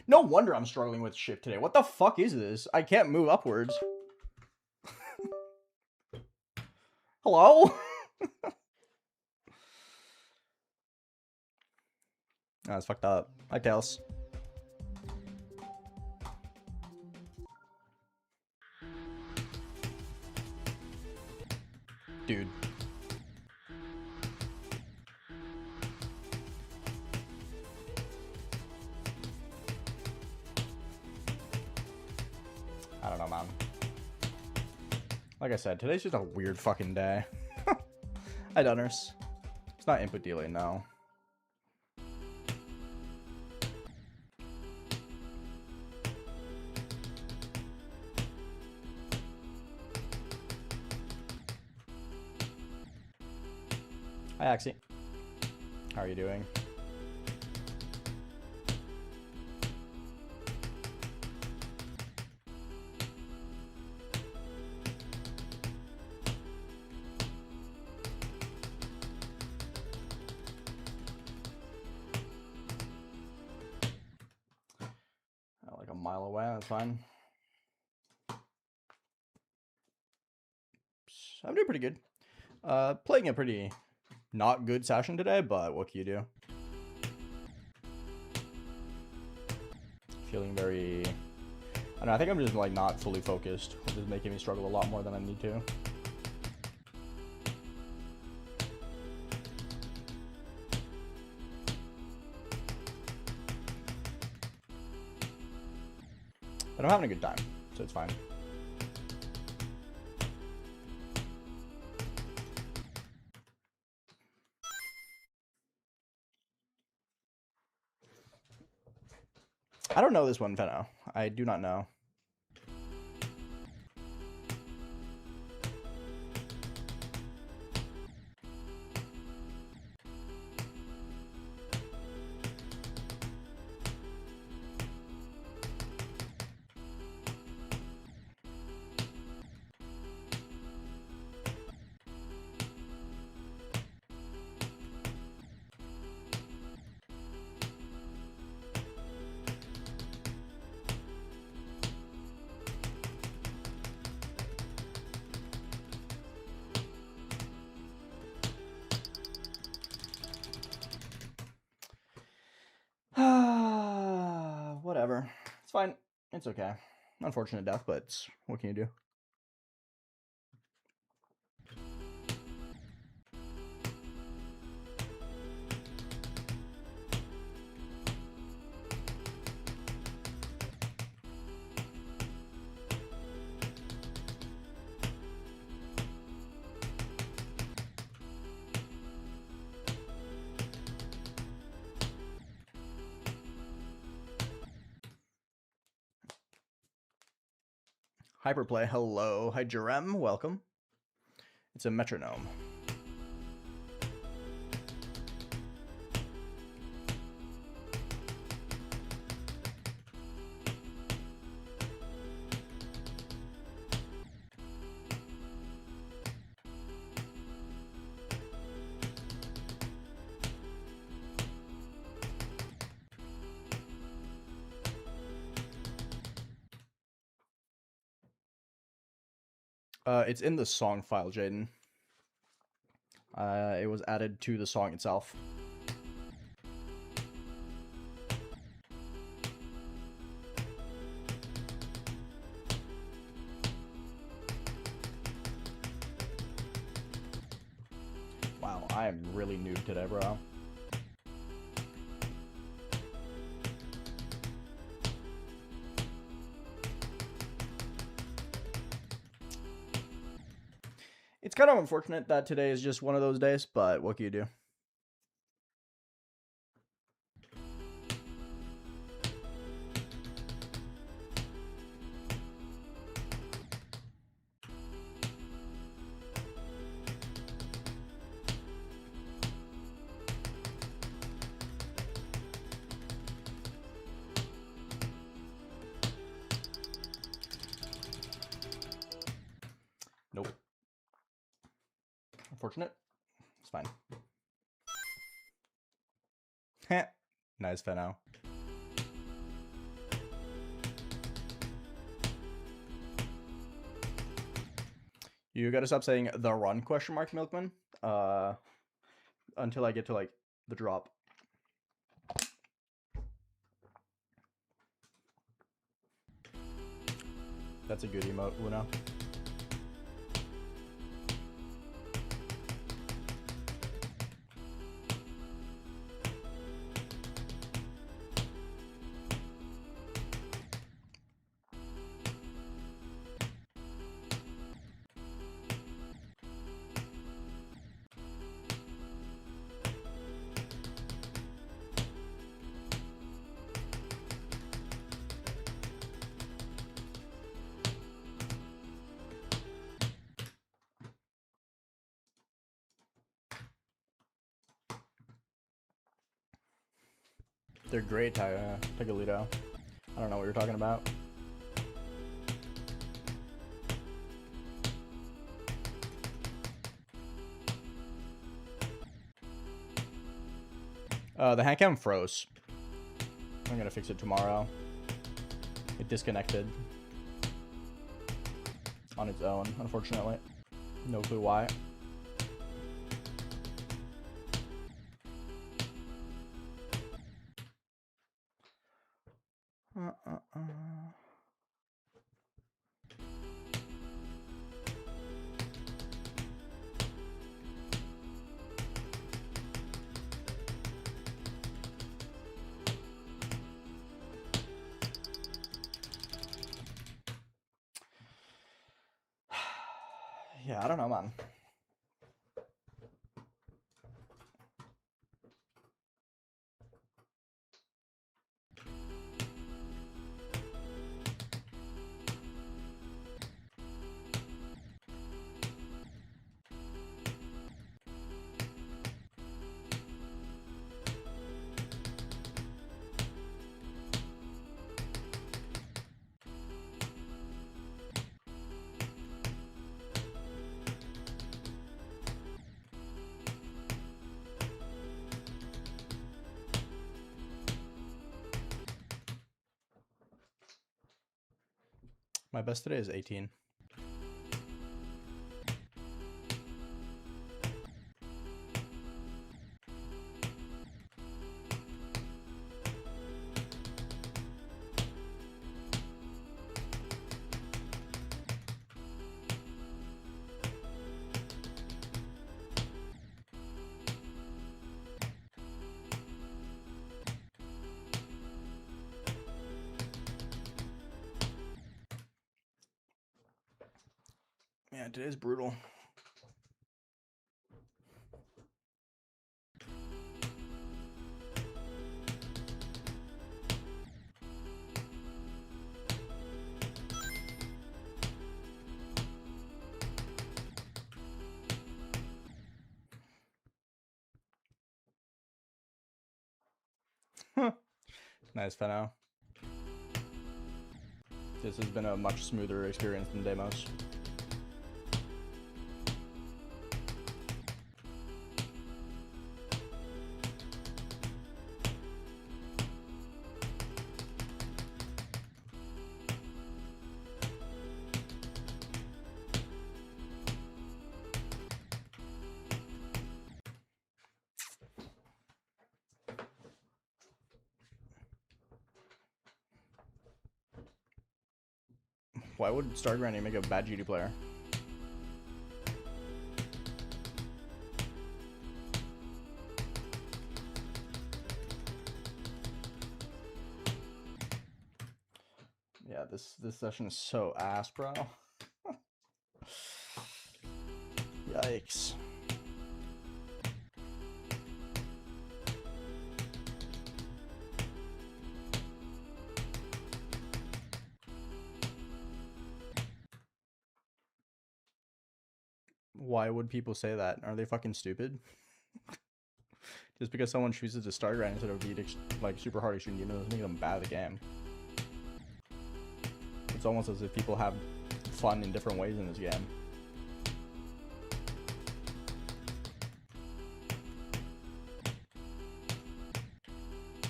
S1: No wonder I'm struggling with ship today. What the fuck is this? I can't move upwards. Hello? Oh, that's fucked up. Hi, Tails. Dude. I don't know, man. Like I said, today's just a weird fucking day. Hi, Dunners. It's not input delay, no. Hi, Axie. How are you doing? Like a mile away, that's fine. I'm doing pretty good. Playing a pretty not good session today, but what can you do? Feeling very... I don't know, I think I'm just like not fully focused, which is making me struggle a lot more than I need to. But I'm having a good time, so it's fine. I don't know this one, Fenno. I do not know. Whatever. It's fine. It's okay. Unfortunate death, but what can you do? Hyperplay, hello. Hi, Jerem, welcome. It's a metronome. It's in the song file, Jaden. It was added to the song itself. Wow, I am really noob today, bro. It's kind of unfortunate that today is just one of those days, but what can you do? Nope. Unfortunate. It's fine. Heh. Nice, Fenno. You gotta stop saying the run question mark, Milkman. Until I get to like the drop. That's a good emote, Luna. They're great, Tagalito. I don't know what you're talking about. The handcam froze. I'm gonna fix it tomorrow. It disconnected on its own, unfortunately. No clue why. Yeah, I don't know, man. My best today is 18. Yeah, today's brutal. Nice, Feno. This has been a much smoother experience than Demos. Why would Star Granny make a bad GD player? Yeah, this session is so ass, bro. Yikes. Why would people say that? Are they fucking stupid? Just because someone chooses to Star Grind instead of beat like super hard extreme demon doesn't make them bad at the game. It's almost as if people have fun in different ways in this game.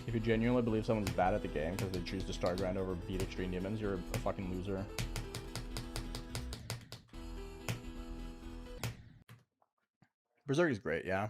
S1: If you genuinely believe someone's bad at the game because they choose to Star Grind over beat extreme demons, you're a fucking loser. Berserk is great, yeah.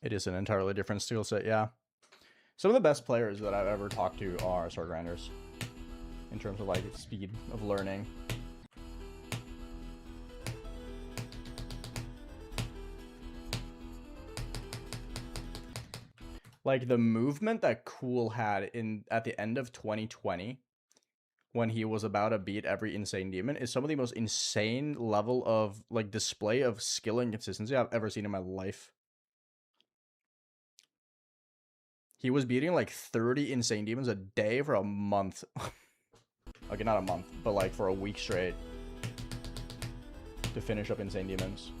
S1: It is an entirely different skill set, yeah. Some of the best players that I've ever talked to are sword grinders in terms of like speed of learning. Like the movement that Cool had at the end of 2020 when he was about to beat every insane demon is some of the most insane level of like display of skill and consistency I've ever seen in my life. He was beating like 30 insane demons a day for a month. Okay, not a month, but like for a week straight to finish up insane demons.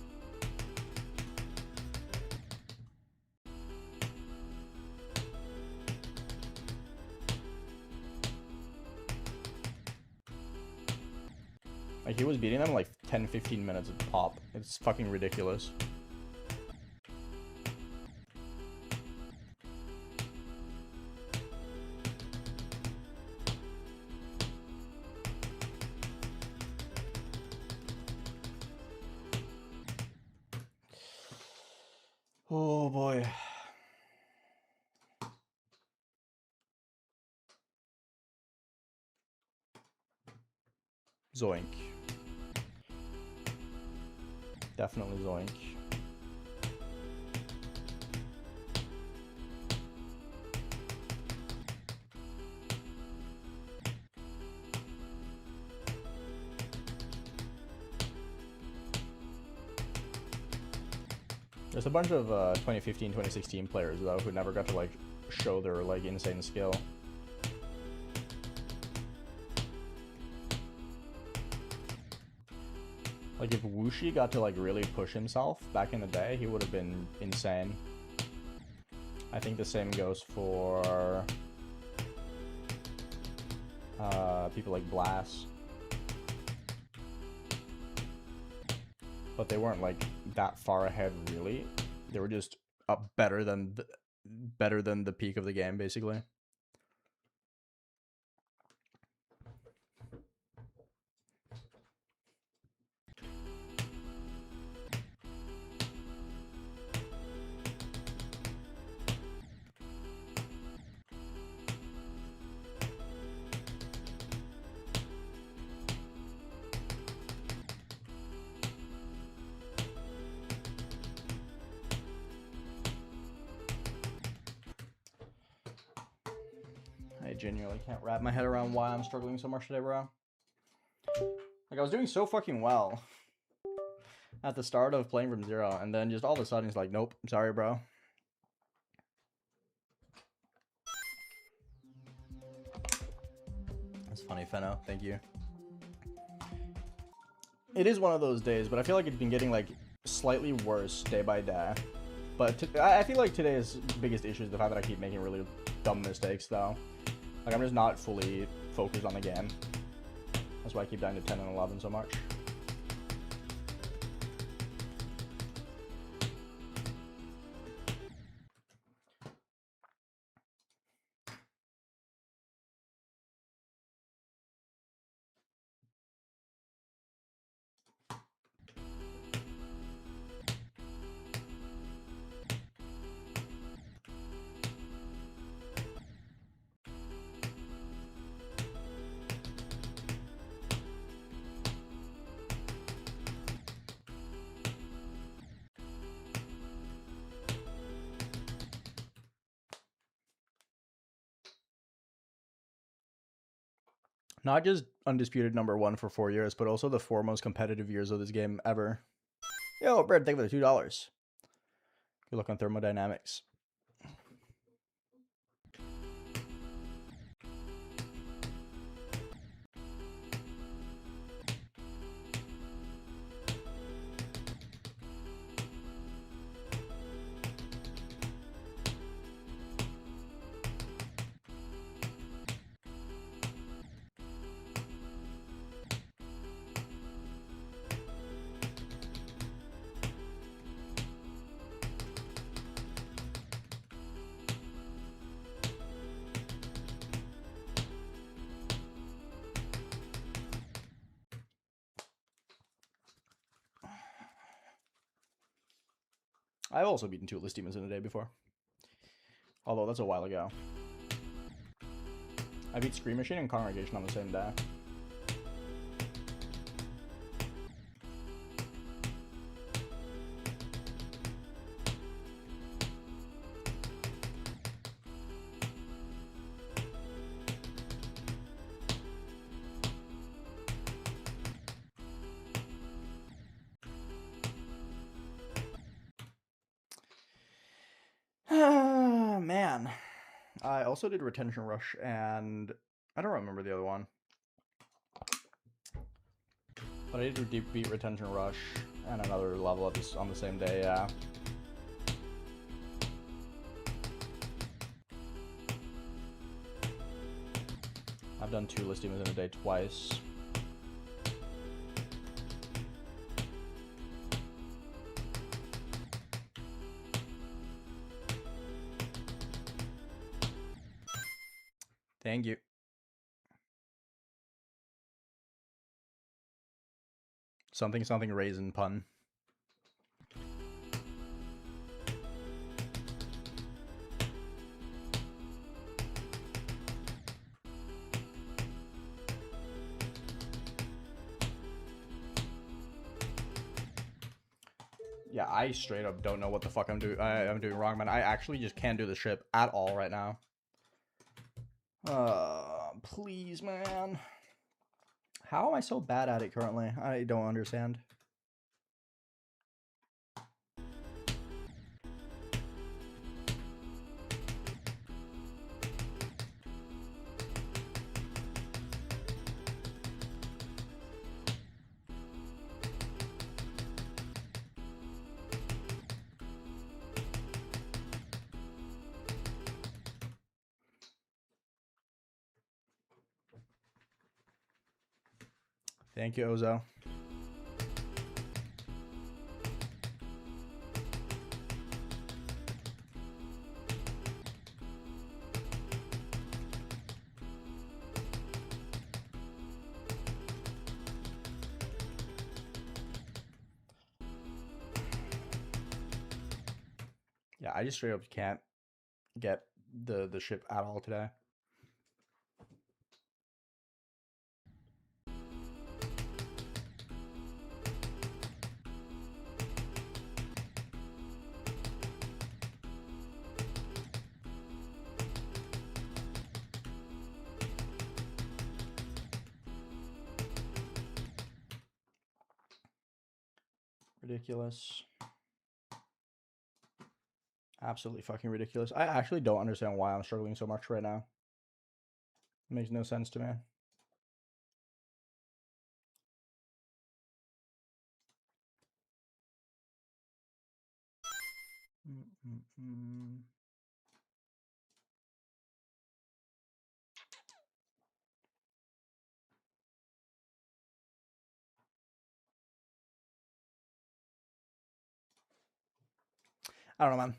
S1: Like he was beating them like 10-15 minutes a pop. It's fucking ridiculous. Oh boy. Zoink. Definitely Zoink. There's a bunch of 2015, 2016 players though who never got to like show their like insane skill. Like if Wuxi got to like really push himself back in the day, he would have been insane. I think the same goes for people like Blast. But they weren't like that far ahead really. They were just up better than better than the peak of the game, basically. I genuinely can't wrap my head around why I'm struggling so much today, bro. Like, I was doing so fucking well at the start of playing from zero, and then just all of a sudden it's like, nope, sorry, bro. That's funny, Fenno. Thank you. It is one of those days, but I feel like it's been getting, like, slightly worse day by day. But I feel like today's biggest issue is the fact that I keep making really dumb mistakes, though. Like, I'm just not fully focused on the game. That's why I keep dying to 10 and 11 so much. Not just undisputed #1 for 4 years, but also the 4 most competitive years of this game ever. Yo, Brad, thank you for the $2. Good luck on thermodynamics. I've also beaten 2 list demons in a day before. Although that's a while ago. I beat Scream Machine and Congregation on the same day. Man. I also did Retention Rush, and I don't remember the other one. But I did beat Retention Rush and another level up on the same day, yeah. I've done 2 list demons in a day twice. Thank you. Something something raisin pun. Yeah, I straight up don't know what the fuck I'm doing wrong, man. I actually just can't do the ship at all right now. Please, man. How am I so bad at it currently? I don't understand. Thank you, Ozo. Yeah, I just straight up can't get the ship at all today. Ridiculous. Absolutely fucking ridiculous. I actually don't understand why I'm struggling so much right now. It makes no sense to me. I don't know, man.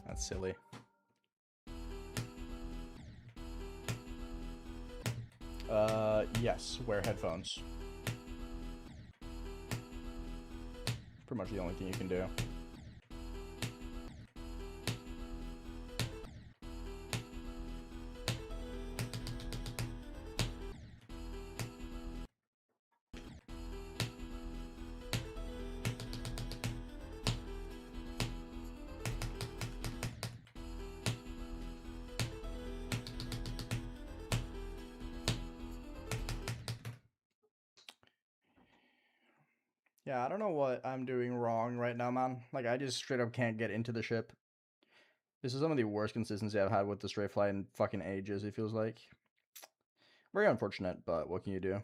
S1: That's silly. Yes, wear headphones. Pretty much the only thing you can do. Yeah, I don't know what I'm doing wrong right now, man. Like, I just straight up can't get into the ship. This is some of the worst consistency I've had with the straight fly in fucking ages, it feels like. Very unfortunate, but what can you do?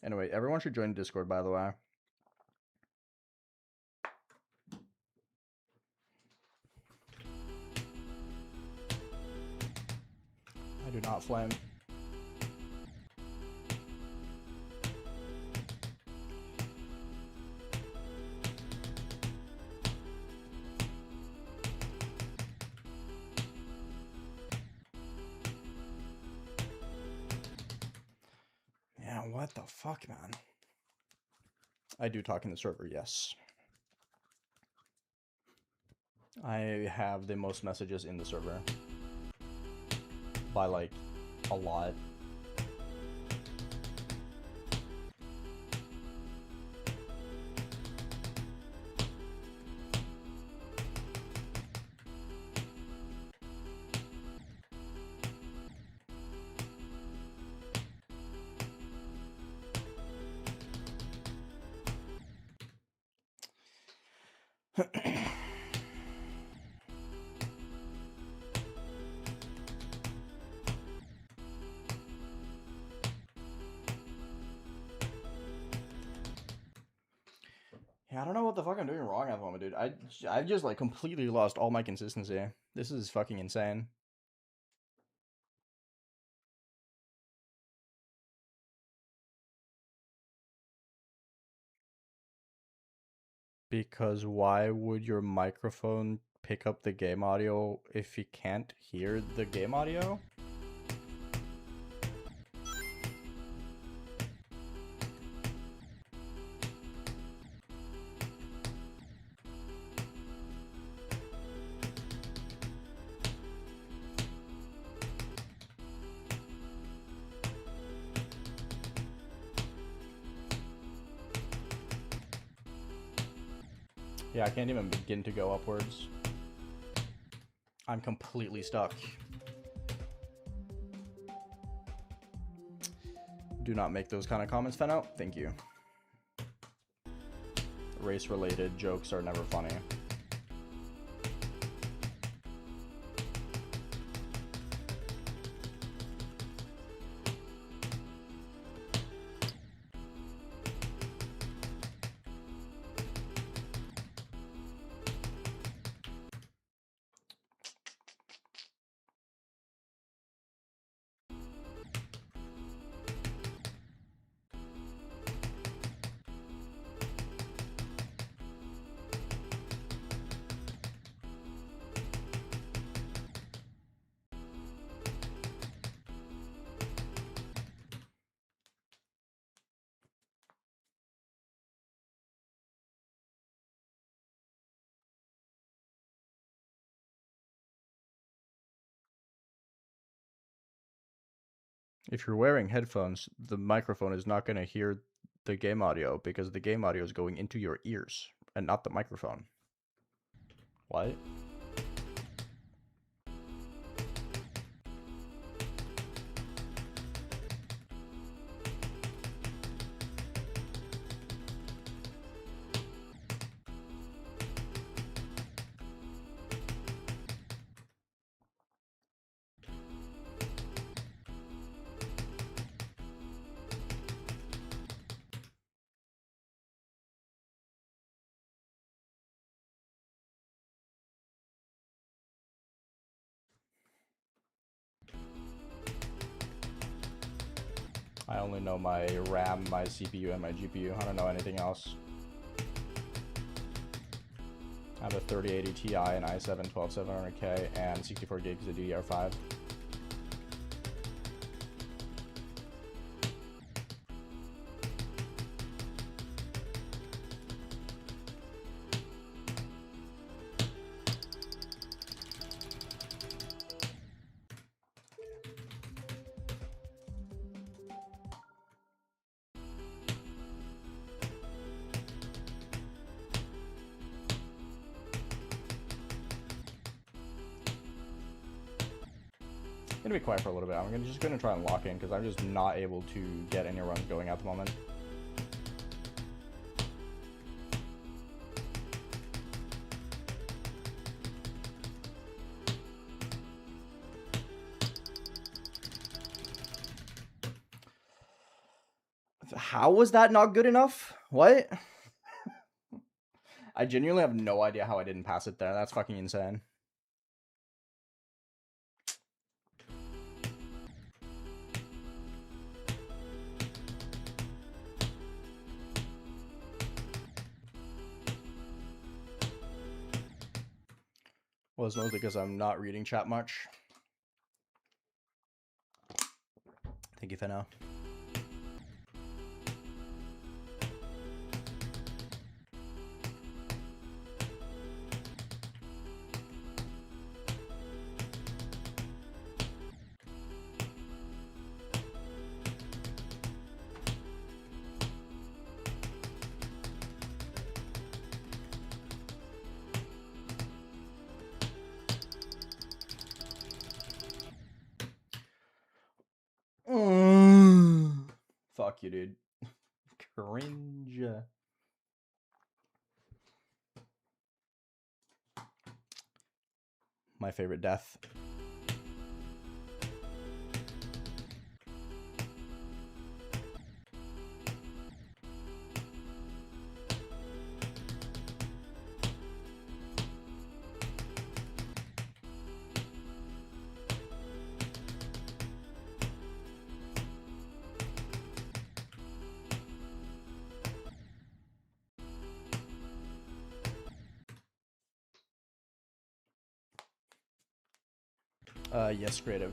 S1: Anyway, everyone should join Discord, by the way. I do not flame. Yeah, what the fuck, man? I do talk in the server, yes. I have the most messages in the server. By, like, a lot. Yeah, I don't know what the fuck I'm doing wrong at the moment, dude. I just like completely lost all my consistency. This is fucking insane. Because why would your microphone pick up the game audio if you can't hear the game audio? Yeah, I can't even begin to go upwards. I'm completely stuck. Do not make those kind of comments, Feno. Thank you. Race-related jokes are never funny. If you're wearing headphones, the microphone is not going to hear the game audio because the game audio is going into your ears and not the microphone. What? I only know my RAM, my CPU, and my GPU. I don't know anything else. I have a 3080 Ti, an i7 12700K, and 64 gigs of DDR5. I'm gonna be quiet for a little bit. I'm just gonna try and lock in because I'm just not able to get any runs going at the moment. How was that not good enough? What? I genuinely have no idea how I didn't pass it there. That's fucking insane. Well, it's mostly because I'm not reading chat much. Thank you, Finno. Fuck you, dude. Cringe. My favorite death. Yes, creative.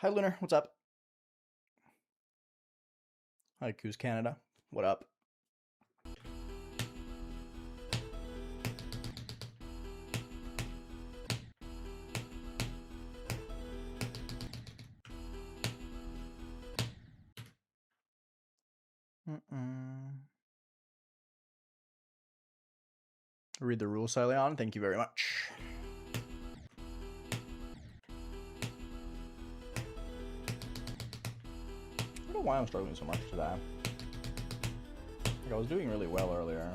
S1: Hi, Lunar. What's up? Hi, Coos Canada. What up? Read the rules, Sileon. Thank you very much. I don't know why I'm struggling so much today. Like, I was doing really well earlier.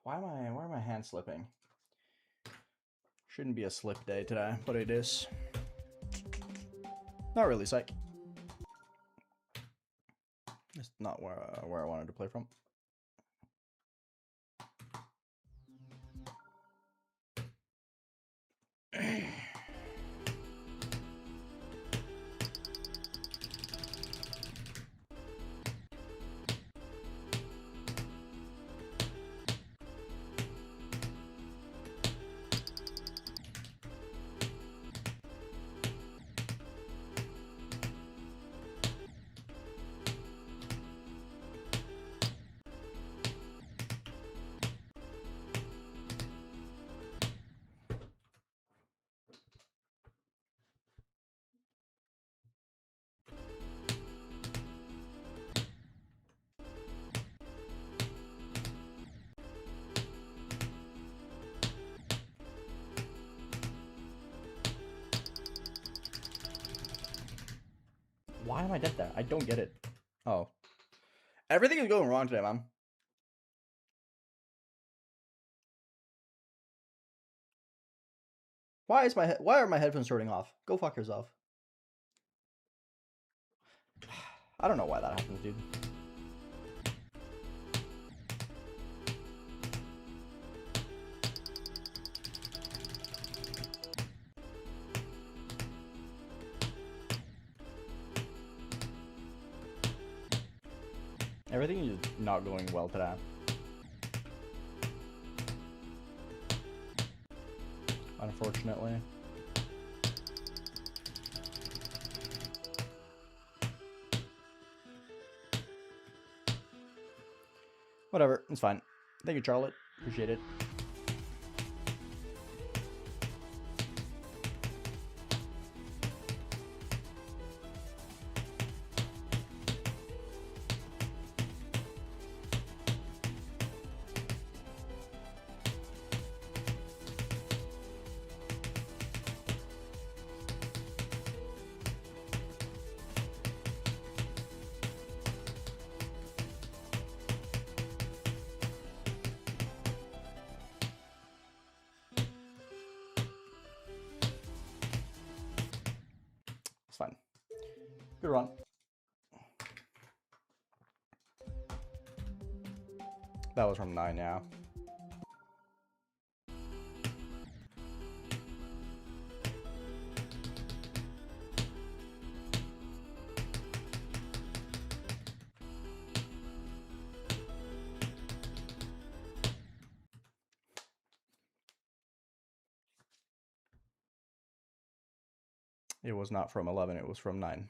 S1: Why are my hands slipping? Shouldn't be a slip day today, but it is. Not really, psych. It's not where I wanted to play from. Why am I dead there? I don't get it. Oh. Everything is going wrong today, man. Why are my headphones turning off? Go fuck yourself. I don't know why that happens, dude. Everything is not going well today. Unfortunately. Whatever, it's fine. Thank you, Charlotte. Appreciate it. Fine. Good run. That was from 9, yeah. It was not from 11, it was from 9.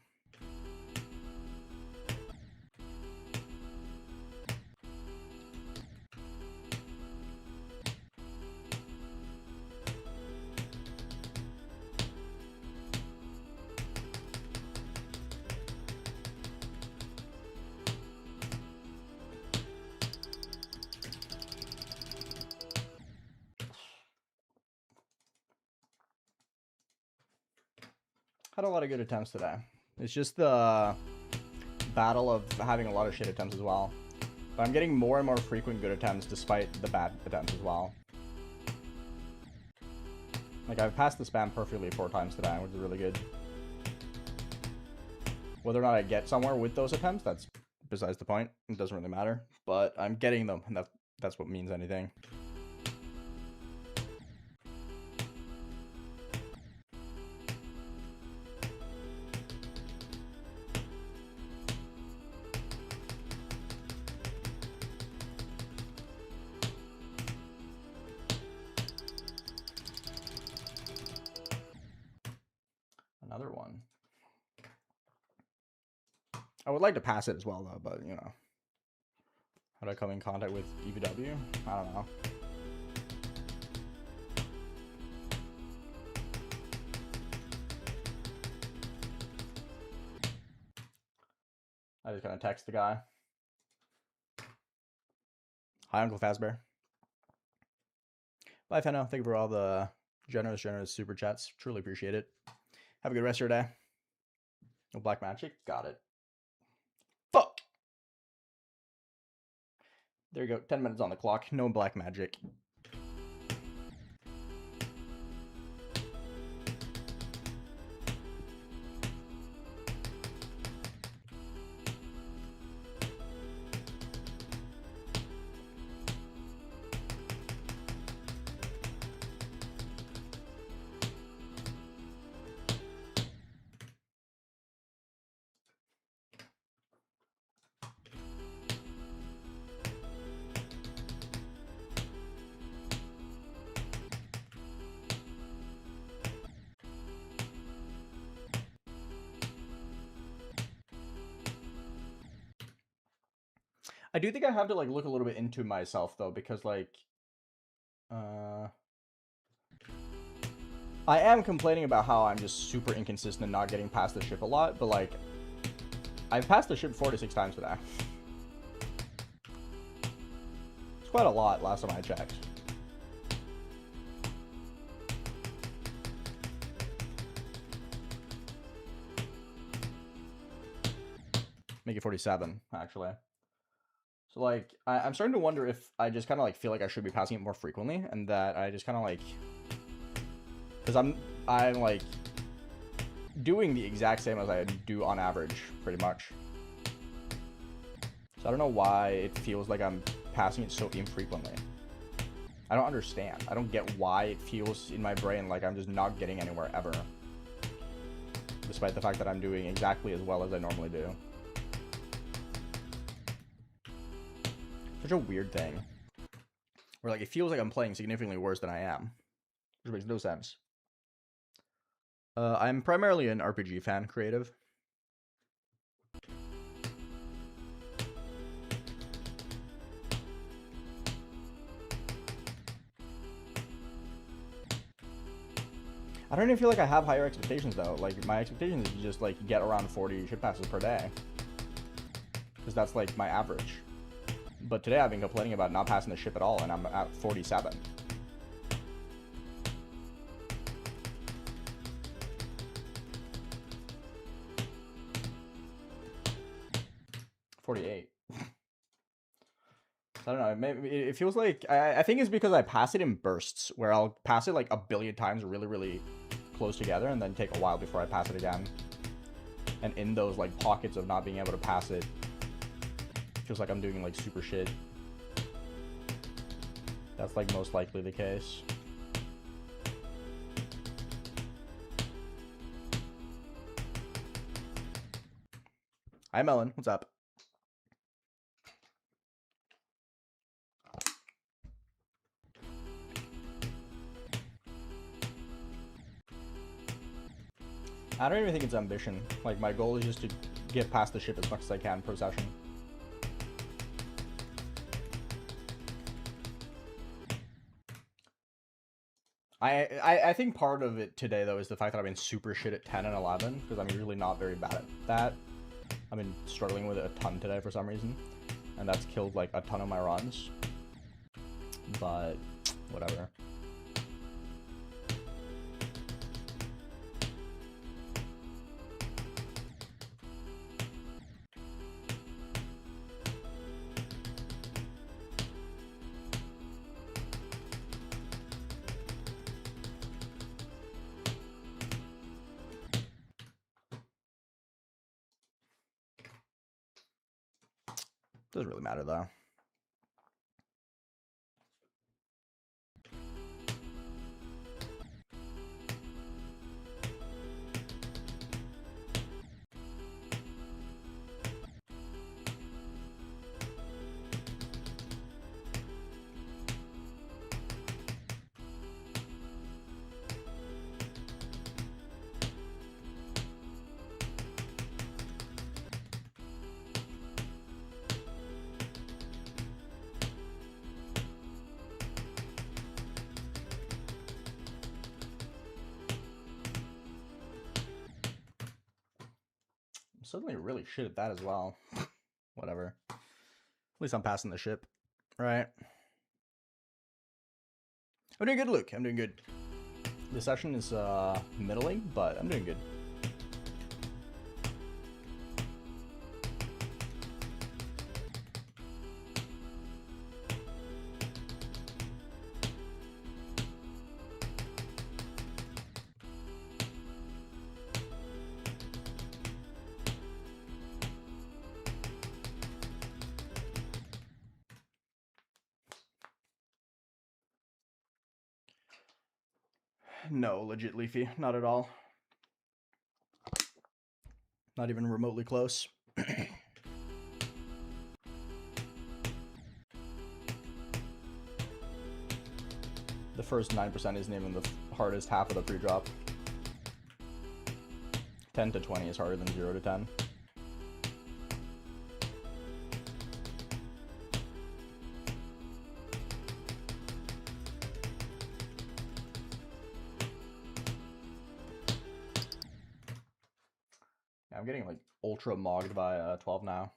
S1: Had a lot of good attempts today. It's just the battle of having a lot of shit attempts as well. But I'm getting more and more frequent good attempts despite the bad attempts as well. Like, I've passed the spam perfectly 4 times today, which is really good. Whether or not I get somewhere with those attempts, that's besides the point. It doesn't really matter. But I'm getting them, and that's what means anything. Another one. I would like to pass it as well, though, but, you know. How do I come in contact with EVW? I don't know. I just kind of text the guy. Hi, Uncle Fazbear. Bye, Fenno. Thank you for all the generous super chats. Truly appreciate it. Have a good rest of your day. No black magic? Got it. Fuck! There you go. 10 minutes on the clock. No black magic. I do think I have to like look a little bit into myself though, because like I am complaining about how I'm just super inconsistent and not getting past the ship a lot, but like I've passed the ship 4 to 6 times today. It's quite a lot last time I checked. Make it 47 actually. So like I'm starting to wonder if I just kind of like feel like I should be passing it more frequently, and that I just kind of like, because I'm like doing the exact same as I do on average pretty much. So I don't know why it feels like I'm passing it so infrequently. I don't understand. I don't get why it feels in my brain like I'm just not getting anywhere ever, despite the fact that I'm doing exactly as well as I normally do. Such a weird thing. Where like it feels like I'm playing significantly worse than I am, which makes no sense. I'm primarily an RPG fan, creative. I don't even feel like I have higher expectations though. Like my expectations is just like get around 40 ship passes per day, because that's like my average. But today I've been complaining about not passing the ship at all, and I'm at 47. I don't know. Maybe it feels like I think it's because I pass it in bursts, where I'll pass it like a billion times really close together, and then take a while before I pass it again. And in those like pockets of not being able to pass it, feels like I'm doing like super shit. That's like most likely the case. Hi Melon, what's up? I don't even think it's ambition. Like my goal is just to get past the ship as much as I can per session. I think part of it today, though, is the fact that I've been super shit at 10 and 11, because I'm usually not very bad at that. I've been struggling with it a ton today for some reason, and that's killed, like, a ton of my runs. But, whatever. Doesn't really matter though. I'm suddenly really shit at that as well. Whatever. At least I'm passing the ship, right? I'm doing good, Luke. I'm doing good. The session is middling, but I'm doing good. No, legit Leafy, not at all. Not even remotely close. The first 9% isn't even the hardest half of the pre-drop. 10 to 20 is harder than 0 to 10. I'm getting like ultra mogged by 12 now.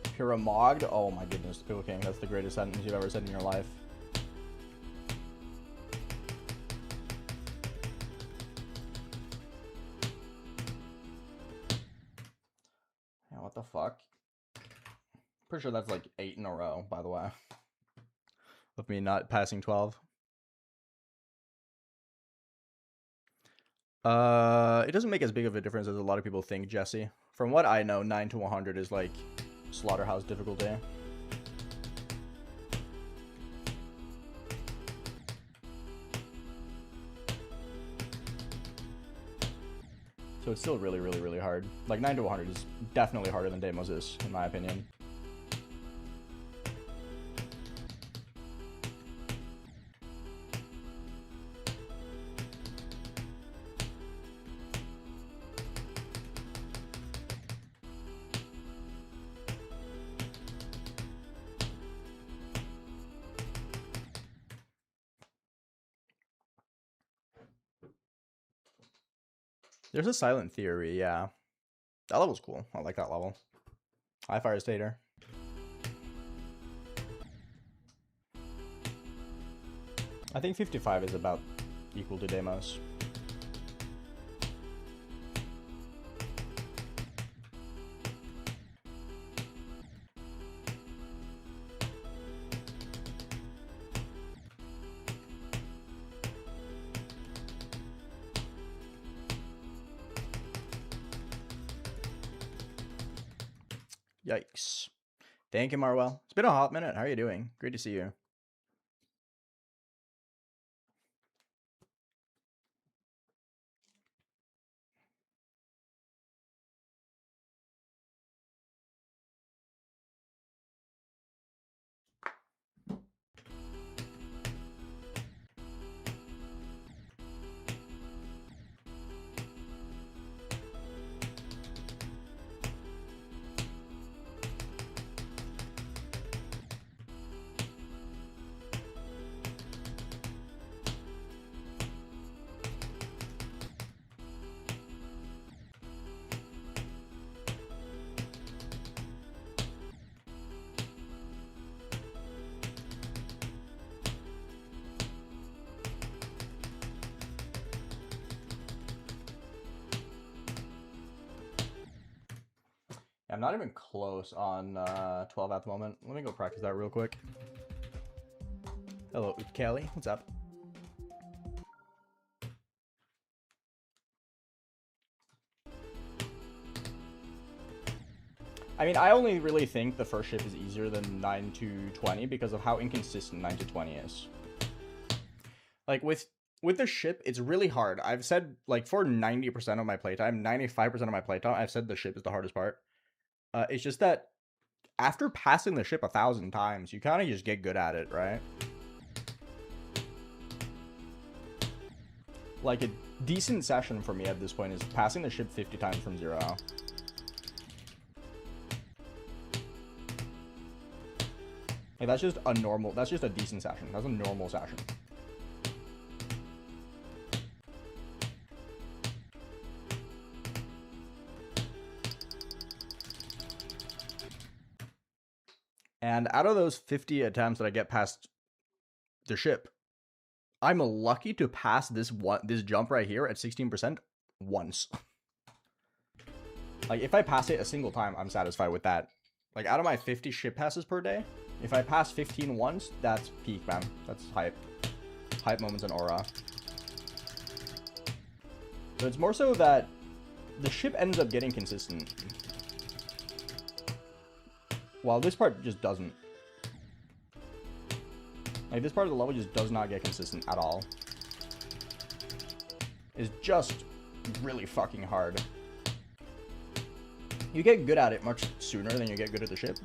S1: If you're a mogged, oh my goodness, Pickle King, that's the greatest sentence you've ever said in your life. Yeah, what the fuck? Pretty sure that's like 8 in a row, by the way. With me not passing 12. It doesn't make as big of a difference as a lot of people think, Jesse. From what I know, 9 to 100 is like slaughterhouse difficulty. So it's still really, really, really hard. Like 9 to 100 is definitely harder than Deimos is, in my opinion. There's a silent theory, yeah. That level's cool. I like that level. Hi, Fire Stater. I think 55 is about equal to Deimos. Yikes. Thank you, Marwell. It's been a hot minute. How are you doing? Great to see you. I'm not even close on 12 at the moment. Let me go practice that real quick. Hello, Kelly. What's up? I mean, I only really think the first ship is easier than 9 to 20 because of how inconsistent 9 to 20 is. Like, with the ship, it's really hard. I've said, like, for 90% of my playtime, 95% of my playtime, I've said the ship is the hardest part. It's just that after passing the ship 1,000 times, you kind of just get good at it, right? Like, a decent session for me at this point is passing the ship 50 times from 0. Like, that's just a decent session. That's a normal session. And out of those 50 attempts that I get past the ship, I'm lucky to pass this jump right here at 16% once. Like, if I pass it a single time, I'm satisfied with that. Like, out of my 50 ship passes per day, if I pass 15 once, that's peak, man. That's hype. Hype moments and aura. So it's more so that the ship ends up getting consistent, while this part just doesn't. Like, this part of the level just does not get consistent at all. It's just really fucking hard. You get good at it much sooner than you get good at the ship.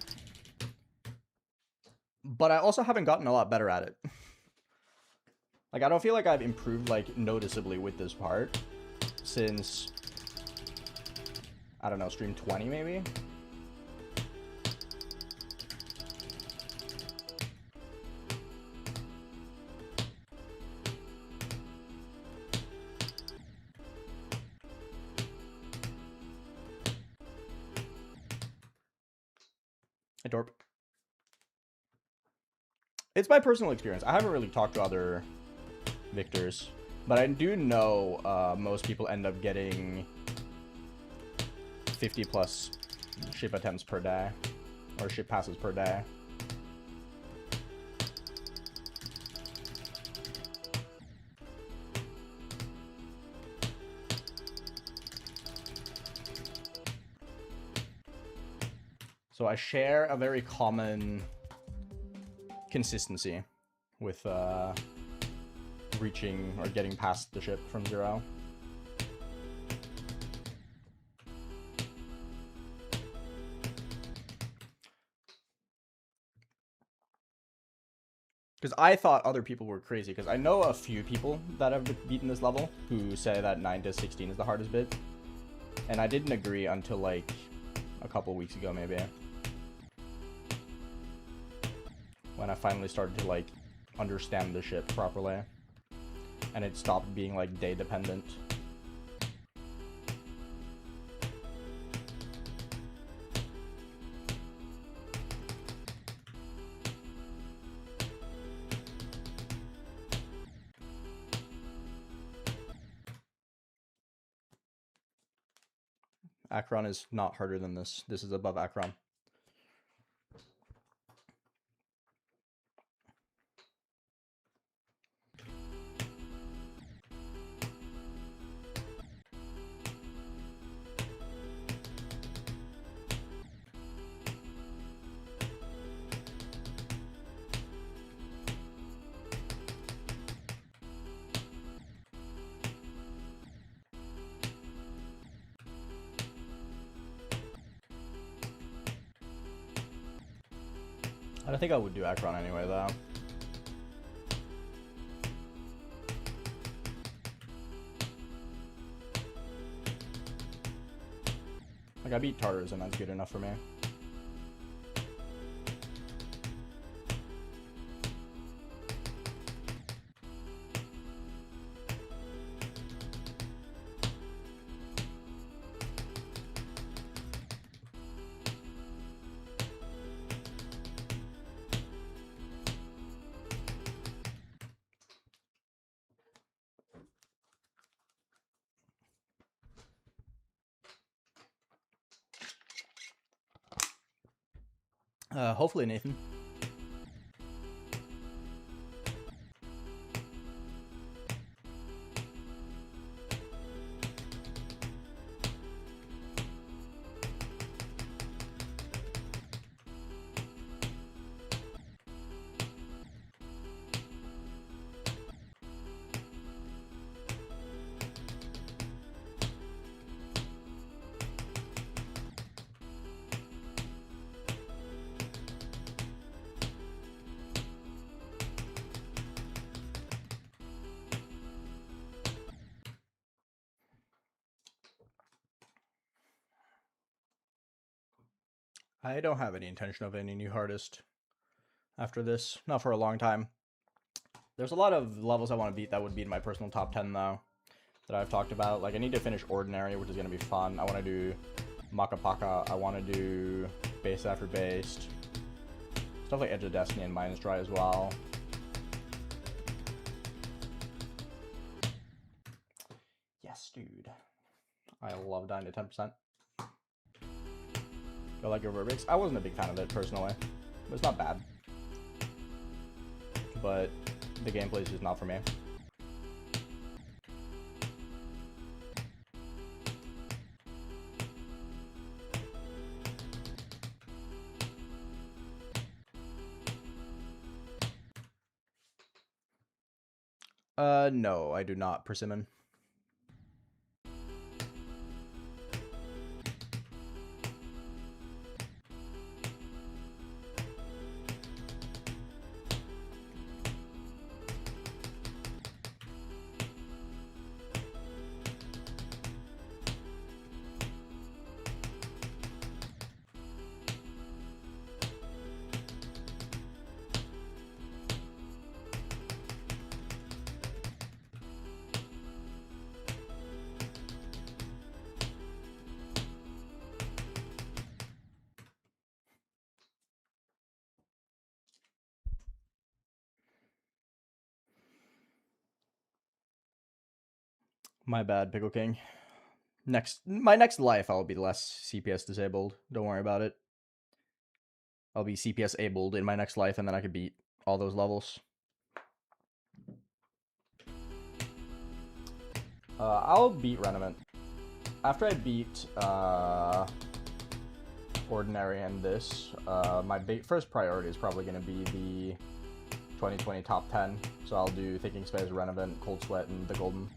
S1: But I also haven't gotten a lot better at it. Like, I don't feel like I've improved, like, noticeably with this part since, I don't know, stream 20 maybe? Hey, Dorp. It's my personal experience. I haven't really talked to other victors, but I do know most people end up getting 50 plus ship attempts per day, or ship passes per day. So I share a very common consistency with reaching or getting past the ship from 0. Because I thought other people were crazy, because I know a few people that have beaten this level who say that 9 to 16 is the hardest bit. And I didn't agree until like a couple weeks ago maybe, when I finally started to like understand the ship properly, and it stopped being like day dependent. Akron is not harder than this. This is above Akron. I don't think I would do Akron anyway, though. Like, I beat Tartars, and that's good enough for me. Hopefully, Nathan. I don't have any intention of any new hardest after this. Not for a long time. There's a lot of levels I want to beat that would be in my personal top 10, though, that I've talked about. Like, I need to finish Ordinary, which is going to be fun. I want to do Maka Paka. I want to do Base After Based. Stuff like Edge of Destiny and Minus Dry as well. Yes, dude. I love dying to 10%. I like your Verbex. I wasn't a big fan of it, personally. But it's not bad. But the gameplay is just not for me. No, I do not, Persimmon. My bad, Pickle King. My next life, I'll be less CPS disabled. Don't worry about it. I'll be CPS abled in my next life, and then I could beat all those levels. I'll beat Renovant. After I beat Ordinary and this, my first priority is probably going to be the 2020 top 10. So I'll do Thinking Space, Renovant, Cold Sweat, and the Golden.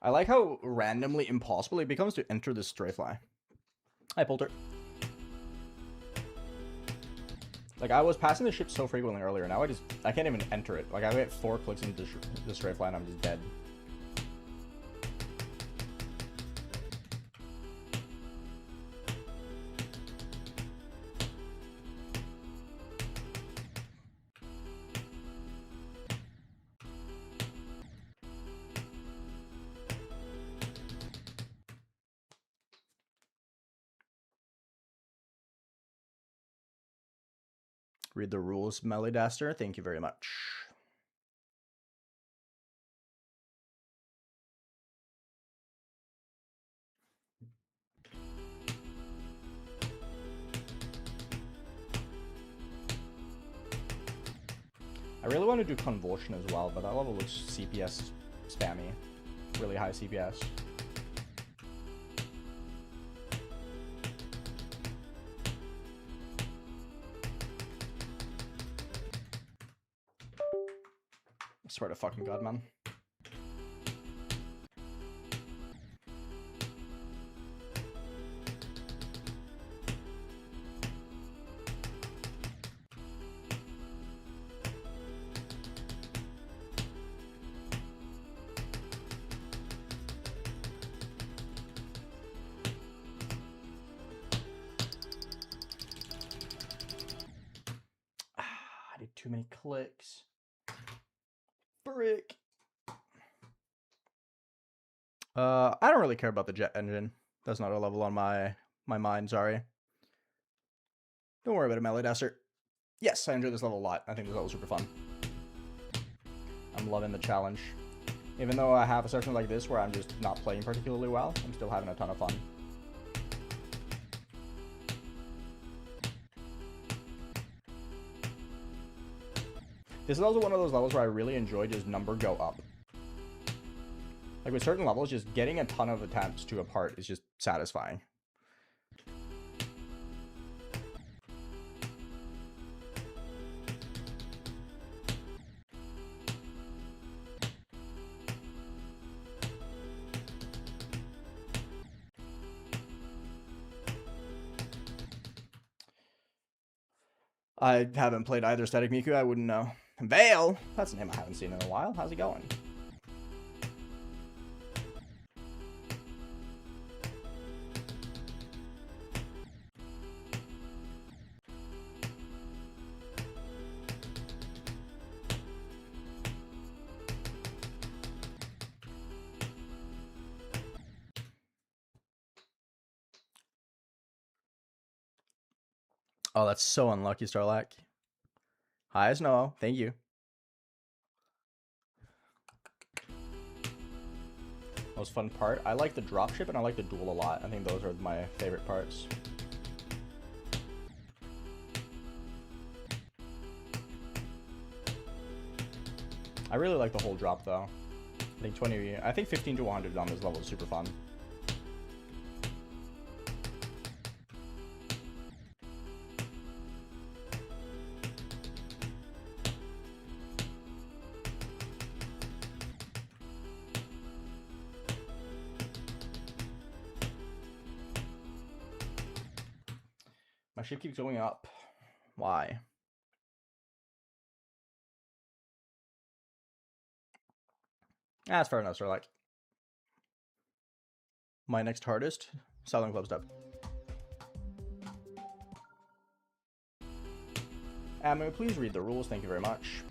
S1: I like how randomly impossible it becomes to enter this stray fly. Hi, Polter. Like, I was passing the ship so frequently earlier, now I can't even enter it. Like, I get 4 clicks into the stray fly and I'm just dead. Read the rules, Melidaster. Thank you very much. I really want to do Convulsion as well, but that level looks CPS spammy. Really high CPS. I swear to fucking God, man. I did too many clicks. Frick. I don't really care about the jet engine. That's not a level on my mind, sorry. Don't worry about it, Melidaster. Yes, I enjoy this level a lot. I think this level is super fun. I'm loving the challenge. Even though I have a section like this where I'm just not playing particularly well, I'm still having a ton of fun. This is also one of those levels where I really enjoy just number go up. Like with certain levels, just getting a ton of attempts to a part is just satisfying. I haven't played either Static Miku, I wouldn't know. Vale! That's a name I haven't seen in a while. How's it going? Oh, that's so unlucky, Starlack. Hi, Snow. Thank you. Most fun part? I like the dropship and I like the duel a lot. I think those are my favorite parts. I really like the whole drop though. I think 15 to 100 on this level is super fun. My ship keeps going up. Why? That's fair enough, sir. Like, my next hardest, Southern CLUBSTEP. Amu, please read the rules. Thank you very much.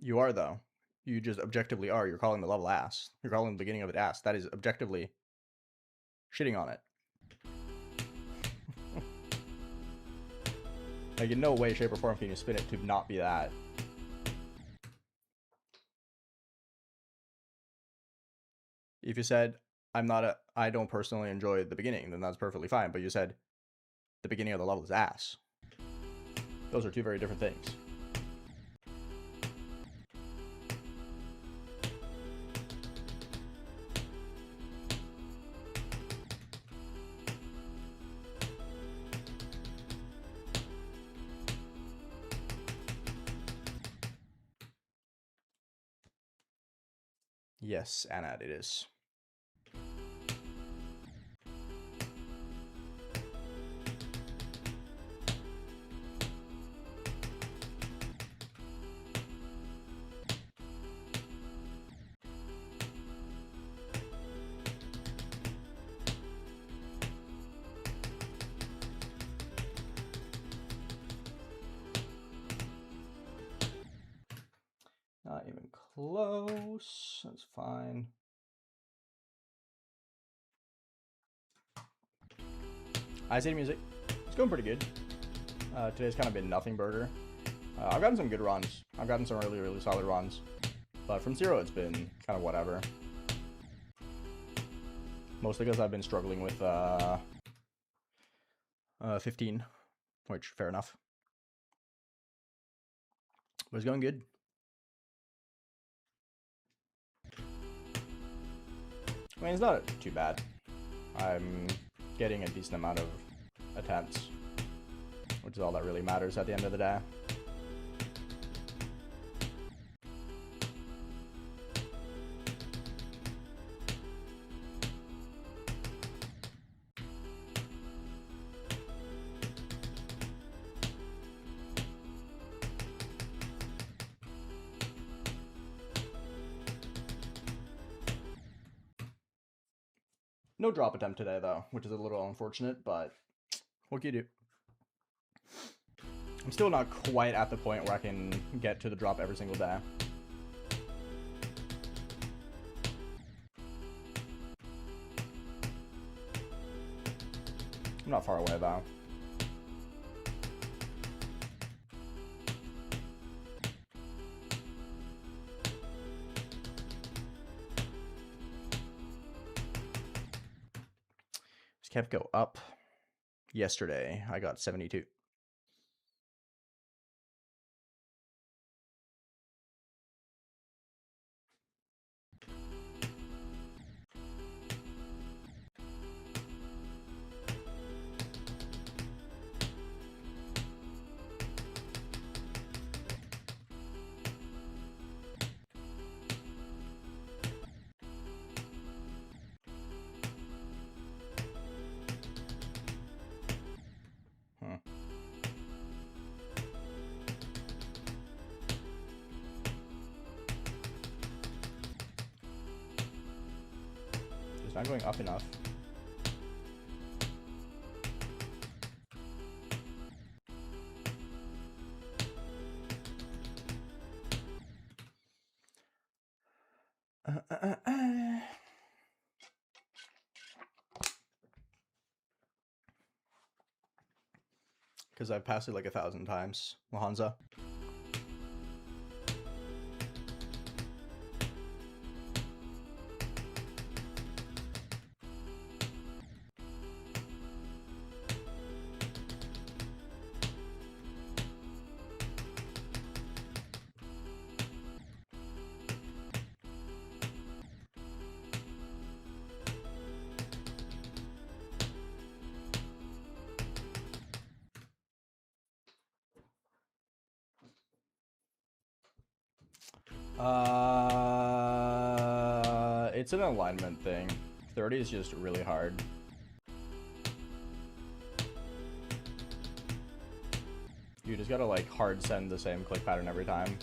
S1: You are, though. You just objectively are. You're calling the level ass. You're calling the beginning of it ass. That is objectively shitting on it. Like, in no way, shape, or form can you spin it to not be that. If you said, I don't personally enjoy the beginning, then that's perfectly fine. But you said, the beginning of the level is ass. Those are two very different things. Yes, Anad, it is. Not even close. That's fine. I say music. It's going pretty good. Today's kind of been nothing burger. I've gotten some good runs. I've gotten some really, really solid runs. But from zero, it's been kind of whatever. Mostly because I've been struggling with 15, which, fair enough. But it's going good. I mean, it's not too bad. I'm getting a decent amount of attempts, which is all that really matters at the end of the day. No drop attempt today, though, which is a little unfortunate, but what can you do? I'm still not quite at the point where I can get to the drop every single day. I'm not far away, though. Just kept go up. Yesterday, I got 72. not going up enough. Because I've passed it like 1,000 times, Lahanza. It's an alignment thing. 30 is just really hard. You just gotta like hard send the same click pattern every time.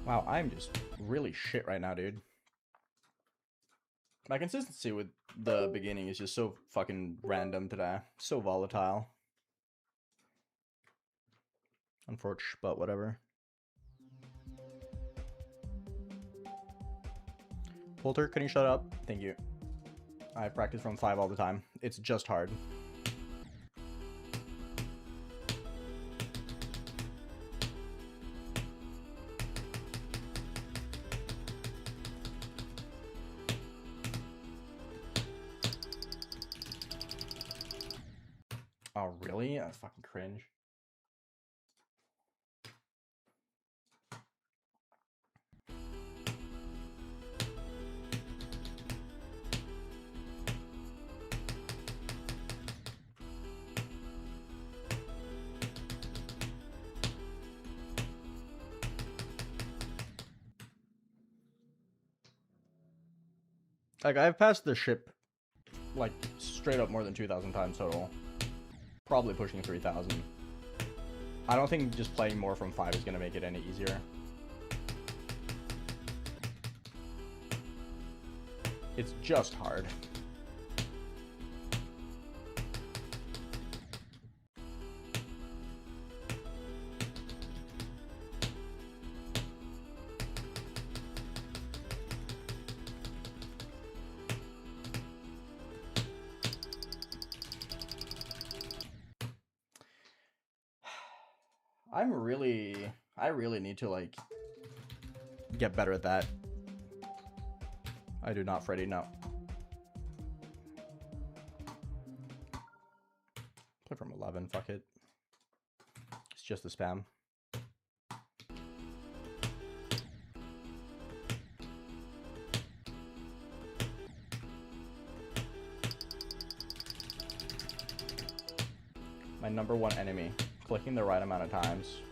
S1: Wow, I'm just really shit right now, dude. My consistency with the beginning is just so fucking random today. So volatile. Unfortunate, but whatever. Poulter, can you shut up? Thank you. I practice from 5 all the time. It's just hard. Oh, really? That's fucking cringe. Like, I've passed the ship, like, straight up more than 2,000 times total. Probably pushing 3,000. I don't think just playing more from 5 is going to make it any easier. It's just hard. I really need to, like, get better at that. I do not, Freddy, no. Play from 11, fuck it. It's just a spam. My #1 enemy. Clicking the right amount of times.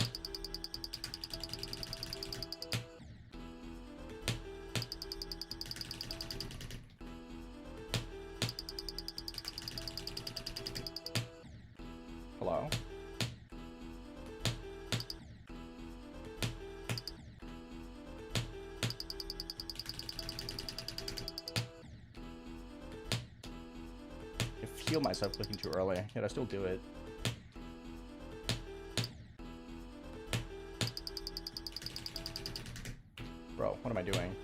S1: Hello? I feel myself clicking too early, yet I still do it. Bro, what am I doing?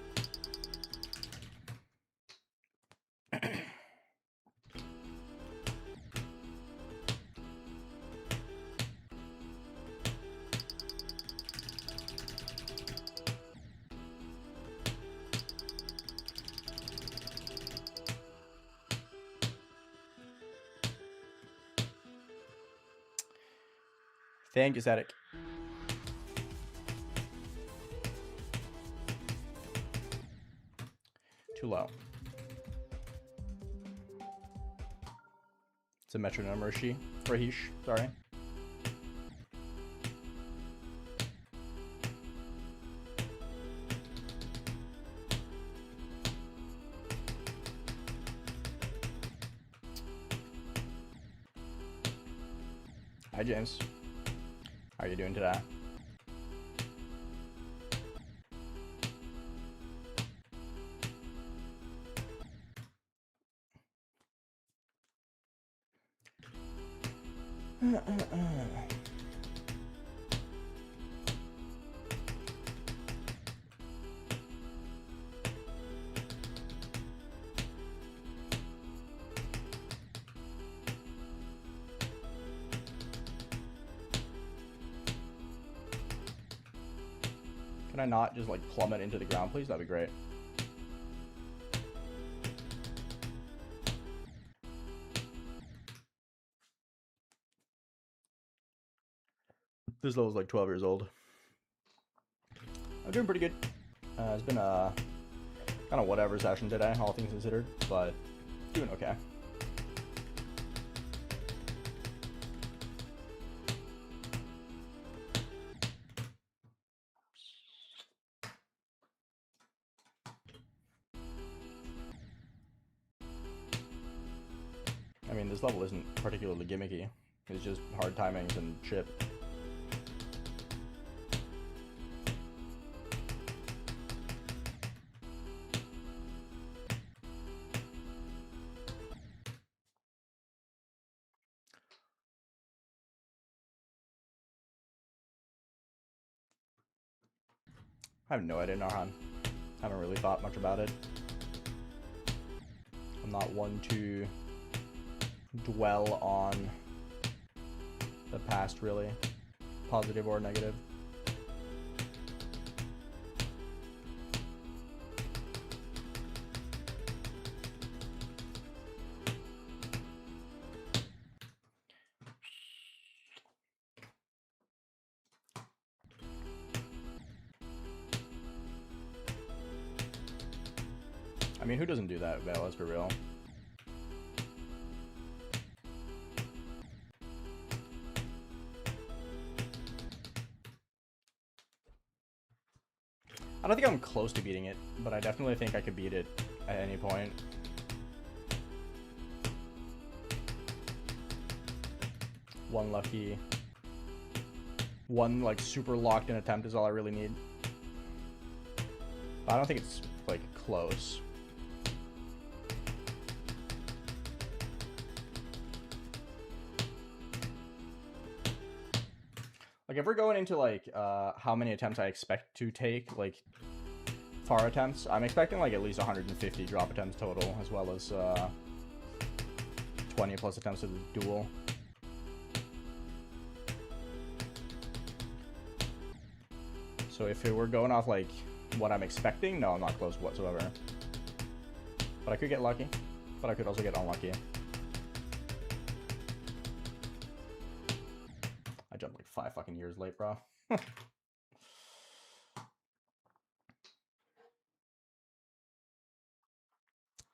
S1: Thank you, Static. Too low. It's a metronome, Rahish, sorry. Hi, James. How are you doing today? Can I not just like plummet into the ground, please? That'd be great. This level's like 12 years old. I'm doing pretty good. It's been a kind of whatever session today, all things considered, but doing okay. I mean, this level isn't particularly gimmicky. It's just hard timings and shit. I have no idea, Narhan. Haven't really thought much about it. I'm not one to dwell on the past, really, positive or negative. I mean, who doesn't do that, Vale? Let's be real. I don't think I'm close to beating it, but I definitely think I could beat it at any point. One lucky, one like super locked in attempt is all I really need. But I don't think it's like close. Like if we're going into like how many attempts I expect to take, like far attempts, I'm expecting like at least 150 drop attempts total, as well as 20 plus attempts at the duel. So if we're going off like what I'm expecting, no, I'm not close whatsoever. But I could get lucky, but I could also get unlucky. I jumped like 5 fucking years late, bro.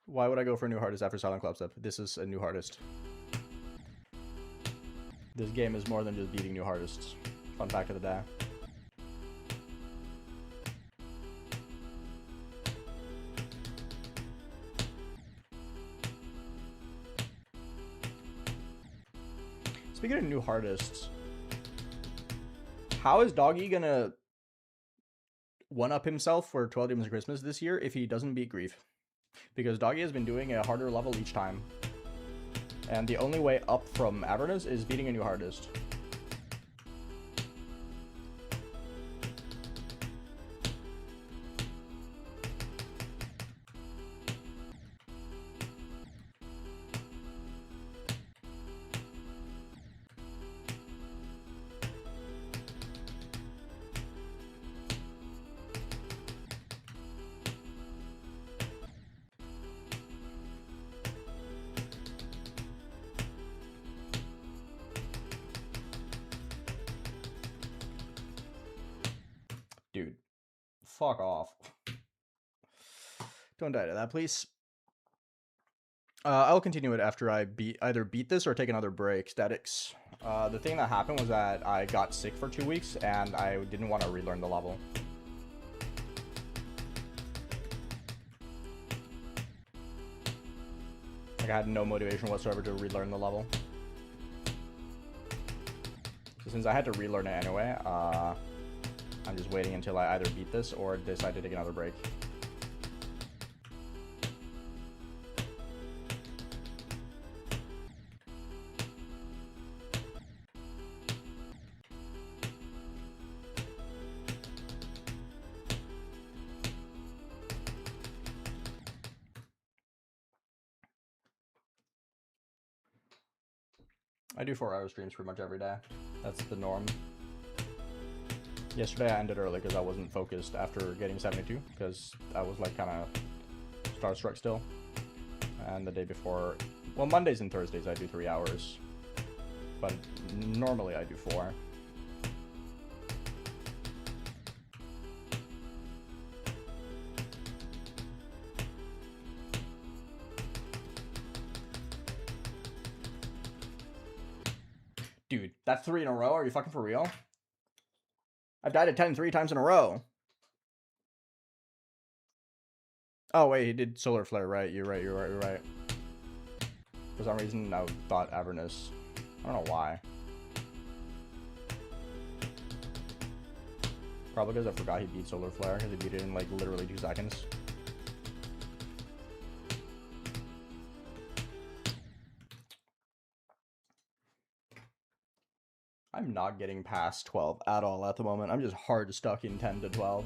S1: Why would I go for a new hardest after Silent CLUBSTEP? This is a new hardest. This game is more than just beating new hardests. Fun fact of the day. Speaking of new hardests, how is Doggy gonna one-up himself for 12 Demons of Christmas this year if he doesn't beat Grief? Because Doggy has been doing a harder level each time. And the only way up from Avernus is beating a new hardest. Dude, fuck off. Don't die to that, please. I'll continue it after I either beat this or take another break. Statics. The thing that happened was that I got sick for 2 weeks and I didn't want to relearn the level. Like I had no motivation whatsoever to relearn the level. So since I had to relearn it anyway, I'm just waiting until I either beat this or decide to take another break. I do 4-hour streams pretty much every day. That's the norm. Yesterday I ended early because I wasn't focused after getting 72, because I was like kind of starstruck still. And the day before, well, Mondays and Thursdays I do 3 hours, but normally I do 4. Dude, that's 3 in a row? Are you fucking for real? I've died at 10 3 times in a row. Oh, wait, he did Solar Flare, right? You're right. For some reason, I thought Avernus. I don't know why. Probably because I forgot he beat Solar Flare, because he beat it in, like, literally 2 seconds. I'm not getting past 12 at all at the moment. I'm just hard stuck in 10 to 12.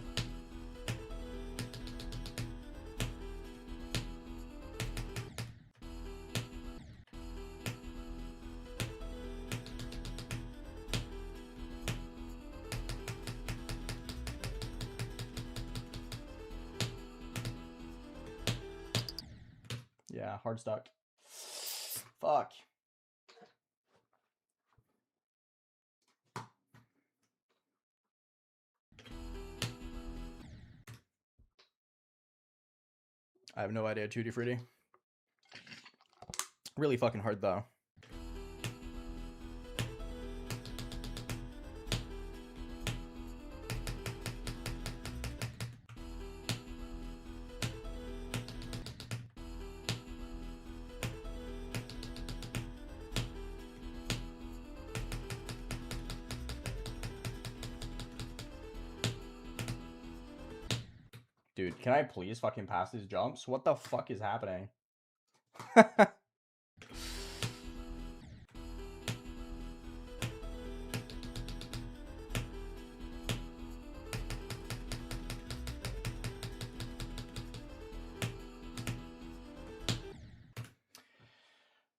S1: Yeah, hard stuck. Fuck. I have no idea, Tutti Frutti. Really fucking hard, though. Dude, can I please fucking pass these jumps? What the fuck is happening?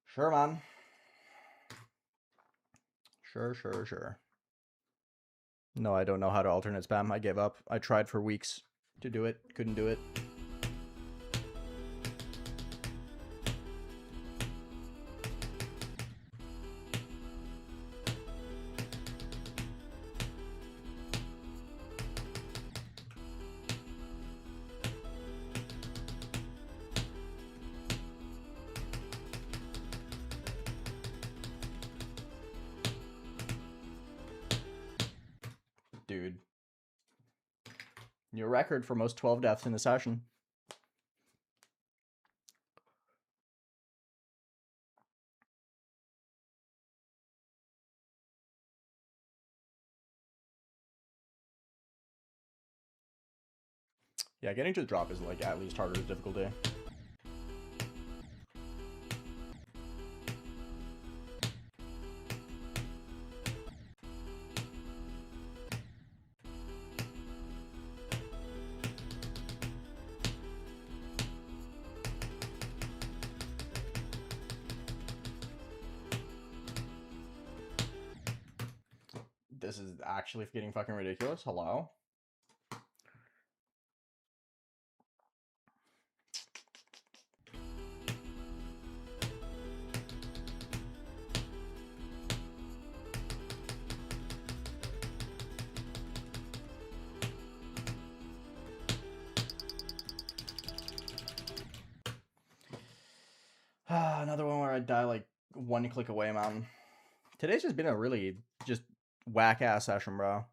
S1: Sure, man. Sure. No, I don't know how to alternate spam. I gave up. I tried for weeks to do it. Couldn't do it. Dude. New record for most 12 deaths in a session. Yeah, getting to the drop is like at least harder difficulty. This is actually getting fucking ridiculous. Hello? Another one where I die like 1 click away, man. Today's just been a really just whack-ass session, bro.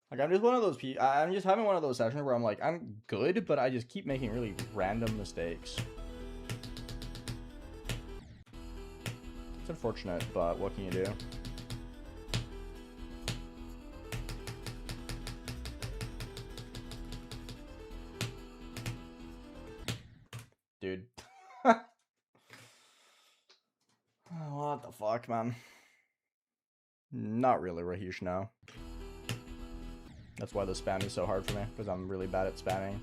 S1: Like, I'm just one of those people. I'm just having one of those sessions where I'm like, I'm good, but I just keep making really random mistakes. It's unfortunate, but what can you do? What the fuck, man? Not really, Rahish, no. That's why the spam is so hard for me, because I'm really bad at spamming.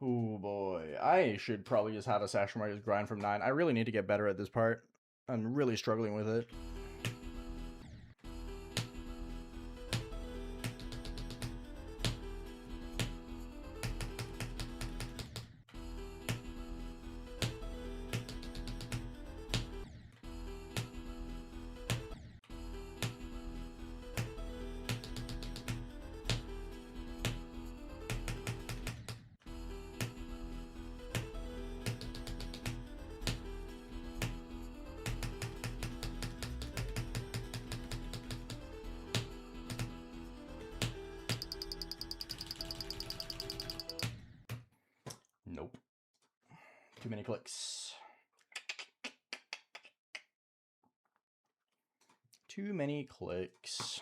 S1: Oh boy, I should probably just have a session where I just grind from 9. I really need to get better at this part. I'm really struggling with it. Nope. Too many clicks. Too many clicks.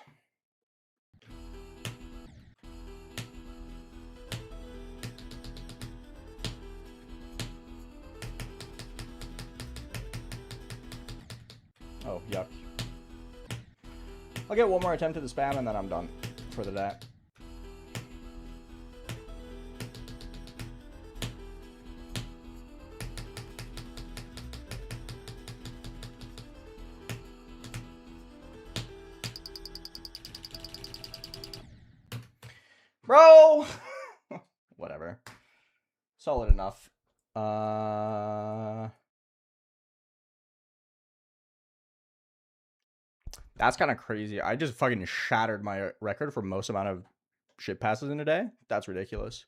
S1: Oh, yuck. I'll get one more attempt at the spam and then I'm done for the day. Bro! Whatever. Solid enough. That's kind of crazy. I just fucking shattered my record for most amount of ship passes in a day. That's ridiculous.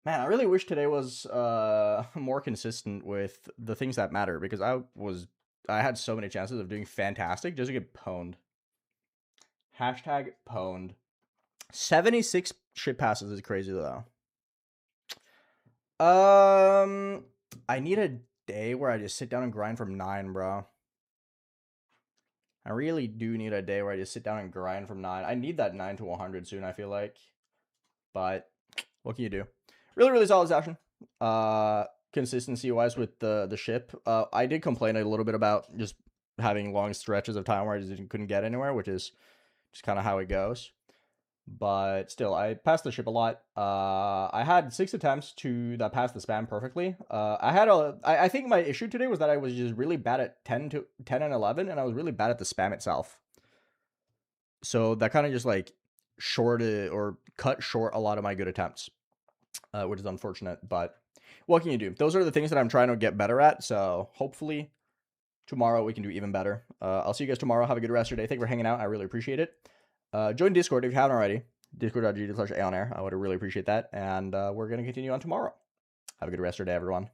S1: Man, I really wish today was more consistent with the things that matter, because I had so many chances of doing fantastic just to get pwned. Hashtag pwned. 76 ship passes is crazy though. I need a day where I just sit down and grind from 9, bro. I really do need a day where I just sit down and grind from 9. I need that 9 to 100 soon, I feel like. But what can you do? Really, really solid session. Consistency-wise with the ship. I did complain a little bit about just having long stretches of time where I just couldn't get anywhere, which is just kind of how it goes. But still, I passed the ship a lot. I had 6 attempts that passed the spam perfectly. I think my issue today was that I was just really bad at 10 and 11, and I was really bad at the spam itself. So that kind of just like cut short a lot of my good attempts, which is unfortunate. But what can you do? Those are the things that I'm trying to get better at. So hopefully tomorrow we can do even better. I'll see you guys tomorrow. Have a good rest of your day. Thank you for hanging out. I really appreciate it. Join Discord if you haven't already. Discord.gg/AeonAir. I would really appreciate that. And we're going to continue on tomorrow. Have a good rest of your day, everyone.